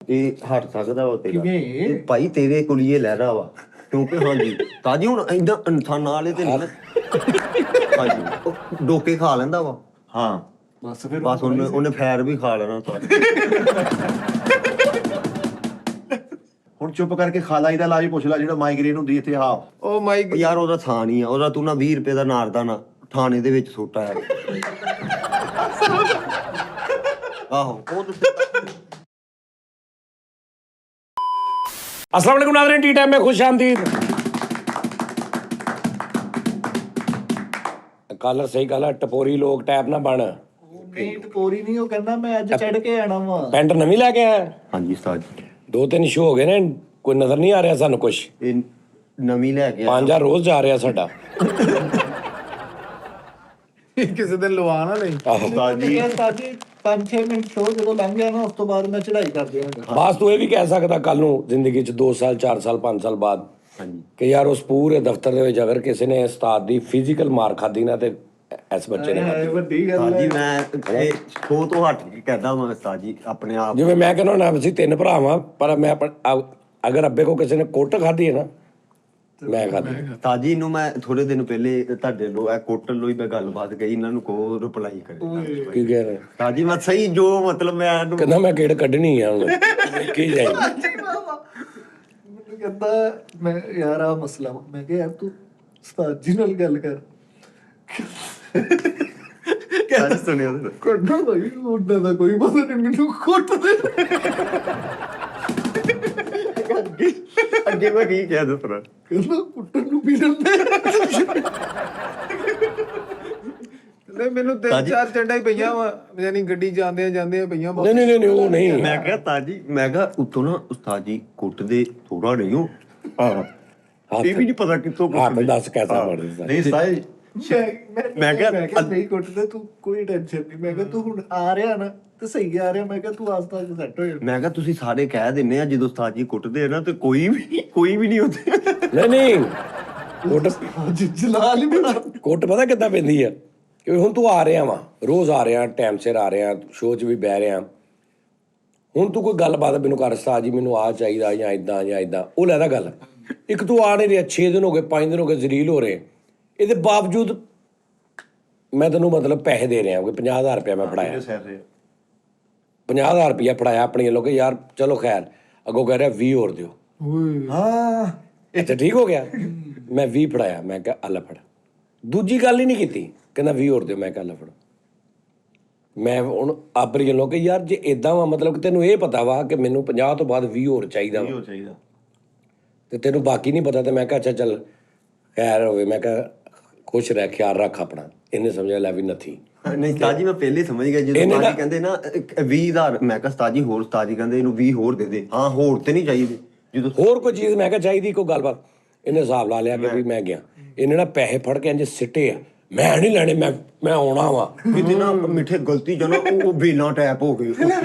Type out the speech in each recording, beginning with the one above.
ਇਹ ਹਟ ਸਕਦਾ ਵਾ ਤੇਰਾ ਇਹ ਭਾਈ ਤੇਰੇ ਕੁਲੀਏ ਲਹਿਰਾ ਵਾ ਕਿਉਂਕਿ ਹਾਂਜੀ ਤਾਜੀ ਹੁਣ ਇੰਦਾ ਇਨਸਾਨਾਂ ਵਾਲੇ ਤੇ ਨਹੀਂ ਨਾ ਹਾਂਜੀ ਉਹ ਡੋਕੇ ਖਾ ਲੈਂਦਾ ਵਾ ਹਾਂ ਬਸ ਫਿਰ ਬਸ ਉਹਨੇ ਫੈਰ ਵੀ ਖਾ ਲੈਣਾ ਹੁਣ ਚੁੱਪ ਕਰਕੇ ਖਾਲਾ ਇਹਦਾ ਇਲਾਜ ਪੁੱਛ ਲੈ ਜਿਹੜਾ ਮਾਈਗ੍ਰੇਨ ਹੁੰਦੀ ਇੱਥੇ ਹਾਂ ਉਹ ਮਾਈਕ ਯਾਰ ਉਹਦਾ ਥਾਂ ਨਹੀਂ ਆ ਉਹਦਾ ਤੂੰ ਨਾ 20 ਰੁਪਏ ਦਾ ਨਾਰਦਾ ਨਾ ਥਾਣੇ ਦੇ ਵਿੱਚ ਸੁੱਟ ਆਇਆ ਆਹੋ ਉਹ अस्सलाम वालेकुम नाज़रीन टी टाइम में खुश आमदीद कलर सही कलर टपोरी लोग टैप ना बन नहीं टपोरी नहीं वो कहना मैं अज चढ़ के आना वा पेंट नवी लैके आया ਹਾਂਜੀ ਉਸਤਾਦ ਜੀ 2-3 शो हो गए ने कोई नजर नहीं आ रहा सानू कुछ ਇਹ ਨਵੀਂ ਲੈ ਕੇ 5000 रोज जा रहा साडा ਕਿਸੇ ਦਿਨ ਲਵਾ ਨਾ ਲਈ आहो ਉਸਤਾਦ ਜੀ ਸਾਡੀ 5-6 ਮਿੰਟ ਸ਼ੋ ਜਦੋਂ ਲੰਘ ਗਿਆ ਨਾ ਉਸ ਤੋਂ ਬਾਅਦ ਮੈਂ ਚੜਾਈ ਕਰ ਦਿਆਂਗਾ बस तू ये भी कह सकता कल नू जिंदगी च 2 साल 4 साल 5 साल बाद ਹਾਂਜੀ कि यार उस पूरे दफ्तर दे विच अगर किसी ने उस्ताद दी फिजिकल मार खाधी ना ते इस बच्चे ने खाधी। ਵੱਡੀ ਗੱਲ ਉਸਤਾਦ ਜੀ ਹੈ ਮੈਂ ਇਹ ਸ਼ੋਅ ਤੋਂ ਹਟ ਕੇ ਕਹਿੰਦਾ ਮੈਂ ਉਸਤਾਦ ਜੀ ਆਪਣੇ ਆਪ जिवें मैं कहना ना ਅਸੀਂ 3 ਭਰਾ ਵਾਂ ਪਰ ਮੈਂ अगर अब्बे को किसी ने कुट खाधी है ना मैं खाधी ਤਾਜੀ ਨੂੰ ਮੈਂ ਥੋੜੇ ਦਿਨ ਪਹਿਲੇ ਤੁਹਾਡੇ ਲੋ ਇਹ ਕੋਟਲ ਲੋਈ ਮੈਂ ਗੱਲਬਾਤ ਕਹੀ ਇਹਨਾਂ ਨੂੰ ਕੋ ਰਿਪਲਾਈ ਕਰੇ की कह रहे ਤਾਜੀ ਮੈਂ ਸਹੀ ਜੋ ਮਤਲਬ ਮੈਂ ਇਹਨੂੰ कहना मैं गेड़ कड्ढनी है हुण की जाए ਮੈਨੂੰ ਕਹਿੰਦਾ ਮੈਂ ਯਾਰ ਆ ਮਸਲਾ ਵਾ। ਮੈਂ ਕਿਹਾ ਯਾਰ ਤੂੰ ਉਸਤਾਦ ਜੀ ਨਾਲ ਗੱਲ ਕਰ ਕਹਿੰਦਾ ਸੁਣਿਓ ਕੱਢਣਾ ਭਾਈ ਉੱਡਦਾ ਦਾ ਕੋਈ ਪਤਾ ਨਹੀਂ ਮੈਨੂੰ ਕੁੱਟ ਦੇ ਅੱਗੇ ਮੈਂ ਕੀ ਕਹਿ ਦੱਸਣਾ ਕਹਿੰਦਾ ਕੁੱਟਣ ਨੂੰ ਵੀ ਦਿੰਦੇ ਨਹੀਂ ਮੈਨੂੰ 3-4 ਚੰਡਾ ਹੀ ਪਈਆਂ ਵਾ ਯਾਨੀ ਗੱਡੀ ਜਾਂਦੇ ਆ ਪਈਆਂ नहीं नहीं नहीं वो नहीं ਮੈਂ ਕਿਹਾ ਤਾਜੀ ਮੈਂ ਕਿਹਾ ਉੱਤੋਂ ਨਾ ਉਸਤਾਦ ਜੀ ਕੁੱਟਦੇ ਥੋੜਾ ਨਹੀਂ ਹੋ ਇਹ ਵੀ ਨਹੀਂ ਪਤਾ ਕਿੱਥੋਂ हाँ ਕੁੱਟਦੇ दस कैसा पड़ रहा ਨਹੀਂ ਸਾਈ ਮੈਂ ਕਿਹਾ ਨਹੀਂ ਕੁੱਟਦੇ ਤੂੰ ਕੋਈ ਟੈਨਸ਼ਨ ਨਹੀਂ ਮੈਂ ਕਿਹਾ ਤੂੰ ਹੁਣ ਆ ਰਿਹਾ ਨਾ ਤੇ ਸਹੀ ਆ ਰਿਹਾ ਮੈਂ ਕਿਹਾ ਤੂੰ ਆਸਤਾ ਸੈੱਟ ਹੋ ਜਾਣਾ ਮੈਂ ਕਿਹਾ ਤੁਸੀਂ ਸਾਰੇ ਕਹਿ ਦਿੰਨੇ ਆ ਜਦੋਂ ਉਸਤਾਦ ਜੀ ਕੁੱਟਦੇ ਆ ਨਾ ਤੇ ਕੋਈ ਵੀ ਨਹੀਂ ਹੁੰਦੇ नहीं नहीं कोट ਅੱਜ ਜਲਾਲ ਹੀ ਬਣਾ ਕੋਟ ਪਤਾ ਕਿੱਦਾਂ ਪੈਂਦੀ ਆ ਕਿ ਹੁਣ ਤੂੰ ਆ ਰਿਹਾ ਵਾ ਰੋਜ਼ ਆ ਰਿਹਾ ਟਾਈਮ ਸਿਰ ਆ ਰਿਹਾ ਸ਼ੋਅ 'ਚ ਵੀ ਬਹਿ ਰਿਹਾ ਹੁਣ ਤੂੰ ਕੋਈ ਗੱਲਬਾਤ ਮੈਨੂੰ ਕਰ ਉਸਤਾਦ ਜੀ ਮੈਨੂੰ ਆ ਚਾਹੀਦਾ ਜਾਂ ਇਦਾਂ ਉਹ ਲੈਦਾ ਗੱਲ ਇੱਕ ਤੂੰ ਆ ਨਹੀਂ ਰਿਹਾ 6 ਦਿਨ ਹੋ ਗਏ 5 ਦਿਨ ਹੋ ਗਏ ਜ਼ਲੀਲ ਹੋ ਰਹੇ ਇਹਦੇ ਬਾਵਜੂਦ ਮੈਂ ਤੈਨੂੰ ਮਤਲਬ ਪੈਸੇ ਦੇ ਰਿਹਾ ਕੋਈ 50000 ਰੁਪਇਆ ਮੈਂ ਫੜਾਇਆ 50000 ਰੁਪਇਆ ਫੜਾਇਆ ਆਪਣੀ ਲੋਕ ਯਾਰ ਚਲੋ ਖੈਰ ਅੱਗੋਂ ਕਹਿ ਰਿਹਾ 20 ਹੋਰ ਦਿਓ ਹਾਂ ਅੱਛਾ ਠੀਕ ਹੋ ਗਿਆ ਮੈਂ 20 ਫੜਾਇਆ ਮੈਂ ਕਿਹਾ ਅੱਲਾ ਫੜ ਦੂਜੀ ਗੱਲ ਹੀ ਨਹੀਂ ਕੀਤੀ ਕਹਿੰਦਾ 20 ਹੋਰ ਦਿਓ ਮੈਂ ਕਿਹਾ ਅੱਲਾ ਫੜ ਮੈਂ ਹੁਣ ਆਪਣੀ ਗੱਲੋਂ ਕਿ ਯਾਰ ਜੇ ਇਦਾਂ ਵਾ ਮਤਲਬ ਕਿ ਤੈਨੂੰ ਇਹ ਪਤਾ ਵਾ ਕਿ ਮੈਨੂੰ 50 ਤੋਂ ਬਾਅਦ 20 ਹੋਰ ਚਾਹੀਦਾ ਵਾ ਚਾਹੀਦਾ ਤੇ ਤੈਨੂੰ ਬਾਕੀ ਨਹੀਂ ਪਤਾ ਤੇ ਮੈਂ ਕਿਹਾ ਅੱਛਾ ਚੱਲ ਖੈਰ ਹੋਵੇ ਮੈਂ ਕਿਹਾ ਖੁਸ਼ ਰਹਿ ਖਿਆਲ ਰੱਖ ਆਪਣਾ ਇਹਨੇ ਸਮਝਿਆ ਲੈ ਵੀ ਨਥੀ ਨਹੀਂ ਉਸਤਾਦ ਜੀ ਮੈਂ ਪਹਿਲੇ ਸਮਝ ਗਿਆ ਜਦੋਂ ਇਹਨੇ ਉਸਤਾਦ ਜੀ ਨਾ- ਕਹਿੰਦੇ ਨਾ 20000 ਮੈਂ ਕਿਹਾ ਉਸਤਾਦ ਜੀ ਹੋਰ ਉਸਤਾਦ ਜੀ ਕਹਿੰਦੇ ਇਹਨੂੰ 20 ਹੋਰ ਦੇ ਦੇ ਹਾਂ ਹੋਰ ਤੇ ਨਹੀਂ ਚਾਹੀਦੇ ਜਦੋਂ ਹੋਰ ਕੋਈ ਚੀਜ਼ ਮੈਂ ਕਿਹਾ ਚਾਹੀਦੀ ਕੋਈ ਗੱਲਬਾਤ ਇਹਨੇ ਹਿਸਾਬ ਲਾ ਲਿਆ ਕਿ ਵੀ ਮੈਂ ਗਿਆ ਇਹਨੇ ਨਾ ਪੈਸੇ ਫੜ ਕੇ ਇੰਜ ਸਿੱਟੇ ਆ ਮੈਂ ਨਹੀਂ ਲੈਣੇ ਮੈਂ ਆਉਣਾ ਵਾ ਕਿਤੇ ਨਾ ਮਿੱਠੇ ਗਲਤੀ ਚ ਨਾ ਉਹ ਬੇਲਾ ਟੈਪ ਹੋ ਗਈ ਉਸ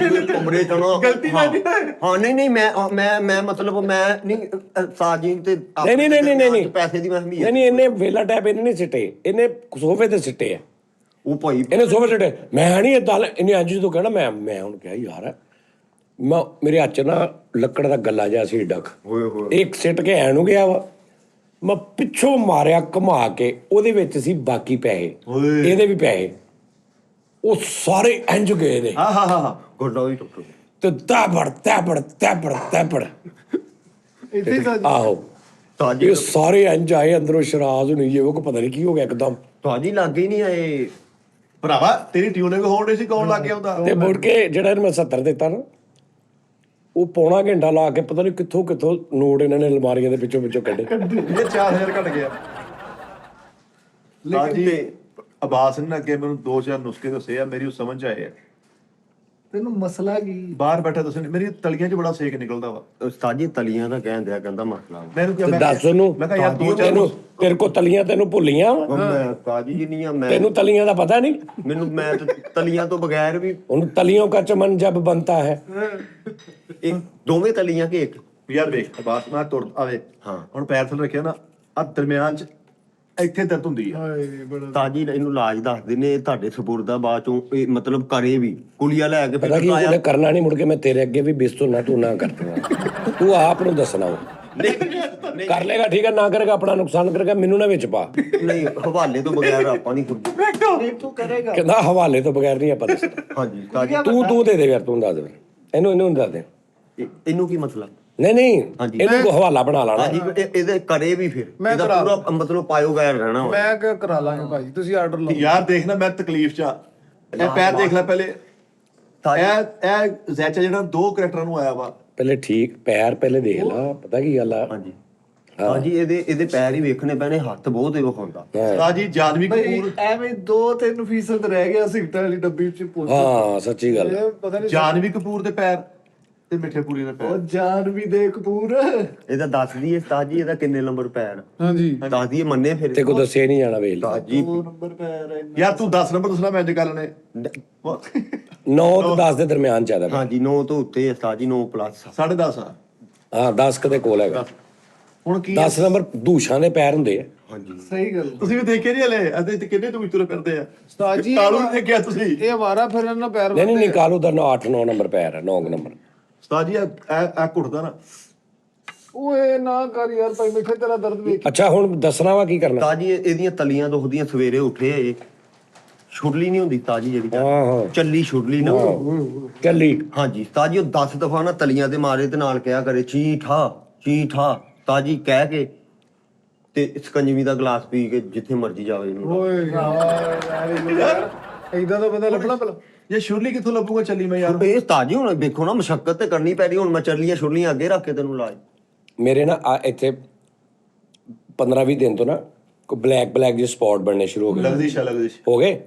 ਕਮਰੇ ਚ ਨਾ ਗਲਤੀ ਹਾਂ ਨਹੀਂ ਮੈਂ ਮਤਲਬ ਮੈਂ ਨਹੀਂ ਸਾਜੀ ਤੇ ਨਹੀਂ ਪੈਸੇ ਦੀ ਮਹਿਮੀ ਨਹੀਂ ਇਹਨੇ ਵੇਲਾ ਟੈਪ ਇਹਨੇ ਨਹੀਂ ਸਿੱਟੇ ਇਹਨੇ ਸੋਫੇ ਤੇ ਸਿੱਟੇ ਆ ਉਹ ਭਾਈ ਇਹਨੇ ਸੋਫੇ ਸਿੱਟੇ ਮੈਂ ਨਹੀਂ ਏਦਾਂ ਇਹਨੇ ਅੱਜ ਜਦੋਂ ਕਹਿਣਾ ਮੈਂ ਹੁਣ ਕਿਹਾ ਯਾਰ ਮੈਂ ਮੇਰੇ ਹੱਥ 'ਚ ਨਾ ਲੱਕੜ ਦਾ ਗੱਲਾ ਜਿਹਾ ਸੀ ਡੱਕ ਹੋਏ ਇੱਕ ਸਿੱਟ ਕੇ ਐ ਨੂੰ ਗਿਆ ਵਾ ਮੈਂ ਪਿੱਛੋਂ ਮਾਰਿਆ ਘੁਮਾ ਕੇ ਉਹਦੇ ਵਿੱਚ ਸੀ ਬਾਕੀ ਪੈਸੇ ਇਹਦੇ ਵੀ ਪੈਸੇ ਉਹ ਸਾਰੇ ਇੰਜ ਗਏ ਨੇ ਹਾਂ ਗੋਡਾ ਵੀ ਟੁੱਟ ਗਿਆ ਤੇ ਤੈਪੜ ਇੱਥੇ ਤਾਂ ਆਹੋ ਤਾਜੀ ਇਹ ਸਾਰੇ ਇੰਜ ਆਏ ਅੰਦਰੋਂ ਸ਼ਰਾਜ਼ ਹੋਣੀ ਜੇ ਉਹ ਕੋ ਪਤਾ ਨਹੀਂ ਕੀ ਹੋ ਗਿਆ ਇੱਕਦਮ ਤਾਜੀ ਲੱਗ ਹੀ ਨਹੀਂ ਆਏ ਭਰਾਵਾ ਤੇਰੀ ਟਿਊਨਿੰਗ ਹੋਣ ਨਹੀਂ ਸੀ ਕੌਣ ਲੱਗ ਗਿਆ ਉਹਦਾ ਤੇ ਮੁੜ ਕੇ ਜਿਹੜਾ ਇਹਨੂੰ ਮੈਂ 70 ਦਿੱਤਾ ਨਾ ਉਹ ਪੌਣਾ ਘੰਟਾ ਲਾ ਕੇ ਪਤਾ ਨਹੀਂ ਕਿੱਥੋਂ ਨੋਟ ਇਹਨਾਂ ਨੇ ਅਲਮਾਰੀਆਂ ਦੇ ਪਿੱਛੋਂ ਕੱਢੇ ਇਹ 4000 ਘਟ ਗਿਆ ਲੇਕਿਨ ਆਵਾਜ਼ ਨੇ ਅੱਗੇ ਮੈਨੂੰ 2-4 ਨੁਸਖੇ ਦੱਸੇ ਆ ਮੇਰੀ ਉਹ ਸਮਝ ਆਏ ਆ ਤੈਨੂੰ ਮਸਲਾ ਕੀ ਬਾਹਰ ਬੈਠਾ ਦੱਸਣ ਮੇਰੀ ਤਲੀਆਂ 'ਚ ਬੜਾ ਸੇਕ ਨਿਕਲਦਾ ਵਾ ਉਸਤਾਦ ਜੀ ਤਲੀਆਂ ਦਾ ਕਹਿੰਦਾ ਮਸਲਾ ਮੈਨੂੰ ਤੇ ਦੱਸ ਉਹਨੂੰ ਮੈਂ ਕਿਹਾ ਯਾਰ ਤੈਨੂੰ ਤੇਰੇ ਕੋ ਤਲੀਆਂ ਤੈਨੂੰ ਭੁੱਲੀਆਂ ਵਾ ਮੈਂ ਤਾਜੀ ਜਿੰਨੀਆਂ ਮੈਂ ਤੈਨੂੰ ਤਲੀਆਂ ਦਾ ਪਤਾ ਨਹੀਂ ਮੈਂ ਤਲੀਆਂ ਤੋਂ ਬਗੈਰ ਵੀ ਉਹਨੂੰ ਤਲੀਆਂ ਕਾ ਚਮਨ ਜਬ ਬਣਤਾ ਹੈ ਇੱਕ ਦੋਵੇਂ ਤਲੀਆਂ ਕਿ ਇੱਕ ਯਾਰ ਵੇਖ ਆਵਾਜ਼ ਨਾਲ ਤੁਰ ਆਵੇ ਹਾਂ ਹੁਣ ਪੈਰ ਥੱਲੇ ਰੱਖਿਆ ਨਾ ਆ ਦਰਮਿਆਨ 'ਚ ਇੱਥੇ ਦਰਦ ਹੁੰਦੀ ਆ। ਹਾਏ ਬੜਾ ਤਾਜੀ ਇਹਨੂੰ ਇਲਾਜ ਦੱਸਦੇ ਨੇ ਤੁਹਾਡੇ ਸਪੁਰਦਾ ਬਾਅਦ ਚੋਂ ਇਹ ਮਤਲਬ ਕਰੇ ਵੀ ਕੁਲੀਆ ਲੈ ਕੇ ਪਤਾ ਕੀ ਉਹਨੇ ਕਰਨਾ ਨਹੀਂ, ਮੁੜ ਕੇ ਮੈਂ ਤੇਰੇ ਅੱਗੇ ਵੀ ਬਿਸਤੋ ਨਾ ਤੂੰ ਨਾ ਕਰ ਦੂੰਗਾ, ਤੂੰ ਆਪ ਨੂੰ ਦੱਸਣਾ ਵਾ। ਕਰ ਲੇਗਾ ਠੀਕ ਹੈ, ਨਾ ਕਰੇਗਾ ਆਪਣਾ ਨੁਕਸਾਨ ਕਰੇਗਾ, ਮੈਨੂੰ ਨਾ ਵਿੱਚ ਪਾ। ਨਹੀਂ ਹਵਾਲੇ ਤੋਂ ਬਗੈਰ ਆਪਾਂ ਨਹੀਂ ਕਰਦੇ। ਤੂੰ ਕਰੇਗਾ ਕਹਿੰਦਾ ਹਵਾਲੇ ਤੋਂ ਬਗੈਰ ਨਹੀਂ ਆਪਾਂ ਦੱਸਣਾ। ਹਾਂਜੀ ਤਾਜੀ ਤੂੰ ਦੇ ਦੇ ਯਾਰ, ਤੂੰ ਦੱਸ ਦੇ ਇਹਨੂੰ ਦੱਸ ਦੇ। ਇਹਨੂੰ ਕੀ ਮਤਲਬ? ਨਹੀਂ ਹਾਂਜੀ। ਇਹਨੂੰ ਕੋ ਹਵਾਲਾ ਬਣਾ ਲਾਣਾ। ਹਾਂਜੀ ਇਹਦੇ ਕਰੇ ਵੀ ਫਿਰ ਇਹਦਾ ਪੂਰਾ ਮਤਲਬ ਪਾਇਓ ਗੈਰ ਰਹਿਣਾ ਵਾ। ਮੈਂ ਕਿਹਾ ਕਰਾ ਲਾਂਗੇ ਭਾਜੀ, ਤੁਸੀਂ ਆਰਡਰ ਲਓ। ਯਾਰ ਦੇਖਣਾ ਮੈਂ ਤਕਲੀਫ ਚ ਆ। ਇਹ ਪੈਰ ਦੇਖ ਲੈ ਪਹਿਲੇ। ਇਹ ਜ਼ੈਚਾ ਜਿਹੜਾ 2 ਕਰੈਕਟਰਾਂ ਨੂੰ ਆਇਆ ਵਾ। ਪਹਿਲੇ ਠੀਕ ਪੈਰ ਪਹਿਲੇ ਦੇਖ ਲਾ, ਪਤਾ ਕੀ ਗੱਲ ਆ। ਹਾਂਜੀ ਹਾਂਜੀ ਇਹਦੇ ਪੈਰ ਹੀ ਵੇਖਣੇ ਪੈਣੇ, ਹੱਥ ਬਹੁਤ ਇਹ ਵਿਖਾਉਂਦਾ। ਸਾਜੀ ਜਾਨਵੀ ਕਪੂਰ, ਐਵੇਂ 2-3% ਰਹਿ ਗਿਆ ਸਿਗਰਟਾਂ ਵਾਲੀ ਡੱਬੀ ਚ ਪੁੱਛ। ਹਾਂ ਸੱਚੀ ਗੱਲ। ਪਤਾ ਨਹੀਂ ਜਾਨਵੀ ਕਪੂਰ ਦੇ ਪੈਰ ਤੇ ਮਿੱਠੇ ਪੂਰੀ ਦੇ ਉਹ ਪੈਰ। ਜਾਨ ਵੀ ਦੇ ਕਪੂਰ। ਇਹਦਾ ਦੱਸ ਦਈਏ ਤਾਜੀ ਇਹਦਾ ਕਿੰਨੇ ਨੰਬਰ ਪੈਰ? ਹਾਂਜੀ ਦੱਸ ਦਈਏ ਮੰਨੇ ਫਿਰ ਤੇ ਕੋ ਦੱਸੇ ਨਹੀਂ ਜਾਣਾ ਵੇਲ। ਤਾਜੀ 2 ਨੰਬਰ ਪੈਰ ਹੈ। ਯਾਰ ਤੂੰ 10 ਨੰਬਰ ਦੱਸਣਾ, ਮੈਂ ਅੱਜ ਗੱਲ ਨੇ 9 ਤੇ 10 ਦੇ ਦਰਮਿਆਨ ਚਾਹੀਦਾ। ਹਾਂਜੀ 9 ਤੋਂ ਉੱਤੇ ਹੈ ਤਾਜੀ, 9 ਪਲੱਸ। 10.5 ਆ। ਹਾਂ 10 ਕਦੇ ਕੋਲ ਹੈਗਾ। ਹੁਣ ਕੀ 10 ਨੰਬਰ ਦੂਸ਼ਾਂ ਦੇ ਪੈਰ ਹੁੰਦੇ ਆ। ਹਾਂਜੀ ਸਹੀ ਗੱਲ। ਤੁਸੀਂ ਵੀ ਦੇਖੇ ਨਹੀਂ ਹਲੇ ਅਦੇ ਤੇ ਕਿੰਨੇ ਦੂਜ ਤੁਰੇ ਫਿਰਦੇ ਆ। ਉਸਤਾਦ ਜੀ ਕਾਲੂ ਨੇ ਦੇਖਿਆ ਤੁਸੀਂ? ਇਹ ਹਮਾਰਾ ਫਿਰ ਨਾ ਪੈਰ ਨਹੀਂ ਕਾਲੂ ਦਾ 8-9 ਨੰਬਰ ਪੈਰ ਹੈ, 9 ਨੰਬਰ। ਉਸਤਾਦ ਜੀ ਆ ਘੁੱਟਦਾ ਨਾ। ਓਏ ਨਾ ਕਰ ਯਾਰ ਭਾਈ, ਮਿੱਠੇ ਤੇਰਾ ਦਰਦ ਵੇਖ। ਅੱਛਾ ਹੁਣ ਦੱਸਣਾ ਵਾ ਕੀ ਕਰਨਾ। ਤਾਜੀ ਇਹਦੀਆਂ ਤਲੀਆਂ ਦੁਖਦੀਆਂ, ਸਵੇਰੇ ਉੱਠੇ ਇਹ ਛੁਰਲੀ ਨਹੀਂ ਹੁੰਦੀ ਤਾਜੀ ਜਿਹੜੀ ਹਾਂ ਚੱਲੀ ਛੁਰਲੀ ਨਾ। ਚੱਲੀ ਹਾਂਜੀ ਤਾਜੀ ਉਹ 10 ਦਫਾ ਨਾ ਤਲੀਆਂ ਦੇ ਮਾਰੇ ਤੇ ਨਾਲ ਕਿਹਾ ਕਰੇ ਚੀਠਾ ਤਾਜੀ ਕਹਿ ਕੇ ਤੇ ਸਕੰਜਵੀ ਦਾ ਗਲਾਸ ਪੀ ਕੇ ਜਿੱਥੇ ਮਰਜ਼ੀ ਜਾਵੇ ਇਹਨੂੰ। ਓਏ ਯਾਰ ਇਦਾਂ ਦਾ ਬੰਦਾ ਲੱਭਣਾ ਪਹਿਲਾਂ। ਇਹ ਸ਼ੁਰਲੀ ਕਿੱਥੋਂ ਲੱਭੂਗਾ ਚੱਲੀ ਮੈਂ ਯਾਰ? ਇਹ ਤਾਜੀ ਹੁਣ ਵੇਖੋ ਨਾ, ਮਸ਼ੱਕਤ ਤੇ ਕਰਨੀ ਪੈ ਰਹੀ। ਹੁਣ ਮੈਂ ਚੱਲੀਆਂ ਛੁਰਲੀਆਂ ਅੱਗੇ ਰੱਖ ਕੇ ਤੈਨੂੰ ਲਾਜ। ਮੇਰੇ ਨਾ ਇੱਥੇ 15-20 ਦਿਨ ਤੋਂ ਨਾ ਕੋਈ ਬਲੈਕ ਜਿਹੇ ਸਪੌਟ ਬਣਨੇ ਸ਼ੁਰੂ ਹੋ ਗਏ। ਲਗਦੀ ਹੋ ਗਏ।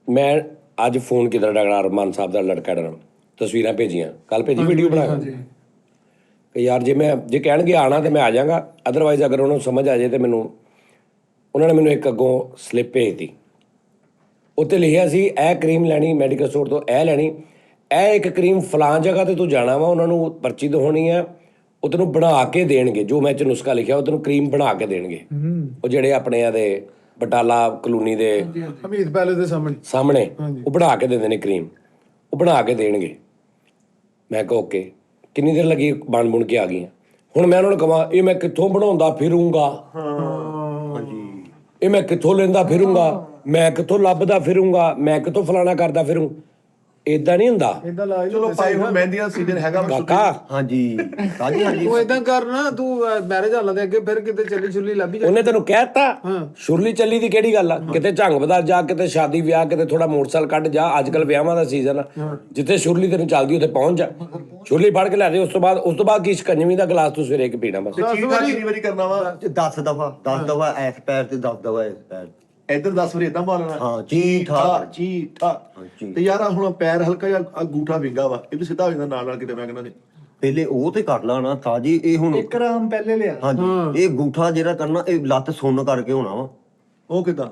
ਮੈਂ ਅੱਜ ਫੋਨ ਕੀਤਾ ਡਾਕਟਰ ਅਰਮਾਨ ਸਾਹਿਬ ਦਾ ਲੜਕਾ ਡਰ, ਤਸਵੀਰਾਂ ਭੇਜੀਆਂ, ਕੱਲ ਭੇਜੀ ਵੀਡੀਓ ਬਣਾ ਕੇ ਕਿ ਯਾਰ ਜੇ ਕਹਿਣਗੇ ਆਣਾ ਤੇ ਮੈਂ ਆ ਜਾਵਾਂਗਾ, ਅਦਰਵਾਈਜ਼ ਅਗਰ ਉਹਨਾਂ ਨੂੰ ਸਮਝ ਆ ਜਾਏ ਤੇ ਮੈਨੂੰ ਉਹਨਾਂ ਨੇ ਮੈਨੂੰ ਇੱਕ ਅੱਗੋਂ ਸਲਿੱਪ ਭੇਜਤੀ। ਉੱਤੇ ਲਿਖਿਆ ਸੀ ਇਹ ਕਰੀਮ ਲੈਣੀ ਮੈਡੀਕਲ ਸਟੋਰ ਤੋਂ, ਇਹ ਲੈਣੀ, ਇਹ ਇੱਕ ਕਰੀਮ ਫਲਾਂ ਜਗ੍ਹਾ ਤੇ ਤੂੰ ਜਾਣਾ ਵਾ, ਉਹਨਾਂ ਨੂੰ ਪਰਚੀ ਦਿਖਾਉਣੀ ਆ, ਉਹ ਤੈਨੂੰ ਬਣਾ ਕੇ ਦੇਣਗੇ। ਜੋ ਮੈਂ ਚ ਨੁਸਖਾ ਲਿਖਿਆ ਉਹ ਤੈਨੂੰ ਕਰੀਮ ਬਣਾ ਕੇ ਦੇਣਗੇ। ਉਹ ਜਿਹੜੇ ਆਪਣੇ ਆ ਦੇ ਬਟਾਲਾ ਕਲੋਨੀ ਦੇ ਹਮੀਦ ਪੈਲੇਸ ਦੇ ਸਾਹਮਣੇ ਉਹ ਬਣਾ ਕੇ ਦਿੰਦੇ ਨੇ ਕਰੀਮ, ਉਹ ਬਣਾ ਕੇ ਦੇਣਗੇ। ਮੈਂ ਕਿਹਾ ਓਕੇ। ਕਿੰਨੀ ਦੇਰ ਲੱਗੀ, ਬਣ ਬੁਣ ਕੇ ਆ ਗਈਆਂ। ਹੁਣ ਮੈਂ ਉਹਨਾਂ ਨੂੰ ਕਹਾਂ ਇਹ ਮੈਂ ਕਿੱਥੋਂ ਬਣਾਉਂਦਾ ਫਿਰੂੰਗਾ, ਇਹ ਮੈਂ ਕਿੱਥੋਂ ਲੈਂਦਾ ਫਿਰੂੰਗਾ, ਮੈਂ ਕਿੱਥੋਂ ਲੱਭਦਾ ਫਿਰੂੰਗਾ, ਮੈਂ ਕਿੱਥੋਂ ਫਲਾਣਾ ਕਰਦਾ ਫਿਰੂੰ। ਏਦਾਂ ਨਹੀਂ ਹੁੰਦਾ। ਇਦਾਂ ਲਾਜ ਚਲੋ ਭਾਈ ਹੁਣ ਮਹਿੰਦੀ ਦਾ ਸੀਜ਼ਨ ਹੈਗਾ। ਕਾਕਾ ਹਾਂਜੀ ਤਾਜੀ ਤੂੰ ਇਦਾਂ ਕਰਨਾ, ਤੂੰ ਮੈਰਿਜ ਹਾਲਾਂ ਦੇ ਅੱਗੇ ਫਿਰ ਕਿਤੇ ਚੱਲੀ ਛੁੱਲੀ ਲੱਭੀ ਜਾ। ਉਹਨੇ ਤੈਨੂੰ ਕਹਿਤਾ ਸ਼ੁਰਲੀ ਚੱਲੀ ਦੀ ਕਿਹੜੀ ਗੱਲ ਆ? ਕਿਤੇ ਝੰਗ ਬਦਾਰ ਜਾ, ਕਿਤੇ ਸ਼ਾਦੀ ਵਿਆਹ, ਕਿਤੇ ਥੋੜਾ ਮੋਟਰਸਾਈਕਲ ਕੱਢ ਜਾ। ਅੱਜ ਕੱਲ ਵਿਆਹਾਂ ਦਾ ਸੀਜ਼ਨ ਆ, ਜਿੱਥੇ ਸ਼ੁਰਲੀ ਤੈਨੂੰ ਚੱਲਦੀ ਉੱਥੇ ਪਹੁੰਚ ਜਾ, ਸ਼ੁਰਲੀ ਫੜ ਕੇ ਲੈ ਦੇ। ਉਸ ਤੋਂ ਬਾਅਦ ਕੀ ਸਕੰਜਵੀ ਦਾ ਗਲਾਸ ਤੂੰ ਸਵੇਰੇ ਇੱਕ ਪੀਣਾ ਬਸ। ਚੀਟਾ ਕਿੰਨੀ ਵਾਰੀ ਕਰਨਾ ਵਾ? 10 ਦਫਾ ਐਸ ਪੈਰ ਤੇ 10 ਦਫਾ ਇਸ ਪੈਰ। ਇੱਧਰ 10 ਵਾਰੀ ਏਦਾਂ ਮਾਰਨਾ। ਹਾਂ ਚੀਠਾ। ਤੇ ਯਾਰ ਹੁਣ ਪੈਰ ਹਲਕਾ ਜਿਹਾ ਅੰਗੂਠਾ ਵਿੰਗਾ ਵਾ, ਇਹ ਵੀ ਸਿੱਧਾ ਹੋ ਜਾਂਦਾ ਨਾਲ ਕਿਤੇ। ਮੈਂ ਕਹਿੰਦਾ ਪਹਿਲੇ ਉਹ ਤੇ ਕਰ ਲਾ ਨਾ ਤਾਜੀ। ਇਹ ਹੁਣ 1 ਗ੍ਰਾਮ ਪਹਿਲੇ ਲਿਆ। ਹਾਂਜੀ ਇਹ ਗੂਠਾ ਜਿਹੜਾ ਕਰਨਾ, ਇਹ ਲੱਤ ਸੁੰਨ ਕਰਕੇ ਹੋਣਾ ਵਾ। ਉਹ ਕਿਦਾਂ?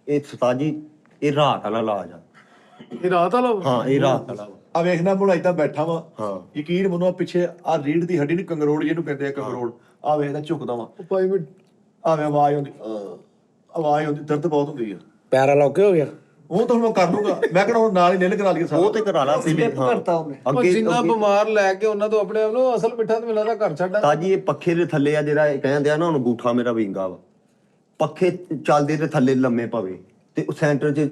ਇਹ ਤਾਜੀ ਇਹ ਰਾਤ ਵਾਲਾ ਇਲਾਜ ਆ। ਇਹ ਰਾਤ ਵਾਲਾ ਹਾਂ ਇਹ ਰਾਤ ਵਾਲਾ ਵਾ। ਆ ਵੇਖਣਾ ਹੁਣ ਏਦਾਂ ਬੈਠਾ ਵਾ। ਹਾਂ ਯਕੀਨ ਮੰਨੋ ਪਿੱਛੇ ਆ ਰੀੜ ਦੀ ਹੱਡੀ ਨੂੰ ਕੰਗਰੋੜ ਜਿਹਨੂੰ ਕਹਿੰਦੇ ਆ, ਕੰਗਰੋੜ। ਆ ਵੇਖਦਾ ਝੁਕਦਾ ਵਾ, ਭਾਈ ਮੈਂ ਆਵੇ ਆਵਾਜ਼ ਆਉਂਦੀ, ਦਰਦ ਬਹੁਤ ਹੁੰਦੀ ਆ। ਪੈਰਾ ਲੌਕੇ ਹੋ ਗਿਆ। ਉਹ ਤਾਂ ਹੁਣ ਮੈਂ ਕਰ ਲੂੰਗਾ। ਮੈਂ ਕਿਹੜਾ ਹੁਣ ਨਾਲ ਹੀ ਨਿਲ ਕਰਾ ਲਈਏ ਸਾਰਾ। ਉਹ ਤੇ ਕਰਾ ਲਾ ਕਰਤਾ ਉਹਨੇ। ਅੱਗੇ ਜਿੰਨਾ ਬਿਮਾਰ ਲੈ ਕੇ ਉਹਨਾਂ ਤੋਂ ਆਪਣੇ ਆਪ ਨੂੰ ਅਸਲ ਮਿੱਠਾ ਤੇ ਮਿਲਦਾ ਘਰ ਛੱਡਾ। ਤਾਜੀ ਇਹ ਪੱਖੇ ਦੇ ਥੱਲੇ ਆ ਜਿਹੜਾ ਇਹ ਕਹਿੰਦੇ ਆ ਨਾ, ਹੁਣ ਗੂਠਾ ਮੇਰਾ ਵਿੰਗਾ ਵਾ। ਪੱਖੇ ਚੱਲਦੇ ਤੇ ਥੱਲੇ ਲੰਮੇ ਪਵੇ ਤੇ ਸੈਂਟਰ 'ਚ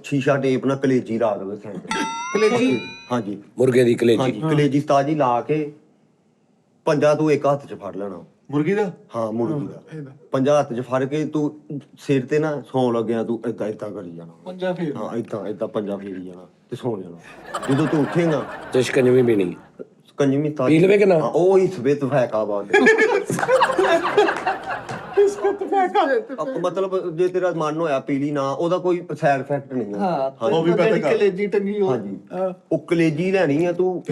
ਸ਼ੀਸ਼ਾ ਟੇਪ ਨਾਲ ਕਲੇਜੀ ਲਾ ਦੇਵੇ ਸੈਂਟਰ। ਕਲੇਜੀ? ਹਾਂਜੀ ਮੁਰਗੇ ਦੀ ਕਲੇਜੀ। ਹਾਂਜੀ ਕਲੇਜੀ ਤਾਜੀ ਲਾ ਕੇ ਪੰਜਾ ਤੂੰ ਇੱਕ ਹੱਥ 'ਚ ਫੜ ਲੈਣਾ। ਮੁਰਗੀ ਦਾ? ਹਾਂ ਮੁਰਗੀ ਦਾ ਪੰਜਾ ਹੱਥ 'ਚ ਫੜ ਕੇ ਤੂੰ ਸਿਰ ਤੇ ਨਾ ਸੌਣ ਲੱਗਿਆ ਤੂੰ ਏਦਾਂ ਕਰੀ ਜਾਣਾ। ਪੰਜਾ ਫੇਰ ਹਾਂ ਏਦਾਂ ਪੰਜਾ ਫੇਰੀ ਜਾਣਾ ਤੇ ਸੌ ਜਾਣਾ। ਜਦੋਂ ਤੂੰ ਉੱਠੇਗਾ ਤੇ ਸ਼ਿਕੰਜਵੀ ਵੀ ਨਹੀਂ ਕੰਜਵੀਂ ਪੀ ਲਵੇ ਕਿ ਨਾ? ਉਹ ਹੀ ਸਵੇਤ ਫੈਕਾ ਬਾਦ। ਮਤਲਬ ਜੇ ਤੇਰਾ ਮਨ ਹੋਇਆ ਪੀਲੀ ਨਾ, ਉਹਦਾ ਕੋਈ ਸਾਈਡ ਇਫੈਕਟ ਨਹੀਂ ਹੈ। ਹਾਂ ਉਹ ਵੀ ਪਤਾ ਕਰ। ਕਲੇਜੀ ਟੰਗੀ ਹੋ। ਹਾਂਜੀ ਉਹ ਕਲੇਜੀ ਲੈਣੀ ਆ ਤੂੰ।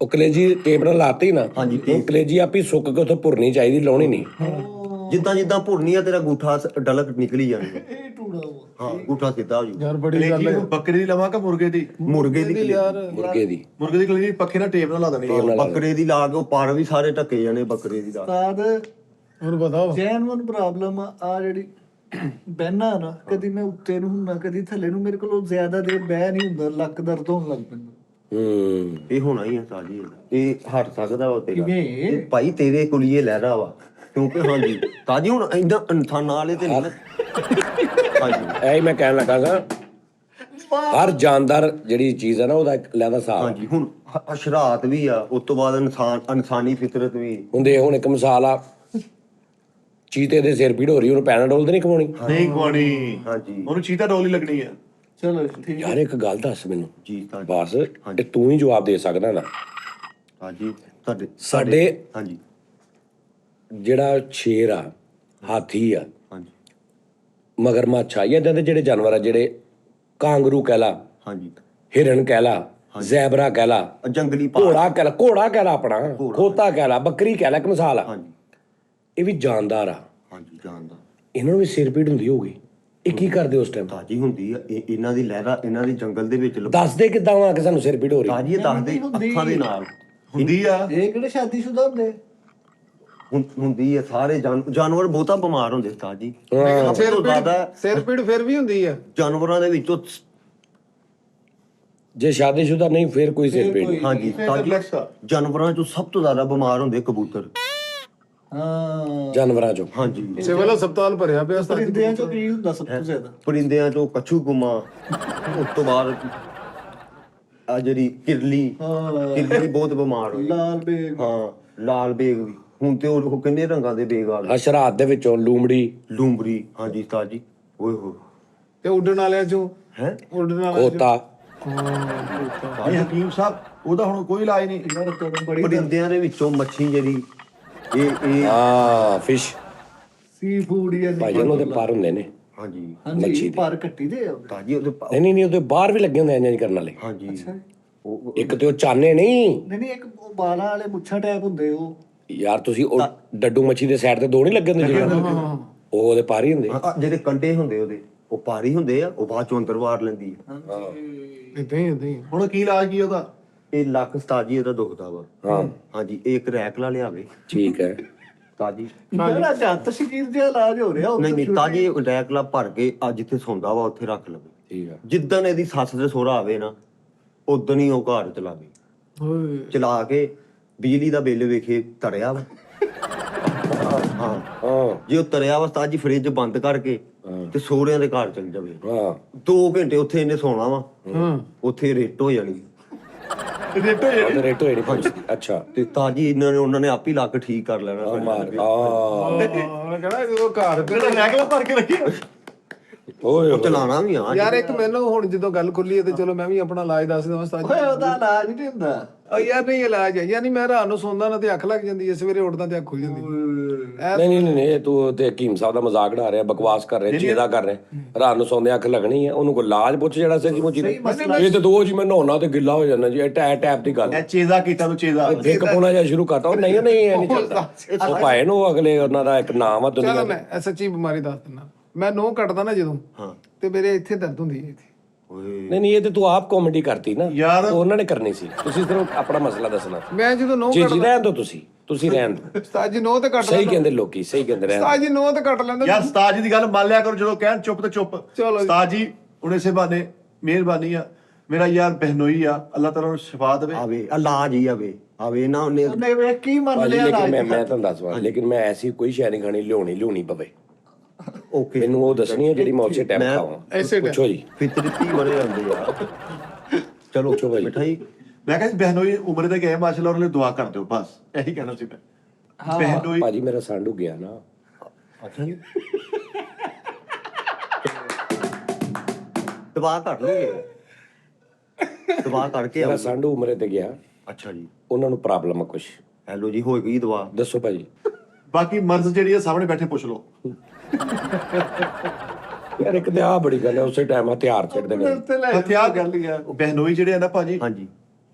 ਉਹ ਕਲੇਜੀ ਟੇਪ ਨਾਲ ਲਾਤੀ ਨਾ। ਹਾਂਜੀ ਉਹ ਕਲੇਜੀ ਆਪੀ ਸੁੱਕ ਕੇ ਉੱਥੇ ਭੁਰਨੀ ਚਾਹੀਦੀ, ਲਾਉਣੀ ਨਹੀਂ। ਜਿੱਦਾਂ ਭੁਰਨੀ ਆ ਤੇਰਾ ਗੂਠਾ ਡਲਕ ਨਿਕਲੀ ਜਾਣੀ। ਇਹ ਟੂੜਾ ਹਾਂ ਗੂਠਾ ਸਿੱਧਾ ਹੋ ਜੂ। ਯਾਰ ਬੜੀ ਗੱਲ ਹੈ। ਬੱਕਰੀ ਦੀ ਲਵਾਂ ਕਿ ਮੁਰਗੇ ਦੀ? ਮੁਰਗੇ ਦੀ ਯਾਰ ਮੁਰਗੇ ਦੀ। ਮੁਰਗੇ ਦੀ ਪੱਖੇ ਨਾਲ ਟੇਪ ਨਾਲ ਲਾ ਦੇਣੀ। ਬੱਕਰੇ ਦੀ ਲਾ ਕੇ ਉਹ ਪਰ ਵੀ ਸਾਰੇ ਢੱਕੇ ਜਾਣੇ ਬੱਕਰੇ ਦੀ ਲਾ। ਉਸਤਾਦ ਉਹਨੂੰ ਪਤਾ ਵਾ ਜੈਨੂਅਨ ਪ੍ਰੋਬਲਮ ਆ ਜਿਹੜੀ ਬਹਿਨਾ ਨਾ, ਕਦੀ ਮੈਂ ਉੱਤੇ ਨੂੰ ਹੁੰਦਾ ਕਦੀ ਥੱਲੇ ਨੂੰ, ਮੇਰੇ ਕੋਲੋਂ ਜ਼ਿਆਦਾ ਦੇਰ ਬਹਿ ਨਹੀਂ ਹੁੰਦਾ, ਲੱਕ ਦਰਦ ਹੋਣ ਲੱਗ ਪੈਂਦਾ। ਇਹ ਹੋਣਾ ਹੀ ਆ ਸਾਜੀ, ਇਹ ਹਟ ਸਕਦਾ ਵਾ ਤੇਰਾ। ਕਿਵੇਂ? ਇਹ ਭਾਈ ਤੇਰੇ ਕੋਲ ਹੀ ਇਹ ਲਹਿਰਾ ਵਾ, ਕਿਉਂਕਿ ਹਾਂਜੀ ਤਾਜੀ ਹੁਣ ਇੰਦਾ ਇਨਸਾਨਾਂ ਵਾਲੇ ਤੇ ਨਹੀਂ ਨਾ। ਹਾਂਜੀ ਐ ਮੈਂ ਕਹਿਣ ਲੱਗਾ ਗਾ, ਹਰ ਜਾਨਦਾਰ ਜਿਹੜੀ ਚੀਜ਼ ਹੈ ਨਾ ਉਹਦਾ ਇੱਕ ਲੈਦਾ ਹਿਸਾਬ ਆ। ਹਾਂਜੀ ਹੁਣ ਅਸ਼ਰਾਤ ਵੀ ਆ, ਉਸ ਤੋਂ ਬਾਅਦ ਇਨਸਾਨੀ ਫਿਤਰਤ ਵੀ ਹੁੰਦੇ। ਹੁਣ ਇੱਕ ਮਿਸਾਲ ਆ, ਚੀਤੇ ਦੇ ਸਿਰ ਪੀੜ ਹੋ ਰਹੀ, ਉਹਨੂੰ ਪੈਨਾਡੋਲ ਤੇ ਨਹੀਂ ਖਵਾਉਣੀ? ਨਹੀਂ ਗਵਾਣੀ, ਹਾਂਜੀ ਉਹਨੂੰ ਚੀਤਾ ਡੋਲ ਹੀ ਲੱਗਣੀ ਆ। ਚਲੋ ਜੀ, ਠੀਕ ਹੈ। ਯਾਰ ਇੱਕ ਗੱਲ ਦੱਸ ਮੈਨੂੰ ਜੀ ਤਾਜੀ ਬਸ, ਇਹ ਤੂੰ ਹੀ ਜਵਾਬ ਦੇ ਸਕਦਾ ਨਾ। ਹਾਂਜੀ ਤੁਹਾਡੇ ਸਾਡੇ ਹਾਂਜੀ ਜਿਹੜਾ ਸ਼ੇਰ ਆ, ਹਾਥੀ ਆ, ਹਾਂਜੀ ਮਗਰਮੱਛ ਆ, ਏਦਾਂ ਦੇ ਜਿਹੜੇ ਜਾਨਵਰ ਆ, ਜਿਹੜੇ ਕਾਂਗਰੂ ਕਹਿ ਲਾ, ਹਾਂਜੀ ਹਿਰਨ ਕਹਿ ਲਾ, ਜ਼ੈਬਰਾ ਕਹਿ ਲਾ, ਜੰਗਲੀ ਘੋੜਾ ਕਹਿ ਲਾ ਆਪਣਾ, ਖੋਤਾ ਕਹਿ ਲਾ, ਬੱਕਰੀ ਕਹਿ ਲਾ, ਇੱਕ ਮਿਸਾਲ ਆ, ਹਾਂਜੀ ਇਹ ਵੀ ਜਾਨਦਾਰ ਆ। ਹਾਂਜੀ ਜਾਣਦਾ ਇਹਨਾਂ ਨੂੰ ਵੀ ਸਿਰ ਪੀੜ ਹੁੰਦੀ ਹੋਊਗੀ, ਇਹ ਕੀ ਕਰਦੇ ਉਸ ਟਾਈਮ? ਤਾਜੀ ਹੁੰਦੀ ਆ, ਇਹਨਾਂ ਦੀ ਲਹਿਰਾ ਇਹਨਾਂ ਦੀ ਜੰਗਲ ਦੇ ਵਿੱਚ ਦੱਸਦੇ ਕਿੱਦਾਂ ਆ ਕਿ ਸਾਨੂੰ ਸਿਰ ਪੀੜ ਹੋ ਰਹੀ? ਤਾਜੀ ਇਹ ਦੱਸਦੇ ਅੱਖਾਂ ਦੇ ਨਾਲ ਹੁੰਦੀ ਆ। ਇਹ ਕਿਹੜੇ ਸ਼ਾਦੀशुदा ਹੁੰਦੇ? ਹੁੰਦੀ ਆ, ਸਾਰੇ ਜਾਨਵਰ ਬਹੁਤਾ ਬਿਮਾਰ ਹੁੰਦੇ ਤਾਜੀ। ਸਭ ਤੋਂ ਜ਼ਿਆਦਾ ਸਿਰ ਪੀੜ ਫਿਰ ਵੀ ਹੁੰਦੀ ਆ। ਜਾਨਵਰਾਂ ਦੇ ਵਿੱਚੋਂ ਜੇ ਸ਼ਾਦੀशुदा ਨਹੀਂ ਫਿਰ ਕੋਈ ਸਿਰ ਪੀੜ ਨਹੀਂ। ਹਾਂਜੀ ਤਾਜੀ ਜਾਨਵਰਾਂ ਚੋਂ ਸਭ ਤੋਂ ਜ਼ਿਆਦਾ ਬਿਮਾਰ ਹੁੰਦੇ ਕਬੂਤਰ। ਹਾਂ, ਜਾਨਵਰਾਂ ਚੋਂ। ਹਾਂਜੀ ਸਿਵਲ ਹਸਪਤਾਲ ਭਰਿਆ ਪਿਆ ਉਸਤਾਦ। ਪਰਿੰਦਿਆਂ ਚੋਂ ਕੀ ਹੁੰਦਾ ਸਭ ਤੋਂ ਜ਼ਿਆਦਾ? ਪਰਿੰਦਿਆਂ ਚੋਂ ਕੱਛੂ ਗੁਮਾ, ਉਸ ਤੋਂ ਬਾਅਦ ਆ ਜਿਹੜੀ ਕਿਰਲੀ ਬਹੁਤ ਬਿਮਾਰ ਹੋਈ। ਲਾਲ ਬੇਗ। ਹਾਂ ਲਾਲ ਬੇਗ ਵੀ, ਹੁਣ ਤੇ ਉਹ ਕਿੰਨੇ ਰੰਗਾਂ ਦੇ ਬੇਗ ਆ ਗਏ। ਹਸ਼ਰਾਤ ਦੇ ਵਿੱਚੋਂ ਲੂੰਬੜੀ, ਲੂੰਬੜੀ, ਹਾਂਜੀ ਤਾਜੀ। ਓਏ ਹੋ ਤੇ ਉੱਡਣ ਵਾਲਿਆਂ ਚੋਂ ਹੈ ਉੱਡਣ ਵਾਲਿਆਂ ਚੋਂ ਖੋਤਾ, ਭਾਈ ਹਕੀਮ ਸਾਹਿਬ, ਉਹਦਾ ਹੁਣ ਕੋਈ ਇਲਾਜ ਨਹੀਂ। ਯਾਰ ਤੈਨੂੰ ਬੜੀ ਪਰਿੰਦਿਆਂ ਦੇ ਵਿੱਚੋਂ ਮੱਛੀ ਜਿਹੜੀ ਇਹ ਹਾਂ ਫਿਸ਼ ਸੀ ਫੂਡ ਹੀ ਆ ਜੀ। ਭਾਈ ਉਹਨੂੰ ਤੇ ਪਰ ਹੁੰਦੇ ਨੇ। ਹਾਂਜੀ ਹਾਂਜੀ, ਪਰ ਕੱਟੀ ਦੇ ਆ ਉਹਦੇ। ਤਾਜੀ ਉਹਦੇ ਨਹੀਂ ਉਹਦੇ ਬਾਹਰ ਵੀ ਲੱਗੇ ਹੁੰਦੇ ਇੰਜ ਕਰਨ ਵਾਲੇ। ਹਾਂਜੀ ਉਹ ਇੱਕ ਤੇ ਉਹ ਚਾਨੇ ਨਹੀਂ ਨਹੀਂ ਇੱਕ ਉਹ ਬਾਲਾਂ ਵਾਲੇ ਮੁੱਛਾਂ ਟਾਈਪ ਹੁੰਦੇ ਉਹ। ਯਾਰ, ਤੁਸੀਂ ਉਹ ਡੱਡੂ ਮੱਛੀ ਦੇ ਸਾਈਡ ਤੇ ਦੋ ਨਹੀਂ ਲੱਗੇ ਹੁੰਦੇ ਜਿਹੜੇ, ਉਹ ਉਹਦੇ ਪਰ ਹੀ ਹੁੰਦੇ। ਜਿਹੜੇ ਕੰਡੇ ਹੁੰਦੇ ਉਹਦੇ, ਉਹ ਪਾਰੀ ਹੁੰਦੇ ਆ, ਉਹ ਬਾਅਦ ਚੋਂ ਅੰਦਰ ਵਾਰ ਲੈਂਦੀ ਆ। ਇਦਾਂ ਹੀ ਹੁਣ ਕੀ ਇਲਾਜ ਕੀ ਉਹਦਾ? ਇਹ ਲੱਕ ਤਾਜੀ ਇਹਦਾ ਦੁਖਦਾ ਵਾ। ਹਾਂ ਹਾਂਜੀ ਇਹ ਇੱਕ ਰੈਕਲਾ ਲਿਆਵੇ ਠੀਕ ਹੈ। ਤਾਜੀ। ਮੇਰਾ ਜੱਤ ਸ਼ਕੀਰ ਜਿਹਾ ਇਲਾਜ ਹੋ ਰਿਹਾ ਨਹੀਂ ਨਹੀਂ ਤਾਜੀ ਰੈਕਲਾ ਭਰ ਕੇ ਅੱਜ ਜਿੱਥੇ ਸੌਂਦਾ ਵਾ ਉੱਥੇ ਰੱਖ ਲਵੇ। ਠੀਕ ਹੈ। ਜਿੱਦਣ ਇਹਦੀ ਸੱਸ ਦੇ ਸਹੁਰਾ ਆਵੇ ਨਾ, ਉਦਣ ਹੀ ਉਹ ਘਰ ਚਲਾਵੇ। ਓਏ ਚਲਾ ਕੇ ਬਿਜਲੀ ਦਾ ਬਿੱਲ ਵੇਖੇ ਤੜਿਆ ਵਾ। ਹਾਂ ਜੇ ਉਹ ਤਰਿਆ ਵਾ ਤਾਜੀ ਫ੍ਰਿਜ ਬੰਦ ਕਰਕੇ ਤੇ ਸਹੁਰਿਆਂ ਦੇ ਘਰ ਚਲ ਜਾਵੇ। ਹਾਂ 2 ਘੰਟੇ ਉੱਥੇ ਇਹਨੇ ਸੌਣਾ ਵਾ, ਉੱਥੇ ਰੇਟ ਹੋ ਜਾਣੀ। ਰੇਟ ਹੋਏ ਨਹੀਂ ਪਹੁੰਚਦੀ। ਅੱਛਾ ਤੇ ਤਾਜੀ ਉਹਨਾਂ ਨੇ ਆਪ ਹੀ ਲੱਕ ਠੀਕ ਕਰ ਲੈਣਾ। ਮਾਰ ਉਹਨੇ ਕਹਿਣਾ ਜਦੋਂ ਘਰ ਤੇ ਰੈਗਲਾ ਭਰ ਕੇ ਰੱਖੀ। ਓਏ ਉਹ ਚਲਾਣਾ ਵੀ ਆ। ਯਾਰ ਇੱਕ ਮੈਨੂੰ ਹੁਣ ਜਦੋਂ ਗੱਲ ਖੁੱਲੀ ਹੈ ਤੇ ਚਲੋ ਮੈਂ ਵੀ ਆਪਣਾ ਇਲਾਜ ਦੱਸ ਦਵਾਂ ਉਸਤਾਦ ਓਏ ਉਹਦਾ ਇਲਾਜ ਨਹੀਂ ਹੁੰਦਾ। ਯਾਰ ਨਹੀਂ ਇਲਾਜ ਹੈ, ਯਾਨੀ ਮੈਂ ਰਾਤ ਨੂੰ ਸੌਂਦਾ ਨਾ ਤੇ ਅੱਖ ਲੱਗ ਜਾਂਦੀ ਹੈ, ਸਵੇਰੇ ਉੱਠਦਾ ਤੇ ਅੱਖ ਖੁੱਲ ਜਾਂਦੀ ਨਹੀਂ ਇਹ ਤੂੰ ਤੇ ਹਕੀਮ ਸਾਹਿਬ ਦਾ ਮਜ਼ਾਕ ਉਡਾ ਰਿਹਾ, ਬਕਵਾਸ ਕਰ ਰਿਹਾ, ਚੇਦਾ ਕਰ ਰਿਹਾ। ਰਾਤ ਨੂੰ ਸੌਂਦੇ ਅੱਖ ਲੱਗਣੀ ਹੈ, ਉਹਨੂੰ ਕੋਈ ਇਲਾਜ ਪੁੱਛ ਜਿਹੜਾ ਸੱਚੀ ਮੁੱਚੀ ਦਾ। ਇਹ ਤੇ ਦੋ ਜੀ ਮੈਂ ਨਹਾਉਣਾ ਤੇ ਗਿੱਲਾ ਹੋ ਜਾਂਦਾ ਜੀ, ਇਹ ਟੈਪ ਦੀ ਗੱਲ। ਇਹ ਚੇਜ਼ਾ ਕੀਤਾ ਤੂੰ ਚੇਜ਼ਾ। ਇੱਕ ਪੋਣਾ ਜਿਹਾ ਸ਼ੁਰੂ ਕਰਤਾ, ਉਹ ਨਹੀਂ ਇਹ ਨਹੀਂ ਚੱਲਦਾ। ਉਹ ਭਾਏ ਨੂੰ ਅਗਲੇ ਉਹਨਾਂ ਦਾ ਇੱਕ ਨਾਮ ਆ ਦੁਨੀਆ ਚਲੋ ਦਾ। ਮੈਂ ਇਹ ਸੱਚੀ ਬਿਮਾਰੀ ਦੱਸ ਦਿੰਦਾ। ਮੈਂ ਨੋਹ ਕੱਟਦਾ ਨਾ ਜਦੋਂ ਤੇ ਮੇਰੇ ਇੱਥੇ ਦਰਦ ਹੁੰਦੀ ਹੈ ਇੱਥੇ। ਨਹੀਂ ਇਹ ਤੇ ਤੂੰ ਆਪ ਕਾਮੇਡੀ ਕਰਤੀ ਨਾ ਯਾਰ। ਉਹਨਾਂ ਨੇ ਕਰਨੀ ਸੀ, ਤੁਸੀਂ ਸਿਰਫ ਆਪਣਾ ਮਸਲਾ ਦੱਸਣਾ। ਮੈਂ ਜਦੋਂ ਨੋਹ ਜੀ ਕੱਟਦਾ ਰਹਿਣ ਦੋ, ਤੁਸੀਂ ਰਹਿਣ ਦੋ। ਉਸਤਾਦ ਜੀ ਨੋਹ ਤੇ ਕੱਟ ਸਹੀ ਲੈਂਦਾ। ਕਹਿੰਦੇ ਲੋਕੀ, ਸਹੀ ਕਹਿੰਦੇ ਰਹਿਣ ਉਸਤਾਦ ਜੀ ਨੋਹ ਤੇ ਕੱਟ ਲੈਂਦਾ। ਯਾਰ ਉਸਤਾਦ ਜੀ ਦੀ ਗੱਲ ਮੰਨ ਲਿਆ ਕਰੋ, ਜਦੋਂ ਕਹਿਣ ਚੁੱਪ ਤੇ ਚੁੱਪ। ਚਲੋ ਉਸਤਾਦ ਜੀ ਹੁਣ ਇਸੇ ਬਹਾਨੇ ਮਿਹਰਬਾਨੀ ਆ, ਮੇਰਾ ਯਾਰ ਬਹਿਨੋਈ ਆ, ਅੱਲਾਹ ਤਾਲਾ ਨੂੰ ਸ਼ਿਫਾ ਦੇਵੇ। ਆਵੇ ਇਲਾਜ ਹੀ ਆਵੇ ਨਾ ਉਹਨੇ। ਉਹਨੇ ਵੇਖ ਕੀ ਮੰਨ ਭਾਜੀ, ਲਿਆ ਲੇਕਿਨ ਇਲਾਜ। ਮੈਂ ਤੁਹਾਨੂੰ ਦੱਸਵਾਂ, ਲੇਕਿਨ ਮੈਂ ਐਸੀ ਕੋਈ ਸ਼ੈ ਨਹੀਂ ਖਾਣੀ ਲਿਆਉਣੀ ਪਵੇ। ਓਕੇ ਮੈਨੂੰ ਉਹ ਦੱਸਣੀ ਹੈ ਜਿਹੜੀ ਮੈਂ ਉਸੇ ਟਾਈਮ ਖਾਵਾਂ। ਐਸੇ ਪੁੱਛੋ ਜੀ। ਫਿਤਰਤੀ ਬੜੇ ਆਉਂਦੇ ਆ। ਚਲੋ ਪੁੱਛੋ ਭਾਈ। ਮਿਠਾਈ ਮੈਂ ਕਹਿੰਦਾ ਬਹਿਨੋਈ ਉਮਰ ਦੇ ਗਏ ਮਾਸ਼ਾਅੱਲਾ, ਉਹਨਾਂ ਲਈ ਦੁਆ ਕਰ ਦਿਓ, ਬਸ ਇਹੀ ਕਹਿਣਾ ਸੀ ਮੈਂ। ਬਹਿਨੋਈ ਭਾਜੀ ਮੇਰਾ ਸਾਂਢੂ ਗਿਆ ਨਾ। ਅੱਛਾ ਜੀ ਦਵਾ ਕਰ ਲਓਗੇ, ਦਵਾ ਕਰਕੇ ਮੇਰਾ ਆਓ। ਸਾਂਢੂ ਉਮਰੇ ਤੇ ਗਿਆ, ਅੱਛਾ ਜੀ ਉਹਨਾਂ ਨੂੰ ਪ੍ਰੋਬਲਮ ਆ ਕੁਛ। ਹੈਲੋ ਜੀ ਹੋ ਗਈ ਦਵਾ? ਦੱਸੋ ਭਾਜੀ। ਬਾਕੀ ਮਰਜ਼ ਜਿਹੜੀ ਆ ਸਾਹਮਣੇ ਬੈਠੇ ਪੁੱਛ ਲਓ। ਯਾਰ ਇੱਕ ਤੇ ਆ ਬੜੀ ਗੱਲ ਹੈ, ਉਸੇ ਟਾਈਮ ਹਥਿਆਰ ਛੱਡਦੇ ਨੇ। ਹਥਿਆਰ ਗੱਲ ਹੀ ਆ। ਬਹਿਨੋਈ ਜਿਹੜੇ ਆ ਨਾ ਭਾਜੀ, ਹਾਂਜੀ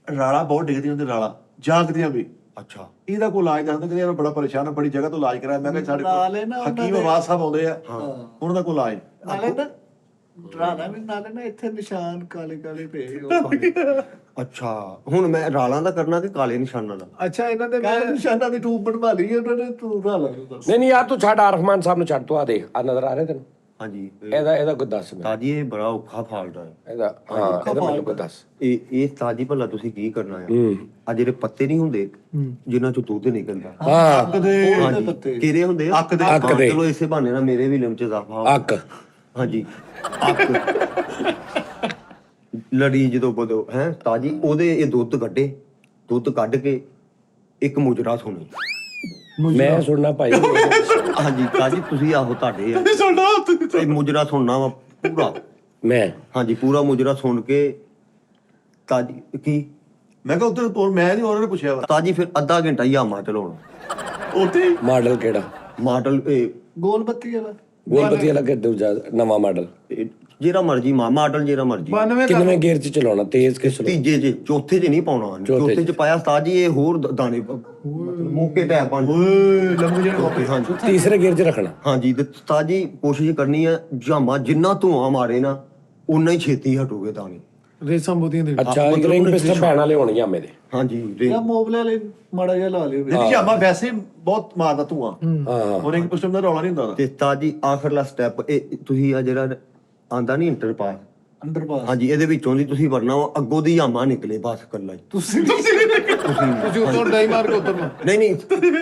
ਰਾਲਾ ਬਹੁਤ ਡਿੱਗਦੀਆਂ ਹੁੰਦੇ, ਰਾਲਾ ਜਾਗਦੀਆਂ ਵੀ। ਅੱਛਾ ਇਹਦਾ ਕੋਈ ਇਲਾਜ ਦੱਸਦੇ ਕਿ ਯਾਰ ਬੜਾ ਪਰੇਸ਼ਾਨ ਆ, ਬੜੀ ਜਗ੍ਹਾ ਤੋਂ ਇਲਾਜ ਕਰਾਇਆ। ਮੈਂ ਕਿਹਾ ਸਾਡੇ ਨਾਲੇ ਨਾ ਕੋਲ ਉਹਨਾਂ ਹਕੀਮ ਦੇ- ਆਵਾਜ਼ ਸਾਹਿਬ ਆਉਂਦੇ ਆ, ਉਹਨਾਂ ਦਾ ਕੋਈ ਇਲਾਜ। ਨਾਲੇ ਨਾ ਡਰਾਣਾ ਵੀ, ਨਾਲੇ ਨਾ ਇੱਥੇ ਨਿਸ਼ਾਨ ਕਾਲੇ ਕਾਲੇ ਪਏ ਉਹ ਅੱਛਾ ਹੁਣ ਮੈਂ ਰਾਲਾਂ ਦਾ ਕਰਨਾ ਕਿ ਕਾਲੇ ਨਿਸ਼ਾਨਾਂ ਦਾ? ਅੱਛਾ ਇਹਨਾਂ ਦੇ ਕਾਲੇ ਨਿਸ਼ਾਨਾਂ ਦੀ ਟੂਬ ਬਣਵਾ ਲਈ ਉਹਨਾਂ ਨੇ, ਤੂੰ ਰਾਲਾ ਨੂੰ ਦੱਸ। ਨਹੀਂ ਯਾਰ ਤੂੰ ਛੱਡ ਆਰਫਮਾਨ ਸਾਹਿਬ ਨੂੰ ਛੱਡ, ਤੂੰ ਆ ਦੇਖ ਆ ਨਜ਼ਰ ਆ ਰਿਹਾ ਤੈਨੂੰ? ਹਾਂਜੀ ਇਹਦਾ ਕੋਈ ਦੱਸ ਮੈਨੂੰ ਤਾਜੀ ਇਹ ਬੜਾ ਔਖਾ ਫਾਲਟ ਹੈ ਇਹਦਾ ਮੈਨੂੰ ਕੋਈ ਦੱਸ। ਇਹ ਤਾਜੀ ਭਲਾ ਤੁਸੀਂ ਕੀ ਕਰਨਾ ਆ? ਆ ਜਿਹੜੇ ਪੱਤੇ ਨਹੀਂ ਹੁੰਦੇ ਜਿਨ੍ਹਾਂ ਚੋਂ ਦੁੱਧ ਨਿਕਲਦਾ, ਹਾਂ ਹਾਂਜੀ ਕਿਹੜੇ ਹੁੰਦੇ ਆ? ਅੱਕ ਦੇ। ਅੱਕ ਦੇ। ਚਲੋ ਇਸੇ ਬਹਾਨੇ ਨਾਲ ਮੇਰੇ ਵੀ ਲਿਮ ਚ ਇਜ਼ਾਫਾ ਹੋ ਅੱਕ ਹਾਂਜੀ ਅੱਕ ਲੜੀ ਜਦੋਂ ਬਦੋ ਹੈ ਤਾਜੀ ਉਹਦੇ ਇਹ ਦੁੱਧ ਕੱਢ ਕੇ ਇੱਕ ਮੁਜਰਾ ਸੁਣੀ। ਮੈਂ ਸੁਣਨਾ ਭਾਈ। ਹਾਂਜੀ ਤਾਜੀ ਤੁਸੀਂ ਆਹੋ ਤੁਹਾਡੇ ਆ ਇਹ ਮੁਜਰਾ ਸੁਣਨਾ ਵਾ ਪੂਰਾ। ਮੈਂ ਹਾਂਜੀ ਪੂਰਾ ਮੁਜਰਾ ਸੁਣ ਕੇ ਤਾਜੀ ਕੀ ਮੈਂ ਕਿਹਾ ਉੱਧਰ ਮੈਂ ਨਹੀਂ ਉਹਨਾਂ ਨੇ ਪੁੱਛਿਆ ਵਾ ਤਾਜੀ ਫਿਰ ਅੱਧਾ ਘੰਟਾ ਹੀ ਆਮਾ ਚਲਾਉਣਾ। ਉੱਥੇ ਹੀ ਮਾਡਲ ਕਿਹੜਾ? ਮਾਡਲ ਗੋਲ ਬੱਤੀ ਵਾਲਾ ਗੋਲਪਤੀ ਵਾਲਾ ਕਿ ਦੂਜਾ ਨਵਾਂ ਮਾਡਲ? ਜਿਹੜਾ ਮਰਜੀ ਮਾਡਲ ਜਿਹੜਾ ਮਰਜੀ। 92 ਕਿੰਨੇ ਗੇਅਰ ਚ ਚਲਾਉਣਾ? ਤੇਜ਼ ਕਿ slow? ਤੀਜੇ ਚ ਚੌਥੇ ਚ ਨਹੀਂ ਪਾਉਣਾ, ਚੌਥੇ ਚ ਪਾਇਆ ਤਾਜੀ ਇਹ ਹੋਰ ਦਾਣੇ ਮਤਲਬ ਮੌਕੇ ਟੈਪ ਬਣ ਲੰਬੇ ਜਿਹੜੇ ਓਕੇ ਹਾਂਜੀ ਤੀਸਰੇ ਗੇਅਰ ਚ ਰੱਖਣਾ। ਹਾਂਜੀ ਤੇ ਤਾਜੀ ਕੋਸ਼ਿਸ਼ ਕਰਨੀ ਹੈ ਜਾਮਾ ਜਿੰਨਾ ਧੂਆਂ ਮਾਰੇ ਨਾ ਉਨਾ ਹੀ ਛੇਤੀ ਹਟੂਗੇ ਦਾਣੇ। ਰੇਸਾਂ ਬੋਦੀਆਂ ਦੇ ਅੱਛਾ ਰਿੰਗ ਪਿਸਟਨ ਪੈਣ ਵਾਲੇ ਹੋਣਗੇ ਆਮੇ ਦੇ। ਹਾਂਜੀ ਜਾਂ ਮੋਬਲੇ ਵਾਲੇ ਮਾੜਾ ਜਿਹਾ ਲਾ ਲਿਓ। ਨਹੀਂ ਜਾਮਾ ਵੈਸੇ ਹੀ ਬਹੁਤ ਮਾਰਦਾ ਧੂਆਂ, ਹਾਂ ਔਰ ਇੱਕ ਪਿਸਟਨ ਦਾ ਰੌਲਾ ਨਹੀਂ ਹੁੰਦਾ ਉਹਦਾ। ਤੇ ਤਾਜੀ ਆਖਰਲਾ ਸਟੈਪ ਇਹ ਤੁਸੀਂ ਆ ਜਿਹੜਾ ਆਂਦਾ ਨਹੀਂ ਇੰਟਰਪਾਸ, ਅੰਡਰਪਾਸ ਹਾਂਜੀ ਇਹਦੇ ਵਿੱਚੋਂ ਦੀ ਤੁਸੀਂ ਵਰਨਾ ਵਾ ਅੱਗੋਂ ਦੀ ਜਾਮਾ ਨਿਕਲੇ ਬਸ ਕੱਲਾ ਹੀ। ਤੁਸੀਂ ਤੁਸੀਂ ਉੱਤੋਂ ਡਾਈ ਮਾਰ ਕੇ ਉਤਰਨਾ। ਨਹੀਂ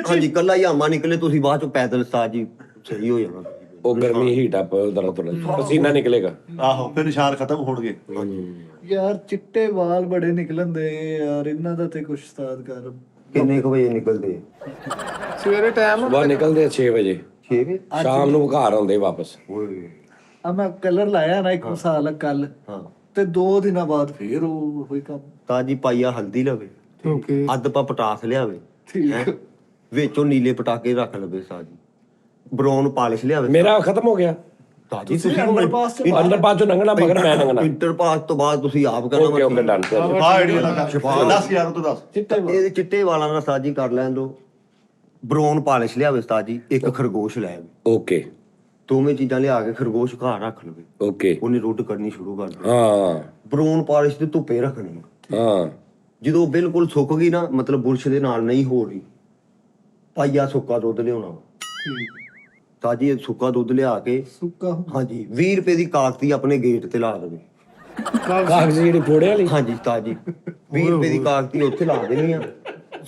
ਹਾਂਜੀ ਕੱਲਾ ਹੀ ਜਾਮਾ ਨਿਕਲੇ, ਤੁਸੀਂ ਬਾਅਦ ਚੋਂ ਪੈਦਲ ਤਾਜੀ ਸਹੀ ਹੋ ਜਾਣਾ। ਉਹ ਗਰਮੀ ਹੀਟ ਅਪ ਉਧਰ ਪਸੀਨਾ ਨਿਕਲੇਗਾ। ਆਹੋ ਫਿਰ ਨਿਸ਼ਾਨ ਖਤਮ ਹੋਣਗੇ। ਯਾਰ ਚਿੱਟੇ ਵਾਲ ਬੜੇ ਨਿਕਲਣਦੇ ਯਾਰ, ਇਹਨਾਂ ਦਾ ਤੇ ਕੁਛ ਉਸਤਾਦ ਕਰ। ਕਿੰਨੇ ਕੁ ਵਜੇ ਨਿਕਲਦੇ? ਸਵੇਰੇ ਟਾਈਮ ਸੁਬਾਹ ਨਿਕਲਦੇ 6 ਵਜੇ, 6 ਵਜੇ ਸ਼ਾਮ ਨੂੰ ਘਰ ਆਉਂਦੇ ਵਾਪਸ। ਓਏ ਆ ਮੈਂ ਕਲਰ ਲਾਇਆ ਨਾ ਇੱਕ ਸਾਲ ਕੱਲ, ਹਾਂ ਤੇ 2 ਦਿਨਾਂ ਬਾਅਦ ਫੇਰ ਉਹ ਹੋਈ ਕੰਮ। ਤਾਜੀ ਪਾਈਆ ਹਲਦੀ ਲਵੇ, ਓਕੇ ਅੱਧ ਪਾ ਪਟਾਸ ਲਿਆਵੇ, ਠੀਕ ਵਿੱਚੋਂ ਨੀਲੇ ਪਟਾਕੇ ਰੱਖ ਲਵੇ, ਸਾਜੀ ਬਰਾਊਨ ਪਾਲਿਸ਼ ਲਿਆਵੇ। ਮੇਰਾ ਖਤਮ ਹੋ ਗਿਆ। ਤਾਜੀ ਤੁਸੀਂ ਅੰਡਰਪਾਸ ਚ ਅੰਡਰਪਾਸ ਚੋਂ ਲੰਘਣਾ ਮਗਰ ਮੈਂ ਲੰਘਣਾ। ਇੰਟਰਪਾਸ ਤੋਂ ਬਾਅਦ ਤੁਸੀਂ ਆਪ ਕਰਨਾ। Okay okay done. Shifa idea ਲਗਾ ਸ਼ਿਫਾ 10000 ਤੋਂ 10 ਚਿੱਟੇ ਵਾਲ। ਇਹਦੇ ਚਿੱਟੇ ਵਾਲਾਂ ਨਾਲ ਸਾਜੀ ਕਰ ਲੈਣ ਦੋ, ਬਰਾਊਨ ਪਾਲਿਸ਼ ਲਿਆਵੇ ਸਾਜੀ, ਇੱਕ ਖਰਗੋਸ਼ ਲੈ ਆਵੇ, ਓਕੇ ਦੋਵੇਂ ਚੀਜ਼ਾਂ ਲਿਆ ਕੇ ਖਰਗੋਸ਼ ਘਰ ਰੱਖ ਲਵੇ, ਓਕੇ ਉਹਨੇ ਰੁੱਟ ਕਰਨੀ ਸ਼ੁਰੂ ਕਰ ਦੇ। ਹਾਂ ਬਰਾਊਨ ਪਾਲਿਸ਼ ਤੇ ਧੁੱਪੇ ਰੱਖਣੀ। ਹਾਂ ਜਦੋਂ ਬਿਲਕੁਲ ਸੁੱਕ ਗਈ ਨਾ, ਮਤਲਬ ਬੁਰਸ਼ ਦੇ ਨਾਲ ਨਹੀਂ ਹੋ ਰਹੀ, ਪਾਈਆ ਸੁੱਕਾ ਦੁੱਧ ਲਿਆਉਣਾ। ਤਾਜੀ ਇਹ ਸੁੱਕਾ ਦੁੱਧ ਲਿਆ ਕੇ ਸੁੱਕਾ ਹਾਂਜੀ 20 ਰੁਪਏ ਦੀ ਕਾਗਤੀ ਆਪਣੇ ਗੇਟ ਤੇ ਲਾ ਦੇਵੇ। ਕਾਗਜ਼ ਜਿਹੜੀ ਫੋੜੇ ਵਾਲੀ। ਹਾਂਜੀ ਤਾਜੀ 20 ਰੁਪਏ ਦੀ ਕਾਗਤੀ ਉੱਥੇ ਲਾ ਦੇਣੀ ਆ।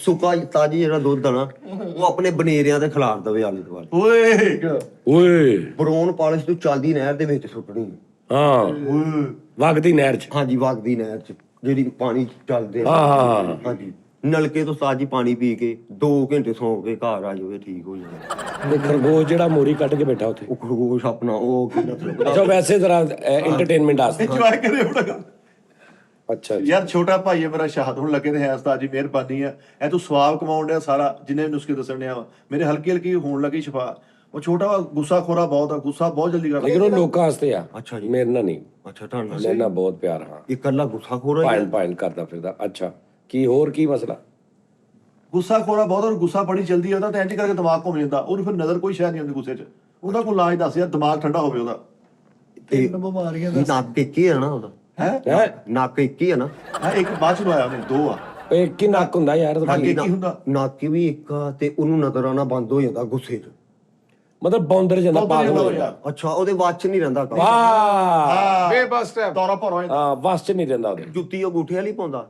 ਸੁੱਕਾ ਤਾਜੀ ਜਿਹੜਾ ਦੁੱਧ ਆ ਨਾ ਉਹ ਆਪਣੇ ਬਨੇਰਿਆਂ ਤੇ ਖਿਲਾਰ ਦਵੇ ਆਲੇ ਦੁਆਲੇ। ਓਏ ਓਏ ਬਰਾਊਨ ਪਾਲਿਸ਼ ਤੋਂ ਚੱਲਦੀ ਨਹਿਰ ਦੇ ਵਿੱਚ ਸੁੱਟਣੀ। ਹਾਂ ਵਗਦੀ ਨਹਿਰ ਚ। ਹਾਂਜੀ ਵਗਦੀ ਨਹਿਰ ਚ ਜਿਹੜੀ ਪਾਣੀ ਚੱਲਦੇ ਹਾਂ ਹਾਂਜੀ ਨਲਕੇ ਤੋਂ ਤਾਜੀ ਪਾਣੀ ਪੀ ਕੇ 2 ਘੰਟੇ ਸੌਂ ਕੇ ਘਰ ਆ ਜਾਵੇ, ਠੀਕ ਹੋ ਜਾਵੇ। ਤੇ ਖਰਗੋਸ਼ ਜਿਹੜਾ ਮੋਰੀ ਕੱਢ ਕੇ ਬੈਠਾ ਉੱਥੇ। ਉਹ ਖਰਗੋਸ਼ ਆਪਣਾ ਉਹ ਅੱਛਾ ਵੈਸੇ ਜ਼ਰਾ ਐਂਟਰਟੇਨਮੈਂਟ ਆਸਤੇ। ਇੰਜੋਏ ਕਰੇ ਬੜਾ। ਅੱਛਾ ਯਾਰ ਛੋਟਾ ਭਾਈ ਹੈ ਮੇਰਾ, ਸ਼ਹਾਦ ਹੁਣ ਲੱਗੇ ਤੇ ਹੈ ਉਸਤਾਦ ਜੀ ਮਿਹਰਬਾਨੀ ਆ। ਇਹ ਤੂੰ ਸਵਾਬ ਕਮਾਉਣ ਡਿਆ ਸਾਰਾ, ਜਿੰਨੇ ਨੁਸਖੇ ਦੱਸਣ ਡਿਆ ਵਾ ਮੇਰੇ ਹਲਕੀ ਹਲਕੀ ਹੋਣ ਲੱਗੀ ਸ਼ਿਫਾ। ਉਹ ਛੋਟਾ ਵਾ ਗੁੱਸਾ ਖੋਰਾ ਬਹੁਤ ਆ, ਗੁੱਸਾ ਬਹੁਤ ਜਲਦੀ ਕਰਦਾ। ਲੇਕਿਨ ਉਹ ਲੋਕਾਂ ਵਾਸਤੇ ਆ। ਅੱਛਾ ਜੀ। ਮੇਰੇ ਨਾਲ ਨਹੀਂ, ਅੱਛਾ ਤੁਹਾਨੂੰ ਮੇਰੇ ਨਾਲ ਬਹੁਤ ਪਿਆਰ। ਹਾਂ ਇਹ ਇਕੱਲਾ ਗੁੱਸਾ ਖੋਰਾ ਪਾਇਨ ਪਾਇਨ ਕਰਦਾ ਫਿਰਦਾ। ਅੱਛਾ ਕੀ ਹੋਰ ਕੀ ਮਸਲਾ? ਗੁੱਸਾ ਖੋਰਾ ਬਹੁਤ, ਔਰ ਗੁੱਸਾ ਬੜੀ ਜਲਦੀ ਆਉਂਦਾ ਤੇ ਐਂਟੀ ਕਰਕੇ ਦਿਮਾਗ ਘੁੰਮ ਜਾਂਦਾ। ਉਹਨੂੰ ਫਿਰ ਨਜ਼ਰ ਕੋਈ ਸ਼ੈ ਨਹੀਂ ਆਉਂਦੀ ਗੁੱਸੇ 'ਚ। ਉਹਦਾ ਕੋਈ ਇਲਾਜ ਦੱਸ ਯਾਰ, ਦਿਮਾਗ ਠੰਡਾ ਹੋਵੇ ਉਹਦਾ। 3 ਬਿਮਾਰੀਆਂ ਦਾ ਨੱਕ ਇੱਕ ਹੀ ਆ ਨਾ ਉਹਦਾ, ਹੈ ਨੱਕ ਇੱਕ ਹੀ ਆ ਨਾ। ਹਾਂ ਇੱਕ ਬਾਅਦ 'ਚ ਆਇਆ ਉਹਨੇ 2 ਆ। ਇਹ ਕੀ ਨੱਕ ਹੁੰਦਾ ਯਾਰ? ਅੱਗੇ ਕੀ ਹੁੰਦਾ? ਨੱਕ ਵੀ ਇੱਕ ਆ ਤੇ ਉਹਨੂੰ ਨਜ਼ਰ ਆਉਣਾ ਬੰਦ ਹੋ ਜਾਂਦਾ ਗੁੱਸੇ 'ਚ। ਮਤਲਬ ਬੌਂਦਰ ਜਾਂਦਾ ਪਾਗਲ ਹੋ ਜਾਂਦਾ। ਅੱਛਾ ਉਹਦੇ ਵਾਚ ਨਹੀਂ ਰਹਿੰਦਾ ਕੰਮ। ਵਾਹ ਬੇਬਸ ਸਟੈਪ ਦੌਰਾ ਭਰ ਹੋਇਆ। ਹਾਂ ਵਸ ਚ ਨਹੀਂ ਰਹਿੰਦਾ ਉਹਦੇ। ਜੁੱਤੀ ਉਹ ਗੂਠੇ ਵਾਲੀ ਪਾਉਂਦਾ।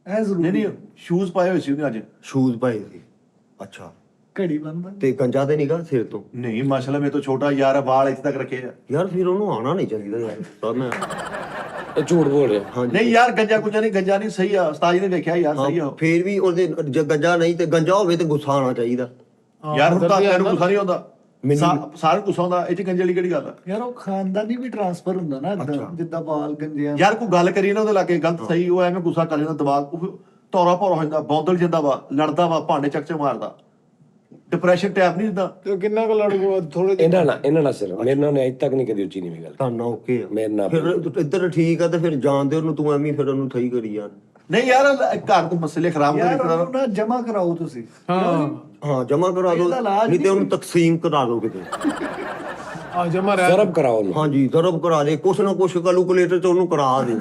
ਇਹ ਨਹੀਂ ਜ਼ਰੂਰੀ ਨਹੀਂ ਸ਼ੂਜ਼ ਪਾਏ ਹੋਏ ਸੀ ਉਹਨੇ ਅੱਜ। ਸ਼ੂਜ਼ ਪਾਏ ਸੀ। ਅੱਛਾ ਘੜੀ ਬੰਦਾ। ਤੇ ਗੰਜਾ ਤੇ ਨਿਗਾ ਸਿਰ ਤੋਂ। ਨਹੀਂ ਮਾਸ਼ਾਅੱਲਾ ਮੇਰੇ ਤੋਂ ਛੋਟਾ ਯਾਰ, ਵਾਲ ਇੱਥੇ ਤੱਕ ਰੱਖੇ ਆ। ਯਾਰ ਫਿਰ ਉਹਨੂੰ ਆਉਣਾ ਨਹੀਂ ਚਾਹੀਦਾ ਯਾਰ ਤਾਂ ਮੈਂ ਇਹ ਝੂਠ ਬੋਲ ਰਿਹਾ। ਹਾਂਜੀ ਨਹੀਂ ਯਾਰ ਗੰਜਾ ਗੁੰਜਾ ਨਹੀਂ, ਗੰਜਾ ਨਹੀਂ ਸਹੀ ਆ। ਉਸਤਾਦ ਜੀ ਨੇ ਵੇਖਿਆ ਯਾਰ ਸਹੀ ਆ ਉਹ। ਫੇਰ ਵੀ ਉਹਦੇ ਗੰਜਾ ਨਹੀਂ ਤੇ ਗੰਜਾ ਹੋਵੇ ਤੇ ਗੁੱਸਾ ਆਉਣਾ ਚਾਹੀਦਾ। ਯਾਰ ਹੁਣ ਤਾਂ ਤੈਨੂੰ ਗੁੱਸਾ ਨਹੀਂ ਆਉਂਦਾ, ਮੈਨੂੰ- ਸਾਰਿਆਂ ਗੁੱਸਾ ਆਉਂਦਾ। ਇਹ 'ਚ ਗੰਜੇ ਵਾਲੀ ਕਿਹੜੀ ਗੱਲ ਆ ਯਾਰ ਉਹ ਖਾਨਦਾਨੀ ਵੀ ਟ੍ਰਾਂਸਫਰ ਹੁੰਦਾ ਨਾ ਏਦਾਂ, ਜਿੱਦਾਂ ਵਾਲ ਗੰਜਿਆਂ। ਯਾਰ ਕੋਈ ਗੱਲ ਕਰੀਏ ਨਾ ਉਹਦੇ ਲਾਗੇ ਗਲਤ ਸਹੀ, ਉਹ ਐਵੇਂ ਗੁੱਸਾ ਕਰ ਜਾਂਦਾ, ਦਿਮਾਗ ਤੌਰਾ ਭੌਰਾ ਹੋ ਜਾਂਦਾ, ਬੌਂਦਲ ਜਾਂਦਾ ਵਾ, ਲੜਦਾ ਵਾ, ਭਾਂਡੇ ਚੱਕ ਮਾਰਦਾ। ਡਿਪਰੈਸ਼ਨ ਟੈਪ ਨਹੀਂ ਦਿੰਦਾ। ਤੇ ਕਿੰਨਾ ਕੁ ਲੜੂਗਾ ਥੋੜੇ ਇਹਨਾਂ ਨਾਲ ਸਿਰ ਮੇਰੇ ਨਾਲ ਅਜੇ ਤੱਕ ਨਹੀਂ ਕਦੀ ਉੱਚੀ ਨਹੀਂ ਗੱਲ। ਤਾਂ ਓਕੇ ਆ। ਮੇਰੇ ਨਾਲ ਫਿਰ ਇੱਧਰ ਠੀਕ ਆ ਤੇ ਫਿਰ ਜਾਣਦੇ ਉਹਨੂੰ ਤੂੰ ਐਵੇਂ ਫਿਰ ਉਹਨੂੰ ਸਹੀ ਕਰੀ ਯਾਰ। ਨਹੀਂ ਯਾਰ ਘਰ ਦੇ ਮਸਲੇ ਖਰਾਬ ਯਾਰ ਕਰ ਉਹਨੂੰ ਨਾ ਜਮਾ ਕਰਾਓ ਤੁਸੀਂ। ਹਾਂ ਜਮਾ ਕਰਾ ਦੋ, ਇਹਦਾ ਇਲਾਜ ਨਹੀਂ ਤੇ ਉਹਨੂੰ ਤਕਸੀਮ ਕਰਾ ਦੋ ਕਿਤੇ। ਆ ਜਮਾ ਰਹਿ ਜ਼ਰਬ ਕਰਾਓ ਉਹਨੂੰ। ਹਾਂਜੀ ਜ਼ਰਬ ਕਰਾ ਦੇ, ਕੁਛ ਨਾ ਕੁਛ ਕੈਲਕੂਲੇਟਰ ਚ ਉਹਨੂੰ ਕਰਾ ਦੇ।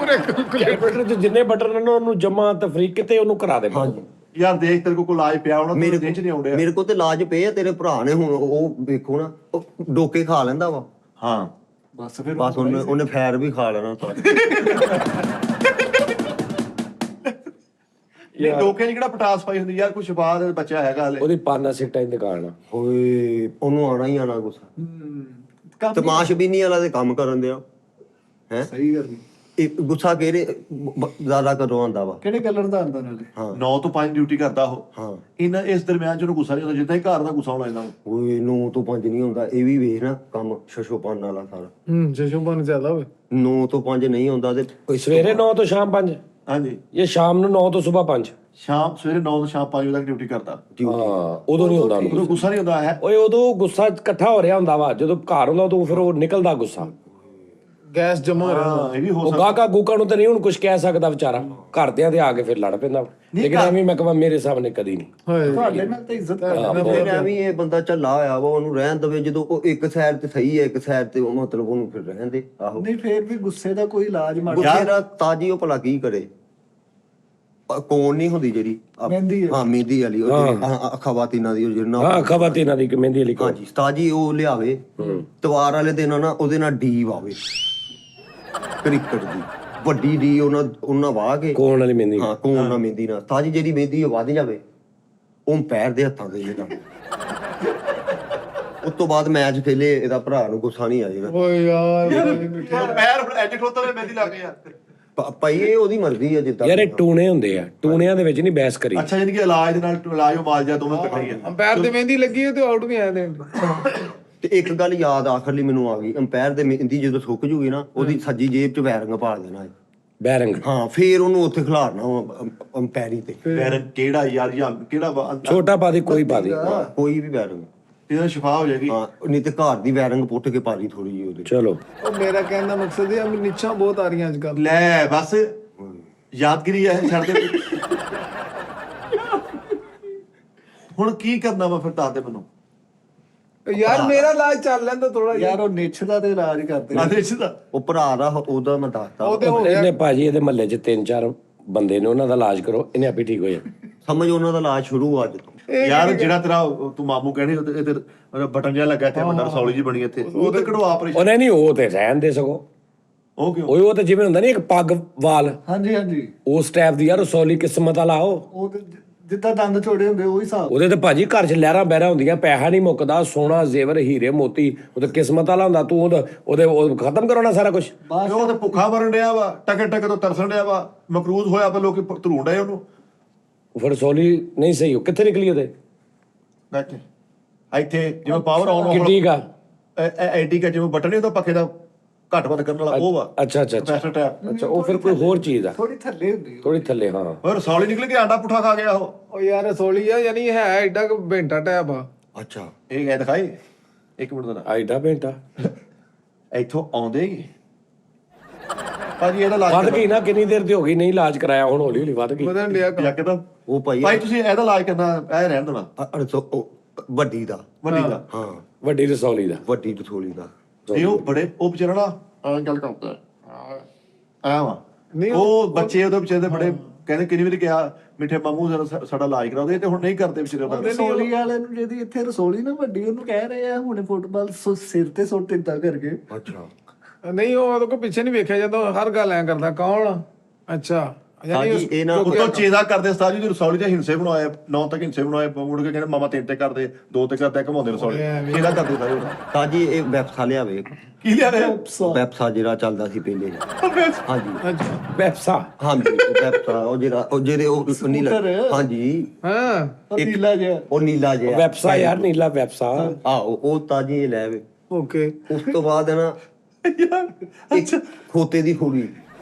ਕੈਲਕੂਲੇਟਰ 'ਚ ਜਿੰਨੇ ਬਟਨ ਨੇ ਉਹਨੂੰ ਜਮਾ ਤਫਰੀਕ ਕਿਤੇ ਉਹਨੂੰ ਕਰਾ ਦੇ। ਹਾਂਜੀ ਯਾਰ ਦੇਖ ਤੇਰੇ ਕੋਲ ਇਲਾਜ ਪਿਆ ਹੋਣਾ ਮੇਰੇ ਤੇਰੇ ਚ ਨਹੀਂ ਆਉਂਦੇ। ਮੇਰੇ ਕੋਲ ਤੇ ਇਲਾਜ ਪਏ ਆ, ਤੇਰੇ ਭਰਾ ਨੇ ਹੁਣ ਉਹ ਵੇਖੋ ਨਾ, ਉਹ ਡੋਕੇ ਖਾ ਲੈਂਦਾ ਵਾ। ਹਾਂ ਬਸ ਫਿਰ ਬਸ ਉਹਨੇ ਫੈਰ ਵੀ ਖਾ ਲੈਣਾ ਸਾਰਾ। ਇਹ ਡੋਕੇ 'ਚ ਕਿਹੜਾ ਪਟਾਸ ਪਾਈ ਹੁੰਦੀ ਯਾਰ, ਕੋਈ ਸ਼ਿਫਾ ਦਾ ਬੱਚਾ ਹੈਗਾ ਹਲੇ। ਉਹਦੀ ਪਾਨਾ ਸਿੱਟਾਂ ਦੀ ਦੁਕਾਨ ਆ। ਓਏ ਉਹਨੂੰ ਆਣਾ ਹੀ ਆਣਾ ਗੁੱਸਾ। ਕੰਮ ਤਮਾਸ਼ਬੀਨੀ ਵਾਲਾ ਤੇ ਕੰਮ ਕਰਨ ਦਿਆ ਹੈ। ਸਹੀ ਗੱਲ ਜੀ। ਇਹ ਗੁੱਸਾ ਕਿਹੜੇ ਜ਼ਿਆਦਾ ਕਦੋਂ ਆਉਂਦਾ ਵਾ? ਕਿਹੜੇ ਕਲਰ ਦਾ ਆਂਦਾ ਨਾਲੇ? 9 ਤੋਂ 5 ਡਿਊਟੀ ਕਰਦਾ ਉਹ। ਹਾਂ ਇਹਨਾਂ ਇਸ ਦਰਮਿਆਨ ਜਿਹਨੂੰ ਗੁੱਸਾ ਨਹੀਂ ਹੁੰਦਾ, ਜਿੱਦਾਂ ਹੀ ਘਰ ਦਾ ਗੁੱਸਾ ਹੋਣਾ ਇਹਨਾਂ ਨੂੰ। ਓਏ 9 ਤੋਂ 5 ਨਹੀਂ ਹੁੰਦਾ। ਇਹ ਵੀ ਵੇਖ ਨਾ ਕੰਮ ਸ਼ਸ਼ੋਪਨ ਵਾਲਾ ਸਾਰਾ। ਜਸ਼ੋਪਨ ਜ਼ਿਆਦਾ ਹੋਵੇ। 9 ਤੋਂ 5 ਨਹੀਂ ਹੁੰਦਾ ਤੇ ਕੋਈ ਸਵੇਰੇ 9 ਤੋਂ ਸ਼ਾਮ 5 ਹਾਂਜੀ ਇਹ ਸ਼ਾਮ ਨੂੰ 9 ਤੋਂ ਸਵੇਰ 5। ਸ਼ਾਮ ਸਵੇਰੇ 9 ਤੋਂ ਸ਼ਾਮ 5 ਵਜੇ ਤੱਕ ਡਿਊਟੀ ਕਰਦਾ। ਹਾਂ ਉਦੋਂ ਨਹੀਂ ਹੁੰਦਾ ਉਹਨੂੰ। ਉਹਨੂੰ ਗੁੱਸਾ ਨਹੀਂ ਹੁੰਦਾ ਹੈ। ਓਏ ਉਦੋਂ ਗੁੱਸਾ ਇਕੱਠਾ ਹੋ ਰਿਹਾ ਹੁੰਦਾ ਵਾ, ਜਦੋਂ ਘਰ ਹੁੰਦਾ ਉਦੋਂ ਫਿਰ ਉਹ ਨਿਕਲਦਾ ਗੁੱਸਾ। ਗੈਸ ਜਮਾ ਹੋ ਰਿਹਾ। ਹਾਂ ਇਹ ਵੀ ਹੋ ਉਹ ਗਾਹਕਾਂ ਗੂਕਾਂ ਨੂੰ ਤਾਂ ਨਹੀਂ ਹੁਣ ਕੁਝ ਕਹਿ ਸਕਦਾ ਵਿਚਾਰਾ, ਘਰਦਿਆਂ ਦੇ ਆ ਕੇ ਫਿਰ ਲੜ ਪੈਂਦਾ। ਲੇਕਿਨ ਐਵੇਂ ਮੈਂ ਕਹਾਂ ਮੇਰੇ ਸਾਹਮਣੇ ਕਦੀ ਨਹੀਂ। ਤੁਹਾਡੇ ਨਾਲ ਤਾਂ ਇੱਜ਼ਤ ਕਰਦਾ। ਫਿਰ ਐਵੇਂ ਇਹ ਬੰਦਾ ਝੱਲਾ ਹੋਇਆ ਵਾ, ਉਹਨੂੰ ਰਹਿਣ ਦਵੇ। ਜਦੋਂ ਉਹ ਇੱਕ ਸਾਈਡ ਤੇ ਸਹੀ ਹੈ, ਇੱਕ ਸਾਈਡ ਤੇ ਉਹ ਮਤਲਬ ਉਹਨੂੰ ਫਿਰ ਰਹਿਣ ਦੇ। ਆਹੋ ਨਹੀਂ ਫੇਰ ਵੀ ਗੁੱਸੇ ਦਾ ਕੋਈ ਇਲਾਜ ਮਾੜਾ। ਗੁੱਸੇ ਦਾ ਤਾਜੀ ਉਹ ਭਲਾ ਕੀ ਕਰੇ? ਕੋਣ ਨਹੀਂ ਹੁੰਦੀ ਜਿਹੜੀ ਮਹਿੰਦੀ ਹੈ। ਹਾਂ ਮਹਿੰਦੀ ਵਾਲੀ, ਉਹ ਖਵਾਤੀਨਾਂ ਦੀ ਜਿਹਨਾਂ ਹਾਂ ਖਵਾਤੀਨਾਂ ਦੀ ਮਹਿੰਦੀ ਵਾਲੀ ਕੋਲ। ਹਾਂਜੀ ਤਾਜੀ ਉਹ ਲਿਆਵੇ। ਤਵਾਰ ਵਾਲੇ ਦਿਨ ਨਾ ਉਹਦੇ ਨਾਲ ਡੀ ਵਾਵੇ, ਕ੍ਰਿਕਟ ਦੀ ਵੱਡੀ ਡੀ ਉਹਨਾਂ ਵਾਹ ਕੇ ਕੋਣ ਵਾਲੀ ਮਹਿੰਦੀ। ਹਾਂ ਕੋਣ ਨਾਲ ਮਹਿੰਦੀ ਨਾਲ ਤਾਜੀ ਜਿਹੜੀ ਮਹਿੰਦੀ ਉਹ ਵੱਧ ਜਾਵੇ, ਉਹ ਪੈਰ ਦੇ ਹੱਥਾਂ ਦੇ ਜਿਹੜਾ। ਉਸ ਤੋਂ ਬਾਅਦ ਮੈਚ ਖੇਲੇ, ਇਹਦਾ ਭਰਾ ਨੂੰ ਗੁੱਸਾ ਨਹੀਂ ਆਏਗਾ। ਓਏ ਯਾਰ ਪੈਰ ਹੁਣ ਐਜ ਖਲੋਤਾ ਮੈਦੀ ਲੱਗ ਗਿਆ। ਭਾਈ ਇਹ ਉਹਦੀ ਮਰਜ਼ੀ ਹੈ ਜਿੱਦਾਂ। ਯਾਰ ਇਹ ਟੂਣੇ ਹੁੰਦੇ ਆ, ਟੂਣਿਆਂ ਦੇ ਵਿੱਚ ਨਹੀਂ ਬਹਿਸ ਕਰੀ। ਅੱਛਾ ਯਾਨੀ ਕਿ ਇਲਾਜ ਦੇ ਨਾਲ ਇਲਾਜ ਮਾਲਜਾ ਦੋਵੇਂ ਇਕੱਠੇ ਹੀ ਆ। ਅੰਪਾਇਰ ਤੇ ਮਹਿੰਦੀ ਲੱਗੀ ਹੈ ਤੇ ਆਊਟ ਵੀ ਆਇਆ ਦੇਣ। ਤੇ ਇੱਕ ਗੱਲ ਯਾਦ ਆਖਰਲੀ ਮੈਨੂੰ ਆ ਗਈ, ਅੰਪਾਇਰ ਦੇ ਮਹਿੰਦੀ ਜਦੋਂ ਸੁੱਕ ਜੂਗੀ ਨਾ, ਉਹਦੀ ਸੱਜੀ ਜੇਬ 'ਚ ਵੈਰਿੰਗ ਪਾ ਦੇਣਾ ਹੈ। ਬੈਰੰਗ ਹਾਂ ਫੇਰ ਉਹਨੂੰ ਉੱਥੇ ਖਿਲਾਰਨਾ ਅੰਪਾਇਰੀ ਤੇ। ਪੈਰ ਕਿਹੜਾ ਯਾਰ ਜਾਂ ਕਿਹੜਾ ਛੋਟਾ ਪਾ ਦੇ ਕੋਈ ਪਾ ਦੇ। ਕੋਈ ਵੀ ਵੈਰਿੰਗ। ਇਹਦਾ ਸ਼ਿਫਾ ਹੋ ਜਾਏਗੀ। ਹਾਂ ਨਹੀਂ ਤੇ ਘਰ ਦੀ ਵੈਰਿੰਗ ਪੁੱਟ ਕੇ ਪਾ ਲਈ ਥੋੜੀ ਜਿਹੀ ਉਹਦੇ 'ਚ। ਚਲੋ ਉਹ ਮੇਰਾ ਕਹਿਣ ਦਾ ਮਕਸਦ ਇਹ ਆ ਵੀ ਨਿੱਛਾਂ ਬਹੁਤ ਆ ਰਹੀਆਂ ਅੱਜ ਕੱਲ। ਲੈ ਬਸ ਯਾਦਗਿਰੀ ਹੈ, ਛੱਡ ਦੇ। ਹੁਣ ਕੀ ਕਰਨਾ ਵਾ ਫਿਰ ਦੱਸ ਦੇ ਮੈਨੂੰ। ਯਾਰ ਮੇਰਾ ਇਲਾਜ ਚੱਲ ਲੈਂਦਾ ਥੋੜਾ ਜਿਹਾ। ਯਾਰ ਉਹ ਨਿੱਛ ਦਾ ਤੇ ਇਲਾਜ ਕਰਦੇ। ਆਦੇਸ਼ ਦਾ ਉਹ ਭਰਾ ਦਾ ਉਹਦਾ ਮੈਂ ਦੱਸਤਾ। ਉਹ ਤੇ ਹੋ ਗਿਆ। ਇਹਨੇ ਭਾਜੀ ਇਹਦੇ ਮਹੱਲੇ 'ਚ 3-4 ਬੰਦੇ ਨੇ, ਉਹਨਾਂ ਦਾ ਇਲਾਜ ਕਰੋ, ਇਹਨੇ ਆਪੇ ਠੀਕ ਹੋ ਜਾਣਾ। ਸਮਝ ਉਹਨਾਂ ਦਾ ਇਲਾਜ ਸ਼ੁਰੂ ਅੱਜ ਤੋਂ। ਯਾਰ ਜਿਹੜਾ ਤੇਰਾ ਤੂੰ ਮਾਮੂ ਕਹਿੰਦੇ ਇਹਦੇ ਬਟਨ ਜਿਹਾ ਲੱਗਾ ਇੱਥੇ, ਵੱਡਾ ਰਸੌਲੀ ਜੀ ਬਣੀ ਇੱਥੇ, ਉਹ ਤੇ ਕਢਵਾ ਆਪਰੇਸ਼ਨ। ਉਹਨੇ ਨਹੀਂ, ਉਹ ਤੇ ਰਹਿਣ ਦੇ ਸਗੋਂ। ਉਹ ਕਿਉਂ? ਉਹ ਤਾਂ ਜਿਵੇਂ ਹੁੰਦਾ ਨਹੀਂ ਇੱਕ ਪੱਗ ਵਾਲ, ਹਾਂਜੀ ਹਾਂਜੀ ਉਸ ਟਾਈਪ ਦੀ ਯਾਰ ਰਸੌਲੀ ਕਿਸਮਤ ਵਾਲਾ ਉਹ ਤੇ ਜਿੱਦਾਂ ਦੰਦ ਛੋੜੇ ਹੁੰਦੇ ਉਹੀ ਹਿਸਾਬ। ਉਹਦੇ ਤੇ ਭਾਜੀ ਘਰ 'ਚ ਲਹਿਰਾਂ ਬਹਿਰਾਂ ਹੁੰਦੀਆਂ, ਪੈਸਾ ਨਹੀਂ ਮੁੱਕਦਾ, ਸੋਨਾ ਜ਼ੇਵਰ ਹੀਰੇ ਮੋਤੀ, ਉਹ ਤੇ ਕਿਸਮਤ ਵਾਲਾ ਹੁੰਦਾ। ਤੂੰ ਉਹਦੇ ਖਤਮ ਕਰਾਉਣਾ ਸਾਰਾ ਕੁਝ। ਉਹ ਤੇ ਭੁੱਖਾ ਮਰਨ ਡਿਆ ਵਾ, ਟਕੇ ਟਕੇ ਤੋਂ ਤਰਸਣ ਡਿਆ ਵਾ, ਮਕਰੂਜ਼ ਹੋਇਆ ਪਰ ਲੋਕੀ ਧਰੂਣ ਡਏ ਉਹਨੂੰ। ਉਹ ਫਿਰ ਰਸੌਲੀ ਨਹੀਂ ਸਹੀ, ਉਹ ਕਿੱਥੇ ਨਿਕਲੀ ਉਹਦੇ? ਇੱਥੇ ਜਿਵੇਂ ਪਾਵਰ ਆਨ ਕਿੱਡੀ ਕਾ ਐਡੀ ਕਾ ਜਿਵੇਂ ਬਟਨ ਨਹੀਂ ਹੁੰਦਾ ਪੱਖੇ ਦਾ ਘੱਟ ਵੱਧ ਕਰਨ ਵਾਲਾ, ਉਹ ਵਾ ਅੱਛਾ ਕੈਪੈਸਿਟਰ ਟੈਪ। ਅੱਛਾ ਉਹ ਫਿਰ ਕੋਈ ਹੋਰ ਚੀਜ਼ ਆ, ਥੋੜੀ ਥੱਲੇ ਹੁੰਦੀ। ਥੋੜੀ ਥੱਲੇ। ਹਾਂ ਹੋਰ ਰਸੌਲੀ ਨਿਕਲ ਕੇ ਆਂਡਾ ਪੁੱਠਾ ਖਾ ਗਿਆ ਉਹ। ਉਹ ਯਾਰ ਰਸੋਲੀ ਆ, ਯਾਨੀ ਹੈ ਐਡਾ ਕੁ ਘੰਟਾ ਟੈਪ ਆ। ਅੱਛਾ ਇਹ ਐ ਦਿਖਾਈ ਇੱਕ ਮਿੰਟ ਦਾ ਆਈਡਾ ਬੇਟਾ ਇੱਥੋਂ ਆਉਂਦੇ ਹੀ ਭਾਜੀ ਇਹਦਾ ਇਲਾਜ ਵੱਧ ਗਈ ਨਾ, ਕਿੰਨੀ ਦੇਰ ਦੀ ਹੋ ਗਈ ਨਹੀਂ ਇਲਾਜ ਕਰਾਇਆ, ਹੁਣ ਹੌਲੀ ਹੌਲੀ ਵੱਧ ਗਈ। ਬਦਨ ਲਿਆ ਜਾ ਕੇ ਤਾਂ ਉਹ ਭਾਈ ਭਾਈ ਤੁਸੀਂ ਇਹਦਾ ਇਲਾਜ ਕਰਨਾ, ਇਹ ਰਹਿਣ ਦੇਣਾ ਵੱਡੀ ਦਾ। ਵੱਡੀ ਦਾ। ਹਾਂ ਵੱਡੀ ਰਸੌਲੀ ਦਾ। ਵੱਡੀ ਰਸੋਲੀ ਦਾ। ਇਹ ਉਹ ਬੜੇ ਉਹ ਵਿਚਾਰਾ ਨਾ ਗੱਲ ਕਰਦਾ ਆ ਵਾ ਨਹੀਂ, ਉਹ ਬੱਚੇ ਉਹਦੇ ਵਿਚਾਰੇ ਦੇ ਬੜੇ ਕਹਿੰਦੇ ਕਿੰਨੀ ਵਾਰੀ ਕਿਹਾ ਮਿੱਠੇ ਮਾਮੂ ਜਰਾ ਸਾਡਾ ਇਲਾਜ ਕਰਾ ਦੇ, ਤੇ ਹੁਣ ਨਹੀਂ ਕਰਦੇ ਵਿਚਾਰੇ ਦਾ। ਰਸੋਲੀ ਵਾਲੇ ਨੂੰ ਜਿਹਦੀ ਇੱਥੇ ਰਸੋਲੀ ਨਾ ਵੱਡੀ, ਉਹਨੂੰ ਕਹਿ ਰਹੇ ਆ ਹੁਣੇ ਫੁੱਟਬਾਲ ਸਿਰ ਤੇ ਸੁੱਟ ਏਦਾਂ ਕਰਕੇ। ਅੱਛਾ ਨਹੀਂ ਉਹ ਉਹਦੇ ਕੋ ਪਿੱਛੇ ਨਹੀਂ ਵੇਖਿਆ ਜਾਂਦਾ, ਹਰ ਗੱਲ ਐ ਕਰਦਾ। ਕੌਣ? ਅੱਛਾ ਸਾਜੀ ਇਹ ਨਾ ਉਤੋਂ ਚੇਦਾ ਕਰਦੇ ਸਾਜੀ ਦੀ ਰਸੌਲੀ ਤੇ ਹਿੰਸੇ ਬਣਾਏ, 9 ਤੱਕ ਹਿੰਸੇ ਬਣਾਏ, ਮੁੜ ਕੇ ਕਹਿੰਦੇ ਮਾਮਾ 3 ਤੇ ਕਰਦੇ, 2 ਤੇ ਕਰਦੇ, ਘਮਾਉਂਦੇ ਰਸੌਲੀ ਚੇਦਾ ਕਰਦੇ ਸਾਰੇ। ਸਾਜੀ ਇਹ ਵੈਬਸਾ ਲਿਆਵੇ। ਕੀ ਲਿਆ ਰਿਹਾ? ਵੈਬਸਾ ਜਿਹੜਾ ਚੱਲਦਾ ਸੀ ਪਹਿਲੇ। ਹਾਂਜੀ ਵੈਬਸਾ। ਹਾਂਜੀ ਵੈਬਸਾ ਉਹ ਜਿਹੜੇ ਉਹ ਨੀਲਾ। ਹਾਂਜੀ ਹਾਂ ਨੀਲਾ ਜਿਹਾ, ਉਹ ਨੀਲਾ ਜਿਹਾ ਵੈਬਸਾ ਯਾਰ, ਨੀਲਾ ਵੈਬਸਾ। ਆਹੋ ਉਹ ਤਾਜੀ ਇਹ ਲੈ ਵੇ। ਓਕੇ। ਉਸ ਤੋਂ ਬਾਅਦ ਨਾ ਇੱਕ ਖੋਤੇ ਦੀ ਖੁਰੀ।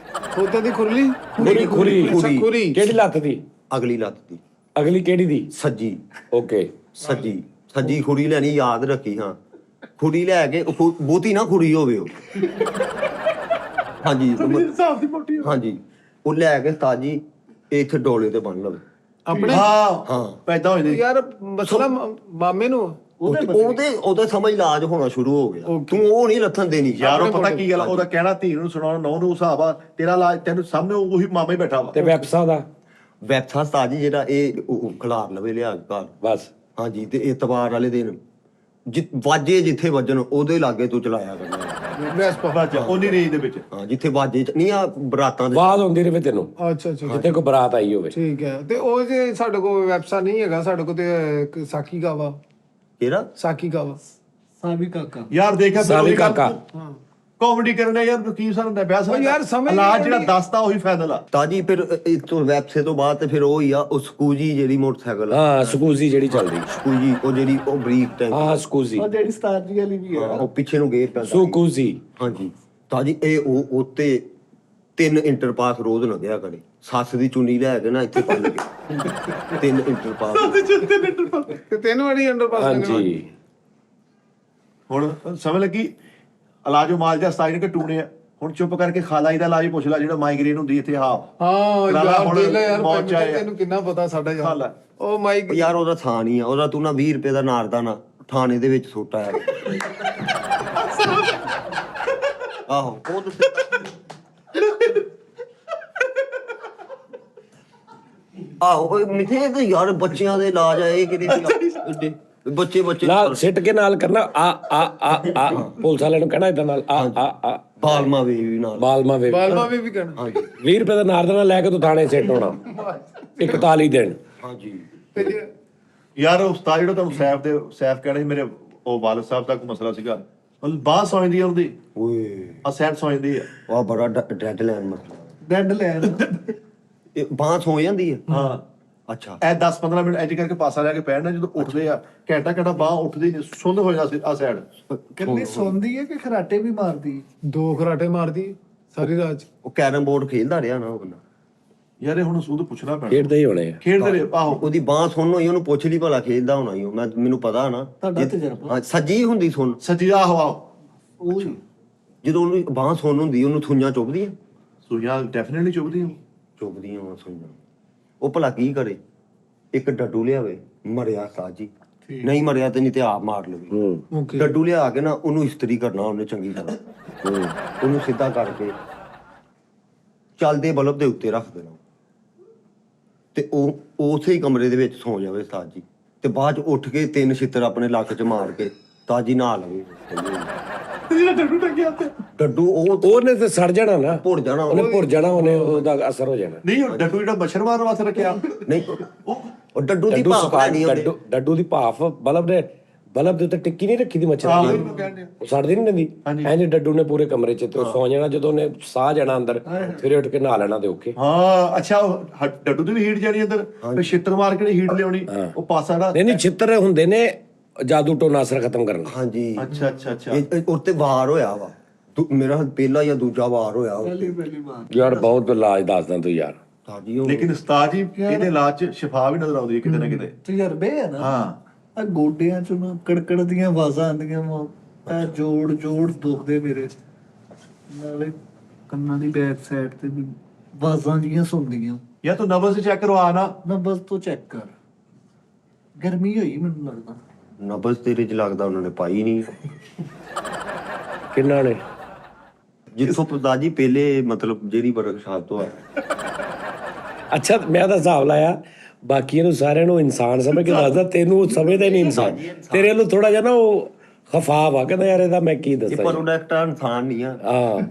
ਖੋਤੇ ਦੀ ਖੁਰਲੀ? ਖੁਰੀ ਅੱਛਾ ਖੁਰੀ। ਕਿਹੜੀ ਲੱਤ ਦੀ? ਅਗਲੀ ਲੱਤ ਦੀ। ਅਗਲੀ ਕਿਹੜੀ ਦੀ? ਸੱਜੀ। ਓਕੇ ਸੱਜੀ ਖੁਰੀ ਲੈਣੀ, ਯਾਦ ਰੱਖੀ। ਹਾਂ ਖੁਰੀ ਲੈ ਕੇ ਬਹੁਤੀ ਨਾ ਖੁਰੀ ਹੋਵੇ ਉਹ। ਹਾਂਜੀ ਹਾਂਜੀ ਉਹ ਲੈ ਕੇ ਤਾਜੀ ਇੱਥੇ ਡੋਲੇ ਤੇ ਬੰਨ ਲਵੇ ਆਪਣੇ। ਹਾਂ ਪੈਦਾ ਹੋ ਜਾਂਦੀ ਯਾਰ ਮਸਲਾ ਮਾਮੇ ਨੂੰ ਉਹਦੇ ਸਮਝ ਇਲਾਜ ਹੋਣਾ ਸ਼ੁਰੂ ਹੋ ਗਿਆ। ਤੂੰ ਉਹ ਨਹੀਂ ਲੱਥਣ ਦੇਣੀ ਯਾਰ। ਉਹ ਪਤਾ ਕੀ ਗੱਲ ਉਹਦਾ ਕਹਿਣਾ ਧੀ ਨੂੰ ਸੁਣਾਉਣਾ ਨੌ ਨੂੰ ਹਿਸਾਬ ਆ, ਤੇਰਾ ਇਲਾਜ ਤੈਨੂੰ ਸਾਹਮਣੇ ਉਹੀ ਮਾਮਾ ਹੀ ਬੈਠਾ ਵਾ। ਤੇ ਵੈਪਸਾ ਦਾ ਵੈਬਸਾ ਤਾਜੀ ਜਿਹੜਾ ਇਹ ਖਿਲਾਰ ਲਵੇ ਲਿਆ ਘਰ ਬਸ। ਹਾਂਜੀ। ਤੇ ਇਤਵਾਰ ਵਾਲੇ ਦਿਨ ਵਾਜੇ ਜਿੱਥੇ ਵੱਜਣ ਉਹਦੇ ਲਾਗੇ ਤੂੰ ਚਲਾਇਆ ਕਰਨਾ। ਬਸ ਉਹਨੀ ਰੇਂਜ ਦੇ ਵਿੱਚ। ਹਾਂ ਜਿੱਥੇ ਵਾਜੇ ਨਹੀਂ ਆ ਬਰਾਤਾਂ ਦੇ ਬਾਤ ਹੁੰਦੀ ਰਹੇ ਤੈਨੂੰ ਅੱਛਾ ਅੱਛਾ ਜਿੱਥੇ ਕੋਈ ਬਰਾਤ ਆਈ ਹੋਵੇ। ਠੀਕ ਹੈ। ਤੇ ਉਹ ਜੇ ਸਾਡੇ ਕੋਲ ਵੈਬਸਾਈਟ ਨਹੀਂ ਹੈਗਾ, ਸਾਡੇ ਕੋਲ ਤੇ ਇੱਕ ਸਾਕੀ ਗਾਵਾ ਕਿਹੜਾ ਸਾਕੀ ਗਾਵਾ ਸਾਬੀ ਕਾਕਾ ਯਾਰ ਦੇਖਿਆ ਸਾਬੀ ਕਾਕਾ ਕਾਮੇਡੀ ਕਰਨਾ ਯਾਰ ਕੀ ਸਾਨੂੰ ਬਹਿਸ ਉਹ ਯਾਰ ਸਮਝ ਇਲਾਜ ਜਿਹੜਾ ਦੱਸਦਾ ਉਹੀ ਫਾਇਦਾ ਲਾ। ਤਾਜੀ ਫਿਰ ਇਸ ਤੋਂ ਵੈਬਸੇ ਤੋਂ ਬਾਅਦ ਤੇ ਫਿਰ ਉਹ ਹੀ ਆ ਉਹ ਸਕੂਜੀ ਜਿਹੜੀ ਮੋਟਰਸਾਈਕਲ ਆ। ਹਾਂ ਸਕੂਜ਼ੀ ਜਿਹੜੀ ਚੱਲਦੀ। ਸਕੂਜੀ ਉਹ ਜਿਹੜੀ ਉਹ ਬਰੀਕ ਟੈਂਕ ਹਾਂ ਸਕੂਜ਼ੀ ਉਹ ਜਿਹੜੀ ਸਟਾਰ ਜੀ ਵਾਲੀ ਵੀ ਹੈ ਉਹ ਪਿੱਛੇ ਨੂੰ ਗੇਰ ਪੈਂਦਾ। ਸਕੂਜ਼ੀ। ਹਾਂਜੀ ਤਾਜੀ ਇਹ ਉਹ ਉੱਤੇ 3 ਇੰਟਰਪਾਸ ਰੋਜ਼ ਲੱਗਿਆ ਕਰੇ। ਸੱਸ ਦੀ ਚੁੰਨੀ ਲੈ ਕੇ ਨਾ ਇੱਥੇ ਪੱਲ ਕੇ 3 ਇੰਟਰਪਾਸ ਤੇ 3 ਵਾਰੀ ਅੰਡਰਪਾਸ ਹਾਂਜੀ। ਹੁਣ ਸਮਝ ਲੱਗੀ ਇਲਾਜ ਮਾਲ ਜਾਂ ਸਟਾਈਲ ਕੇ ਟੂਣੇ ਆ। ਹੁਣ ਚੁੱਪ ਕਰਕੇ ਖਾਲਾਈ ਦਾ ਇਲਾਜ ਪੁੱਛ ਲੈ ਜਿਹੜਾ ਮਾਈਗ੍ਰੇਨ ਹੁੰਦੀ ਇੱਥੇ। ਹਾਂ ਯਾਰ ਦੇ ਲੈ ਯਾਰ ਤੈਨੂੰ ਕਿੰਨਾ ਪਤਾ ਸਾਡਾ ਯਾਰ। ਉਹ ਮਾਈਕ ਯਾਰ ਉਹਦਾ ਥਾਂ ਨਹੀਂ ਆ। ਉਹਦਾ ਤੂੰ ਨਾ 20 ਰੁਪਏ ਦਾ ਨਾਰਦਾ ਨਾ ਥਾਣੇ ਦੇ ਵਿੱਚ ਸੁੱਟ ਆਇਆ। ਆਹੋ ਉਹ ਆਹੋ ਮਿੱਥੇ ਤੇ ਯਾਰ ਬੱਚਿਆਂ ਦੇ ਇਲਾਜ ਆ ਇਹ ਕਿਹੜੇ ਬੱਚੇ ਨਾਲ ਸਿੱਟ ਕੇ ਨਾਲ ਕਰਨਾ ਆ ਪੁਲਿਸ ਵਾਲਿਆਂ ਨੂੰ ਕਹਿਣਾ ਇਦਾਂ ਨਾਲ ਆ ਬਾਲਮਾ ਵੇ ਵੀ ਨਾਲ ਬਾਲਮਾ ਵੇ ਵੀ ਕਹਿਣਾ। 20 ਰੁਪਏ ਦਾ ਨਾਰਦਨਾ ਲੈ ਕੇ ਤੂੰ ਥਾਣੇ ਸਿੱਟ ਹੋਣਾ 41 ਦਿਨ। ਹਾਂਜੀ ਯਾਰ ਉਸਤਾਦ ਜਿਹੜਾ ਤੁਹਾਨੂੰ ਸੈਫ ਕਹਿਣਾ ਸੀ ਮੇਰੇ ਉਹ ਵਾਲਦ ਸਾਹਿਬ ਦਾ ਕੋਈ ਮਸਲਾ ਸੀਗਾ। ਬਾਂਹ ਸੌਂਦੀ ਆ ਉਹਦੀ ਓਏ ਆ ਸੈਟ ਸੌਂਦੀ ਆ। ਆ ਬੜਾ ਡੈਡ ਲੈਣ ਮਸਲਾ। ਡੈਡ ਲੈਣ ਇਹ ਬਾਂਹ ਸੌ ਜਾਂਦੀ ਆ। ਹਾਂ ਅੱਛਾ ਐ 10-15 ਮਿੰਟ ਐਜ ਕਰਕੇ ਪਾਸਾ ਲੈ ਕੇ ਪੈਣਾ ਜਦੋਂ ਉੱਠਦੇ ਆ ਘੰਟਾ ਬਾਂਹ ਉੱਠਦੀ ਨਹੀਂ ਸੁੰਨ ਹੋ ਜਾਂਦਾ ਆ ਸਾਈਡ। ਕਿੰਨੀ ਸੌਂਦੀ ਹੈ ਕਿ ਖਰਾਟੇ ਵੀ ਮਾਰਦੀ? 2 ਖਰਾਟੇ ਮਾਰਦੀ ਸਾਰੀ ਰਾਤ। ਉਹ ਕੈਰਮ ਬੋਰਡ ਖੇਲਦਾ ਰਿਹਾ ਨਾ ਉਹ ਬੰਦਾ। ਯਾਰ ਇਹ ਹੁਣ ਉਹਨੂੰ ਪੁੱਛਣਾ ਪੈਣਾ। ਖੇਡਦੇ ਹੀ ਹੋਣੇ ਆ। ਖੇਡਦੇ ਰਹੇ ਆਹੋ। ਉਹਦੀ ਬਾਂਹ ਸੁੰਨ ਹੋਈ ਉਹਨੂੰ ਪੁੱਛ ਲਈ ਭਲਾ ਖੇਲਦਾ ਹੋਣਾ ਹੀ ਉਹ। ਮੈਨੂੰ ਪਤਾ ਨਾ ਤੁਹਾਡਾ ਤਜਰਬਾ। ਹਾਂ ਸੱਜੀ ਹੁੰਦੀ ਸੁੰਨ। ਸੱਚੀ ਆਹੋ ਉਹ ਜਦੋਂ ਉਹਨੂੰ ਬਾਂਹ ਸੁੰਨ ਹੁੰਦੀ ਉਹਨੂੰ ਥੂਈਆਂ ਚੁੱਭਦੀਆਂ। ਸੂਈਆਂ ਡੈਫੀਨਿਟਲੀ ਚੁੱਭਦੀਆਂ। ਚੁੱਭਦੀਆਂ ਵਾ ਸੁਈਆਂ। ਉਹ ਭਲਾ ਕੀ ਕਰੇ? ਇੱਕ ਡੱਡੂ ਲਿਆਵੇ ਮਰਿਆ ਸਾਜੀ ਨਹੀਂ ਮਰਿਆ ਤੇ ਨਹੀਂ ਤੇ ਆਪ ਮਾਰ ਲਵੇ। ਡੱਡੂ ਲਿਆ ਕੇ ਨਾ ਉਹਨੂੰ ਇਸਤਰੀ ਕਰਨਾ ਉਹਨੇ ਚੰਗੀ ਤਰ੍ਹਾਂ। ਉਹਨੂੰ ਸਿੱਧਾ ਕਰਕੇ ਚੱਲਦੇ ਬਲਬ ਦੇ ਉੱਤੇ ਰੱਖ ਦੇਣਾ ਤੇ ਉਹ ਉਸੇ ਹੀ ਕਮਰੇ ਦੇ ਵਿੱਚ ਸੌ ਜਾਵੇ ਸਾਜੀ। ਤੇ ਬਾਅਦ ਚ ਉੱਠ ਕੇ 3 ਛਿੱਤਰ ਆਪਣੇ ਲੱਕ ਚ ਮਾਰ ਕੇ ਤਾਜੀ ਨਹਾ ਲਵੇ। ਜਿਹੜਾ ਡੱਡੂ ਟੰਗਿਆ ਤੇ ਡੱਡੂ ਉਹਨੇ ਤੇ ਸੜ ਜਾਣਾ ਨਾ। ਭੁਰ ਜਾਣਾ ਉਹਨੇ ਭੁਰ ਜਾਣਾ। ਉਹਦਾ ਅਸਰ ਹੋ ਜਾਣਾ। ਨਹੀਂ ਉਹ ਡੱਡੂ ਜਿਹੜਾ ਮੱਛਰ ਮਾਰਨ ਵਾਸਤੇ ਰੱਖਿਆ ਨਹੀਂ ਉਹ ਡੱਡੂ ਦੀ ਭਾਫ ਨਹੀਂ ਉਹਦੇ। ਡੱਡੂ ਦੀ ਭਾਫ ਬਲਬ ਦੇ ਉੱਤੇ ਟਿੱਕੀ ਨਹੀਂ ਰੱਖੀ ਦੀ ਮੱਛਰ ਦੀ। ਉਹ ਸੜਦੀ ਨਹੀਂ ਦਿੰਦੀ। ਐਂ ਡੱਡੂ ਨੇ ਪੂਰੇ ਕਮਰੇ ਚ ਤੇ ਸੌ ਜਾਣਾ। ਜਦੋਂ ਉਹਨੇ ਸਾਹ ਜਾਣਾ ਅੰਦਰ ਫਿਰ ਉੱਠ ਕੇ ਨਹਾ ਲੈਣਾ ਤੇ ਓਕੇ। ਹਾਂ ਅੱਛਾ ਡੱਡੂ ਦੀ ਵੀ ਹੀਟ ਜਾਣੀ ਅੰਦਰ ਫਿਰ ਛਿੱਤਰ ਮਾਰ ਕੇ ਹੀਟ ਲਿਆਉਣੀ। ਉਹ ਪਾਸਾ ਨਾ ਨਹੀਂ ਛਿੱਤਰ ਹੁੰਦੇ ਨੇ ਜਾਦੂ ਟੋਨਾ ਅਸਰ ਖਤਮ ਕਰਨ। ਹਾਂਜੀ ਅੱਛਾ ਉੱਤੇ ਵਾਰ ਹੋਇਆ ਵਾ। ਮੇਰਾ ਪਹਿਲਾ ਜਾਂ ਦੂਜਾ ਵਾਰ ਹੋਇਆ ਪਹਿਲੀ ਵਾਰ। ਯਾਰ ਬਹੁਤ ਇਲਾਜ ਦੱਸਦਾ ਤੂੰ ਯਾਰ। ਲੇਕਿਨ ਉਸਤਾਦ ਜੀ ਇਹਦੇ ਇਲਾਜ ਚ ਸ਼ਿਫਾ ਵੀ ਨਜ਼ਰ ਆਉਂਦੀ ਹੈ ਕਿਤੇ ਨਾ ਕਿਤੇ। ਤਜਰਬੇ ਹੈ ਨਾ। ਹਾਂ ਆ ਗੋਡਿਆਂ ਚ ਨਾ ਕੜਕੜ ਦੀਆਂ ਆਵਾਜ਼ਾਂ ਆਉਂਦੀਆਂ ਵਾ। ਜੋੜ ਦੁਖਦੇ ਮੇਰੇ। ਨਾਲੇ ਕੰਨਾਂ ਦੀ ਬੈਕ ਸਾਈਡ ਤੇ ਵੀ ਆਵਾਜ਼ਾਂ ਜੀਆਂ ਸੁਣਦੀਆਂ। ਜਾਂ ਤੂੰ ਨਬਜ਼ ਚੈੱਕ ਕਰਵਾ ਨਾ। ਨਬਜ਼ ਤੋਂ ਚੈੱਕ ਕਰ। ਗਰਮੀ ਹੋਈ ਮੈਨੂੰ ਲੱਗਦਾ। ਨਬਜ਼ ਤੇਰੇ ਚ ਲੱਗਦਾ ਉਹਨਾਂ ਨੇ ਪਾਈ ਨਹੀਂ। ਕਿੰਨਾ ਨੇ ਜਿੱਥੋਂ ਪਤਾਜੀ ਪਹਿਲੇ ਮਤਲਬ ਜਿਹੜੀ ਵਰਕਸ਼ਾਪ ਤੋਂ ਆ। ਅੱਛਾ ਮੈਂ ਤਾਂ ਹਿਸਾਬ ਲਾਇਆ ਬਾਕੀਆਂ ਨੂੰ ਸਾਰਿਆਂ ਨੂੰ ਇਨਸਾਨ ਸਮਝ ਕੇ ਦੱਸਦਾ। ਤੈਨੂੰ ਉਹ ਸਮਝਦਾ ਹੀ ਨਹੀਂ ਇਨਸਾਨ। ਤੇਰੇ ਵੱਲੋਂ ਥੋੜਾ ਜਿਹਾ ਨਾ ਉਹ ਖਫਾ ਵਾ ਕਹਿੰਦਾ ਯਾਰ ਇਹਦਾ ਮੈਂ ਕੀ ਦੱਸਾਂ। ਪਰ ਉਹਦਾ ਇੱਕ ਇਨਸਾਨ ਨਹੀਂ ਆ। ਹਾਂ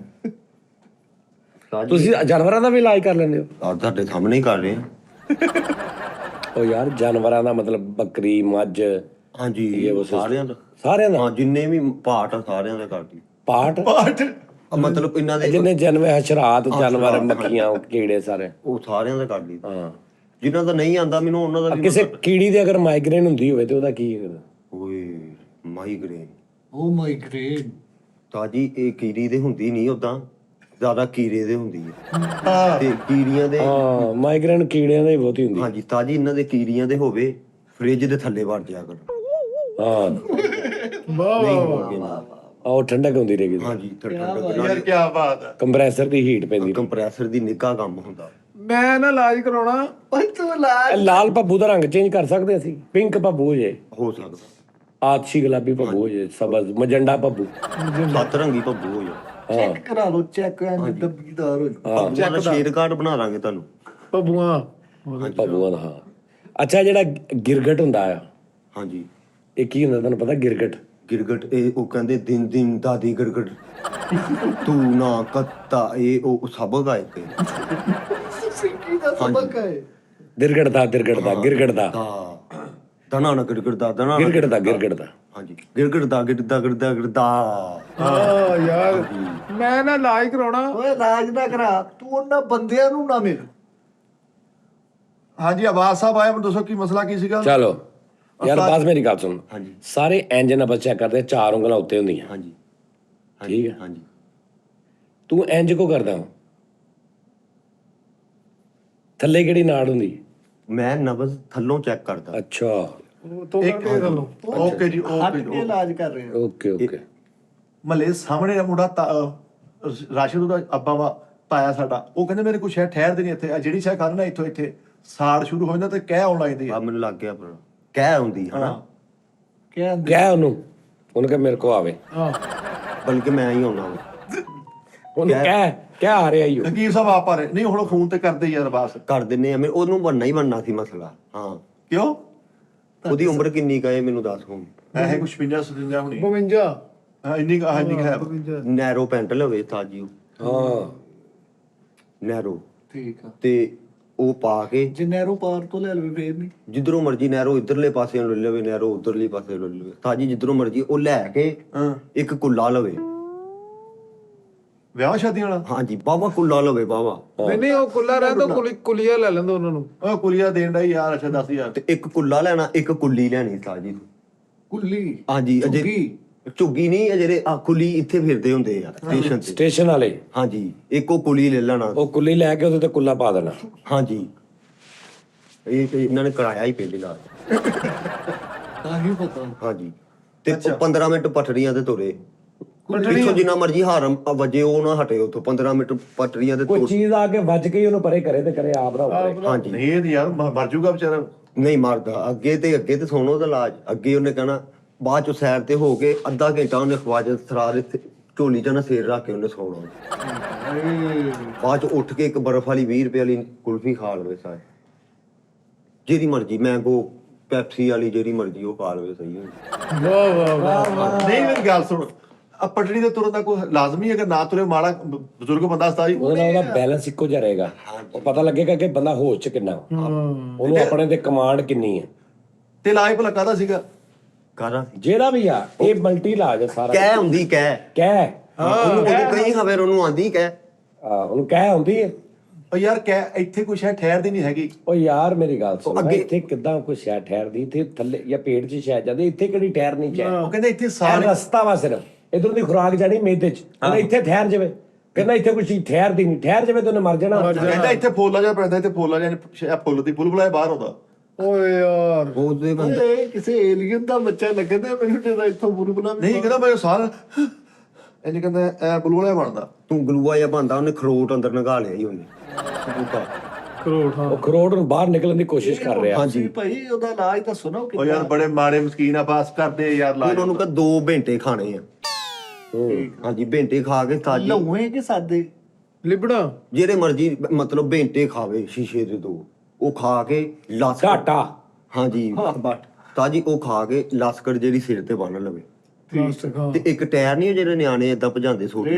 ਤੁਸੀਂ ਜਾਨਵਰਾਂ ਦਾ ਵੀ ਇਲਾਜ ਕਰ ਲੈਂਦੇ ਹੋ? ਆ ਤੁਹਾਡੇ ਸਾਹਮਣੇ ਹੀ ਕਰ ਰਹੇ ਆ। ਉਹ ਯਾਰ ਜਾਨਵਰਾਂ ਦਾ ਮਤਲਬ ਬੱਕਰੀ ਮੱਝ। ਹਾਂਜੀ ਸਾਰਿਆਂ ਦਾ ਹਾਂ ਜਿੰਨੇ ਵੀ ਪਾਰਟ ਆ ਸਾਰਿਆਂ ਦਾ ਕਰਦੀ। ਪਾਠ ਮਤਲਬ ਇਹਨਾਂ ਦੇ ਜਿੰਨੇ ਜਾਨਵਰ ਹਸ਼ਰਾਤ ਜਾਨਵਰ ਮੱਖੀਆਂ ਕੀੜੇ ਸਾਰੇ ਉਹ ਸਾਰਿਆਂ ਦਾ ਕਰਦੀ। ਹਾਂ ਜਿਨ੍ਹਾਂ ਦਾ ਨਹੀਂ ਆਂਦਾ ਮੈਨੂੰ ਉਹਨਾਂ ਦਾ ਵੀ। ਕਿਸੇ ਕੀੜੀ ਦੇ ਅਗਰ ਮਾਈਗ੍ਰੇਨ ਹੁੰਦੀ ਹੋਵੇ ਤੇ ਉਹਦਾ ਕੀ ਹੈ? ਓਏ ਮਾਈਗ੍ਰੇਨ। ਉਹ ਮਾਈਗ੍ਰੇਨ ਤਾਜੀ ਇਹ ਕੀੜੀ ਦੇ ਹੁੰਦੀ ਨਹੀਂ ਉਦਾਂ ਜ਼ਿਆਦਾ ਕੀੜੇ ਦੇ ਹੁੰਦੀ ਹੈ। ਤੇ ਕੀੜੀਆਂ ਦੇ ਹਾਂ ਮਾਈਗ੍ਰੇਨ ਕੀੜਿਆਂ ਦੀ ਬਹੁਤੀ ਹੁੰਦੀ। ਹਾਂਜੀ ਤਾਜੀ ਇਹਨਾਂ ਦੇ ਕੀੜੀਆਂ ਦੇ ਹੋਵੇ ਫ੍ਰਿਜ ਦੇ ਥੱਲੇ ਵੜ ਜਾ ਕਰ। ਹਾਂ ਉਹ ਠੰਡਕ ਹੁੰਦੀ ਰਹੇਗੀ। ਹਾਂਜੀ ਯਾਰ ਕੀ ਬਾਤ ਹੈ। ਕੰਪਰੈਸਰ ਦੀ ਹੀਟ ਪੈਂਦੀ। ਕੰਪਰੈਸਰ ਦੀ ਨਿੱਘਾ ਕੰਮ ਹੁੰਦਾ। ਮੈਂ ਨਾ ਇਲਾਜ ਕਰਾਉਣਾ। ਓਏ ਤੂੰ ਲਾ ਲਾਲ ਭੱਬੂ ਦਾ ਰੰਗ ਚੇਂਜ ਕਰ ਸਕਦੇ ਅਸੀਂ। ਪਿੰਕ ਭੱਬੂ ਜੇ ਹੋ ਸਕਦਾ। ਆਤਸ਼ੀ ਗੁਲਾਬੀ ਭੱਬੂ ਹੋ ਜੇ, ਸਬਜ਼ ਮਜੰਡਾ ਭੱਬੂ। 7 ਰੰਗੀ ਭੱਬੂ ਹੋ ਜਾ। ਚੈੱਕ ਕਰਾ ਲਓ, ਚੈੱਕ ਐਂਡ ਦੱਬੀਦਾਰ ਹੋ ਜਾਊ। ਭੱਬੂਆਂ ਦਾ ਸ਼ੇਰ ਕਾਰਡ ਬਣਾ ਦਾਂਗੇ ਤੁਹਾਨੂੰ। ਭੱਬੂਆਂ ਭੱਬੂਆਂ ਦਾ, ਹਾਂ। ਅੱਛਾ, ਜਿਹੜਾ ਗਿਰਗਟ ਹੁੰਦਾ ਆ, ਹਾਂਜੀ, ਇਹ ਕੀ ਹੁੰਦਾ ਤੁਹਾਨੂੰ ਪਤਾ? ਗਿਰਗਟ ਗਿਰਗਟ ਇਹ ਉਹ ਕਹਿੰਦੇ ਦਿਨ ਦਿਨ ਦਾਦੀ ਗਿਰਗਟ ਤੂੰ ਨਾ ਕੱਤਾ, ਇਹ ਉਹ ਸਬਕ ਆ ਇੱਕ ਸਿੰਗੀ ਦਾ ਸਬਕ ਹੈ। ਗਿਰਗਟ ਦਾ ਗਿਰਗਟ ਦਾ ਦਨਾ ਨਾ ਗਿਰਗਟ ਦਾ ਦਨਾ ਗਿਰਗਟ ਦਾ ਹਾਂਜੀ, ਗਿਰਗਟ ਦਾ ਗਿਰਦਾ ਹਾਂ ਯਾਰ, ਮੈਂ ਨਾ ਇਲਾਜ ਕਰਾਉਣਾ। ਓਏ ਰਾਜ ਨਾ ਕਰਾ, ਤੂੰ ਉਹਨਾਂ ਬੰਦਿਆਂ ਨੂੰ ਨਾ ਮਿਲ। ਹਾਂਜੀ, ਆਵਾਜ਼ ਸਾਹਿਬ ਆਇਆ, ਮੈਨੂੰ ਦੱਸੋ ਕੀ ਮਸਲਾ ਕੀ ਸੀਗਾ? ਚਲੋ ਯਾਰ, ਬਸ ਮੇਰੀ ਗੱਲ ਸੁਣ। ਹਾਂਜੀ ਸਾਰੇ ਇੰਜ ਨੰਬਰ ਚੈੱਕ ਕਰਦੇ, 4 ਉਂਗਲਾਂ ਉੱਤੇ ਹੁੰਦੀਆਂ, ਹਾਂਜੀ ਠੀਕ ਹੈ? ਹਾਂਜੀ, ਤੂੰ ਇੰਜ ਕੋ ਕਰਦਾ? ਥੱਲੇ ਕਿਹੜੀ ਨਾੜ ਹੁੰਦੀ? ਮੈਂ ਨਬਜ਼ ਥੱਲੋਂ ਚੈੱਕ ਕਰਦਾ। ਅੱਛਾ, ਉਹ ਤੋਂ ਕਰਕੇ ਥੱਲੋਂ। ਓਕੇ ਜੀ, ਹਟ ਓਕੇ ਕੇ ਜੀ। ਇਲਾਜ ਕਰ ਰਹੇ ਹੋ। ਓਕੇ। ਮਹੱਲੇ ਸਾਹਮਣੇ ਦਾ ਮੁੰਡਾ ਰਾਸ਼ਿਦ ਉਹਦਾ ਅੱਬਾ ਵਾ, ਤਾਇਆ ਸਾਡਾ, ਉਹ ਕਹਿੰਦੇ ਮੇਰੇ ਕੁਛ ਹੈ ਠਹਿਰਦੇ ਨਹੀਂ ਇੱਥੇ, ਜਿਹੜੀ ਸ਼ਾਇਦ ਕਰਨ ਨਾ ਇੱਥੇ ਸਾੜ ਸ਼ੁਰੂ ਹੋ ਜਾਂਦਾ ਤੇ ਕਹਿ ਆਉਣ ਲੱਗਦੀ ਆ ਆ। ਮੈਨੂੰ ਲੱਗ ਗਿਆ ਪਰ ਕਹਿ ਆਉਂਦੀ ਹਨਾ, ਕਹਿੰਦੇ ਕਹਿ ਉਹਨੂੰ ਕਹ ਮੇਰੇ ਕੋ ਆਵੇ, ਹਾਂ ਬਲਕਿ ਮੈਂ ਹੀ ਆਉਣਾ ਵਾ। ਉਹਨੂੰ ਕਹਿ ਆ ਰਿਹਾ ਈ ਉਹ। ਹਕੀਰ ਸਾਹਿਬ ਆਪ ਆ ਰਹੇ ਨਹੀਂ, ਹੁਣ ਫੋਨ ਤੇ ਕਰਦੇ ਯਾਰ ਬਸ। ਕਰ ਦਿੰਨੇ ਆ, ਮੈਂ ਉਹਨੂੰ ਬਣਨਾ ਹੀ ਬਣਨਾ ਸੀ ਮਸਲਾ। ਹਾਂ, ਕਿਉਂ? ਉਹਦੀ ਉਮਰ ਕਿੰਨੀ ਕਾ ਹੈ ਮੈਨੂੰ ਦੱਸ ਹੁਣ। ਇਹ ਕੁਛ 57 ਹੋਣੀ। 52 ਹਾਂ, ਇੰਨੀ ਹੈ। 52 ਨੈਰੋ ਪੈਂਟ ਲਵੇ ਤਾਜੀ, ਹਾਂ, ਨੈਰੋ, ਠੀਕ ਆ। ਤੇ ਉਹ ਪਾ ਕੇ ਜੇ ਨਹਿਰੂ ਪਾਰ ਤੋਂ ਲੈ ਲਵੇ ਫੇਰ ਨਹੀਂ। ਜਿੱਧਰੋਂ ਮਰਜੀ ਨਹਿਰੋ ਇਧਰਲੇ ਪਾਸੇ ਨੂੰ ਲੈ ਲਵੇ, ਨਹਿਰੋ ਉਧਰਲੇ ਪਾਸੇ ਨੂੰ ਲੈ ਲਵੇ, ਤਾਜੀ ਜਿੱਧਰੋਂ ਮਰਜੀ ਉਹ ਲੈ ਕੇ ਹਾਂ, ਇੱਕ ਕੁੱਲਾ ਲਵੇ। ਵਿਆਹ ਸ਼ਾਦੀ ਵਾਲਾ? ਹਾਂਜੀ, ਬਾਵਾ ਕੁੱਲਾ ਲਵੇ ਬਾਵਾ। ਨਹੀਂ ਉਹ ਕੁੱਲਾ ਰਹਿੰਦਾ, ਕੁਲੀਆ ਲੈ ਲੈਂਦਾ ਉਹਨਾਂ ਨੂੰ। ਉਹ ਕੁਲੀਆ ਦੇਣ ਦਾ ਯਾਰ। ਅੱਛਾ, 10,000 ਤੇ ਇੱਕ ਕੁੱਲਾ ਲੈਣਾ, ਇੱਕ ਕੁੱਲੀ ਲੈਣੀ ਤਾਜੀ। ਕੁੱਲੀ ਹਾਂਜੀ, ਅਜੇ ਝੁੱਗੀ ਨਹੀਂ, ਇਹ ਜਿਹੜੇ ਆ ਕੁੱਲੀ ਇੱਥੇ ਫਿਰਦੇ ਹੁੰਦੇ ਆ ਸਟੇਸ਼ਨ ਤੇ। ਸਟੇਸ਼ਨ ਵਾਲੇ। ਹਾਂਜੀ, ਇੱਕ ਉਹ ਕੁੱਲੀ ਲੈ ਲੈਣਾ। ਉਹ ਕੁੱਲੀ ਲੈ ਕੇ ਉਹਦੇ ਤੇ ਕੁੱਲਾ ਪਾ ਦੇਣਾ। ਹਾਂਜੀ, ਇਹ ਤੇ ਇਹਨਾਂ ਨੇ ਕਰਾਇਆ ਹੀ ਪਹਿਲੀ ਨਾਲ। ਤਾਂ ਹੀ ਪਤਾ। ਹਾਂਜੀ, ਤੇ ਉਹ 15 ਮਿੰਟ ਪਟੜੀਆਂ ਤੇ ਤੁਰੇ। ਪਿੱਛੋਂ ਜਿੰਨਾ ਮਰਜੀ ਹਾਰਮ ਵਜੇ ਉਹ ਨਾ ਹਟੇ ਉੱਥੋਂ। 15 ਮਿੰਟ ਪਟੜੀਆਂ ਤੇ ਕੋਈ ਚੀਜ਼ ਆ ਕੇ ਵੱਜ ਗਈ, ਉਹਨੂੰ ਪਰੇ ਕਰੇ ਤੇ ਕਰੇ ਆਪ ਦਾ। ਹਾਂਜੀ, ਨਹੀਂ, ਇਹ ਯਾਰ ਮਰ ਜਾਊਗਾ ਵਿਚਾਰਾ। ਨਹੀਂ ਮਰਦਾ। ਅੱਗੇ ਤੇ ਸੁਣੋ ਉਹਦਾ ਇਲਾਜ। ਅੱਗੇ ਉਹਨੇ ਕਹਿਣਾ, ਬਾਅਦ ਚ ਸੈਰ ਤੇ ਹੋ ਕੇ ਅੱਧਾ ਘੰਟਾ ਉਹਨੇ ਖਵਾਜਾ ਸਰਾਰ ਇੱਥੇ ਝੋਲੀ ਚ ਨਾ ਸੇਰ ਰੱਖ ਕੇ ਉਹਨੇ ਸੌਣਾ। ਬਾਅਦ ਚ ਉੱਠ ਕੇ ਇੱਕ ਬਰਫ਼ ਵਾਲੀ 20 ਰੁਪਏ ਵਾਲੀ ਕੁਲਫੀ ਖਾ ਲਵੇ ਸਾਰੇ, ਜਿਹਦੀ ਮਰਜੀ, ਮੈਂਗੋ, ਪੈਪਸੀ ਵਾਲੀ, ਜਿਹੜੀ ਮਰਜੀ ਉਹ ਖਾ ਲਵੇ। ਸਹੀ ਹੈ। ਵਾਹ ਨਹੀਂ, ਮੇਰੀ ਗੱਲ ਸੁਣ, ਆ ਪਟੜੀ ਤੇ ਤੁਰਨ ਦਾ ਕੋਈ ਲਾਜ਼ਮੀ ਅਗਰ ਨਾ ਤੁਰੇ ਮਾੜਾ ਬਜ਼ੁਰਗ ਬੰਦਾ ਸਤਾ ਜੀ, ਉਹਦੇ ਨਾਲ ਉਹਦਾ ਬੈਲੈਂਸ ਇੱਕੋ ਜਿਹਾ ਰਹੇਗਾ। ਉਹ ਪਤਾ ਲੱਗੇਗਾ ਕਿ ਬੰਦਾ ਹੋਸ਼ ਚ ਕਿੰਨਾ, ਉਹਨੂੰ ਆਪਣੇ ਤੇ ਕਮਾਂਡ ਕਿੰਨੀ ਹੈ। ਤੇ ਇਲਾਜ ਭਲਾ ਕਾਹਦਾ ਸੀਗਾ? ਕਾਹਦਾ ਜਿਹੜਾ ਵੀ ਆ, ਇਹ ਮਲਟੀ ਇਲਾਜ ਹੈ ਸਾਰਾ। ਕਹਿ ਹੁੰਦੀ ਕਹਿ। ਉਹਨੂੰ ਕਈ ਖਬਰ ਉਹਨੂੰ ਆਂਦੀ ਕਹਿ। ਉਹਨੂੰ ਕਹਿ ਹੁੰਦੀ ਹੈ। ਉਹ ਯਾਰ ਕਹਿ, ਇੱਥੇ ਕੁਛ ਹੈ ਠਹਿਰਦੀ ਨਹੀਂ ਹੈਗੀ। ਉਹ ਯਾਰ ਮੇਰੀ ਗੱਲ ਸੁਣ, ਅੱਗੇ- ਇੱਥੇ ਕਿੱਦਾਂ ਕੋਈ ਸ਼ੈ ਠਹਿਰਦੀ? ਇੱਥੇ ਥੱਲੇ ਜਾਂ ਪੇਟ 'ਚ ਸ਼ੈ ਜਾਂਦੀ, ਇੱਥੇ ਕਿਹੜੀ ਠਹਿਰ ਨਹੀਂ ਚਾਹੇ। ਉਹ ਕਹਿੰਦੇ ਇੱਥੇ ਸਾਰਾ ਸਾਰੇ ਰਸਤਾ ਵਾ ਸਿਰਫ, ਇਧਰੋਂ ਦੀ ਖੁਰਾਕ ਜਾਣੀ ਮੇਦੇ 'ਚ, ਕਹਿੰਦਾ ਇੱਥੇ ਠਹਿਰ ਜਾਵੇ। ਕਹਿੰਦਾ ਇੱਥੇ ਕੋਈ ਚੀਜ਼ ਠਹਿਰਦੀ ਨਹੀਂ, ਠਹਿਰ ਜਾਵੇ ਤਾਂ ਉਹਨੇ ਮਰ ਜਾਣਾ। ਕਹਿੰਦਾ ਇੱਥੇ ਫੋਲਾ ਜਿਹਾ ਪੈਂਦਾ, ਇੱਥੇ ਫੋਲਾ ਜਿਹਾ ਫੁੱਲ ਦੀ ਬੁਲਬੁਲਾ ਬਾਹਰ ਆਉਂਦਾ। ਓਏ ਯਾਰ, ਉਹਦੇ ਬੰਦੇ ਇਹ ਕਿਸੇ ਏਲੀਅਨ ਦਾ ਬੱਚਾ ਲੱਗਦਾ ਮੈਨੂੰ, ਜਿਹੜਾ ਇੱਥੋਂ ਬੁਲਬੁਲਾ ਵੀ ਨਹੀਂ ਕਹਿੰਦਾ ਮੈਂ ਸਾਰ ਇਹਨੇ ਕਹਿੰਦਾ ਇਹ ਬੁਲਬੁਲਾ ਬਣਦਾ। ਤੂੰ ਗਲੂਆ ਜਿਹਾ ਬੰਦਾ, ਉਹਨੇ ਖਰੋਟ ਅੰਦਰ ਨਗਾ ਲਿਆ ਹੀ ਉਹਨੇ ਬੂਟਾ। ਕਰੋੜ। ਹਾਂ ਉਹ ਖਰੋੜ ਨੂੰ ਬਾਹਰ ਨਿਕਲਣ ਦੀ ਕੋਸ਼ਿਸ਼ ਕਰ ਰਿਹਾ। ਹਾਂਜੀ ਭਾਈ, ਉਹਦਾ ਇਲਾਜ ਦੱਸੋ ਨਾ। ਉਹ ਯਾਰ ਬੜੇ ਮਾੜੇ ਮਸਕੀਨ ਆ, ਪਾਸ ਕਰਦੇ ਯਾਰ ਲਾਜ। ਉਹਨਾਂ ਨੂੰ ਕਹ 2 ਘੰਟੇ ਖਾਣੇ ਆ। ਹਾਂਜੀ, ਘੰਟੇ ਖਾ ਕੇ ਤਾਜੀ, ਲਹੂਏ ਕਿ ਸਾਦੇ? ਲਿਬੜਾ ਜਿਹੜੇ ਮਰਜੀ ਮਤਲਬ ਘੰਟੇ ਖਾਵੇ, ਸ਼ੀਸ਼ੇ ਦੇ 2 ਉਹ ਖਾ ਕੇ ਲਸਕਰ। ਘਾਟਾ। ਹਾਂਜੀ, ਤਾਜੀ ਉਹ ਖਾ ਕੇ ਲਸਕਰ ਜਿਹੜੀ ਸਿਰ ਤੇ ਬੰਨ ਲਵੇ। ਪਲਾਸਟਿਕ। ਹਾਂ ਤੇ ਇੱਕ ਟਾਇਰ ਨਹੀਂ, ਜਿਹੜੇ ਨਿਆਣੇ ਏਦਾਂ ਭਜਾਉਂਦੇ ਸੋਟੀ,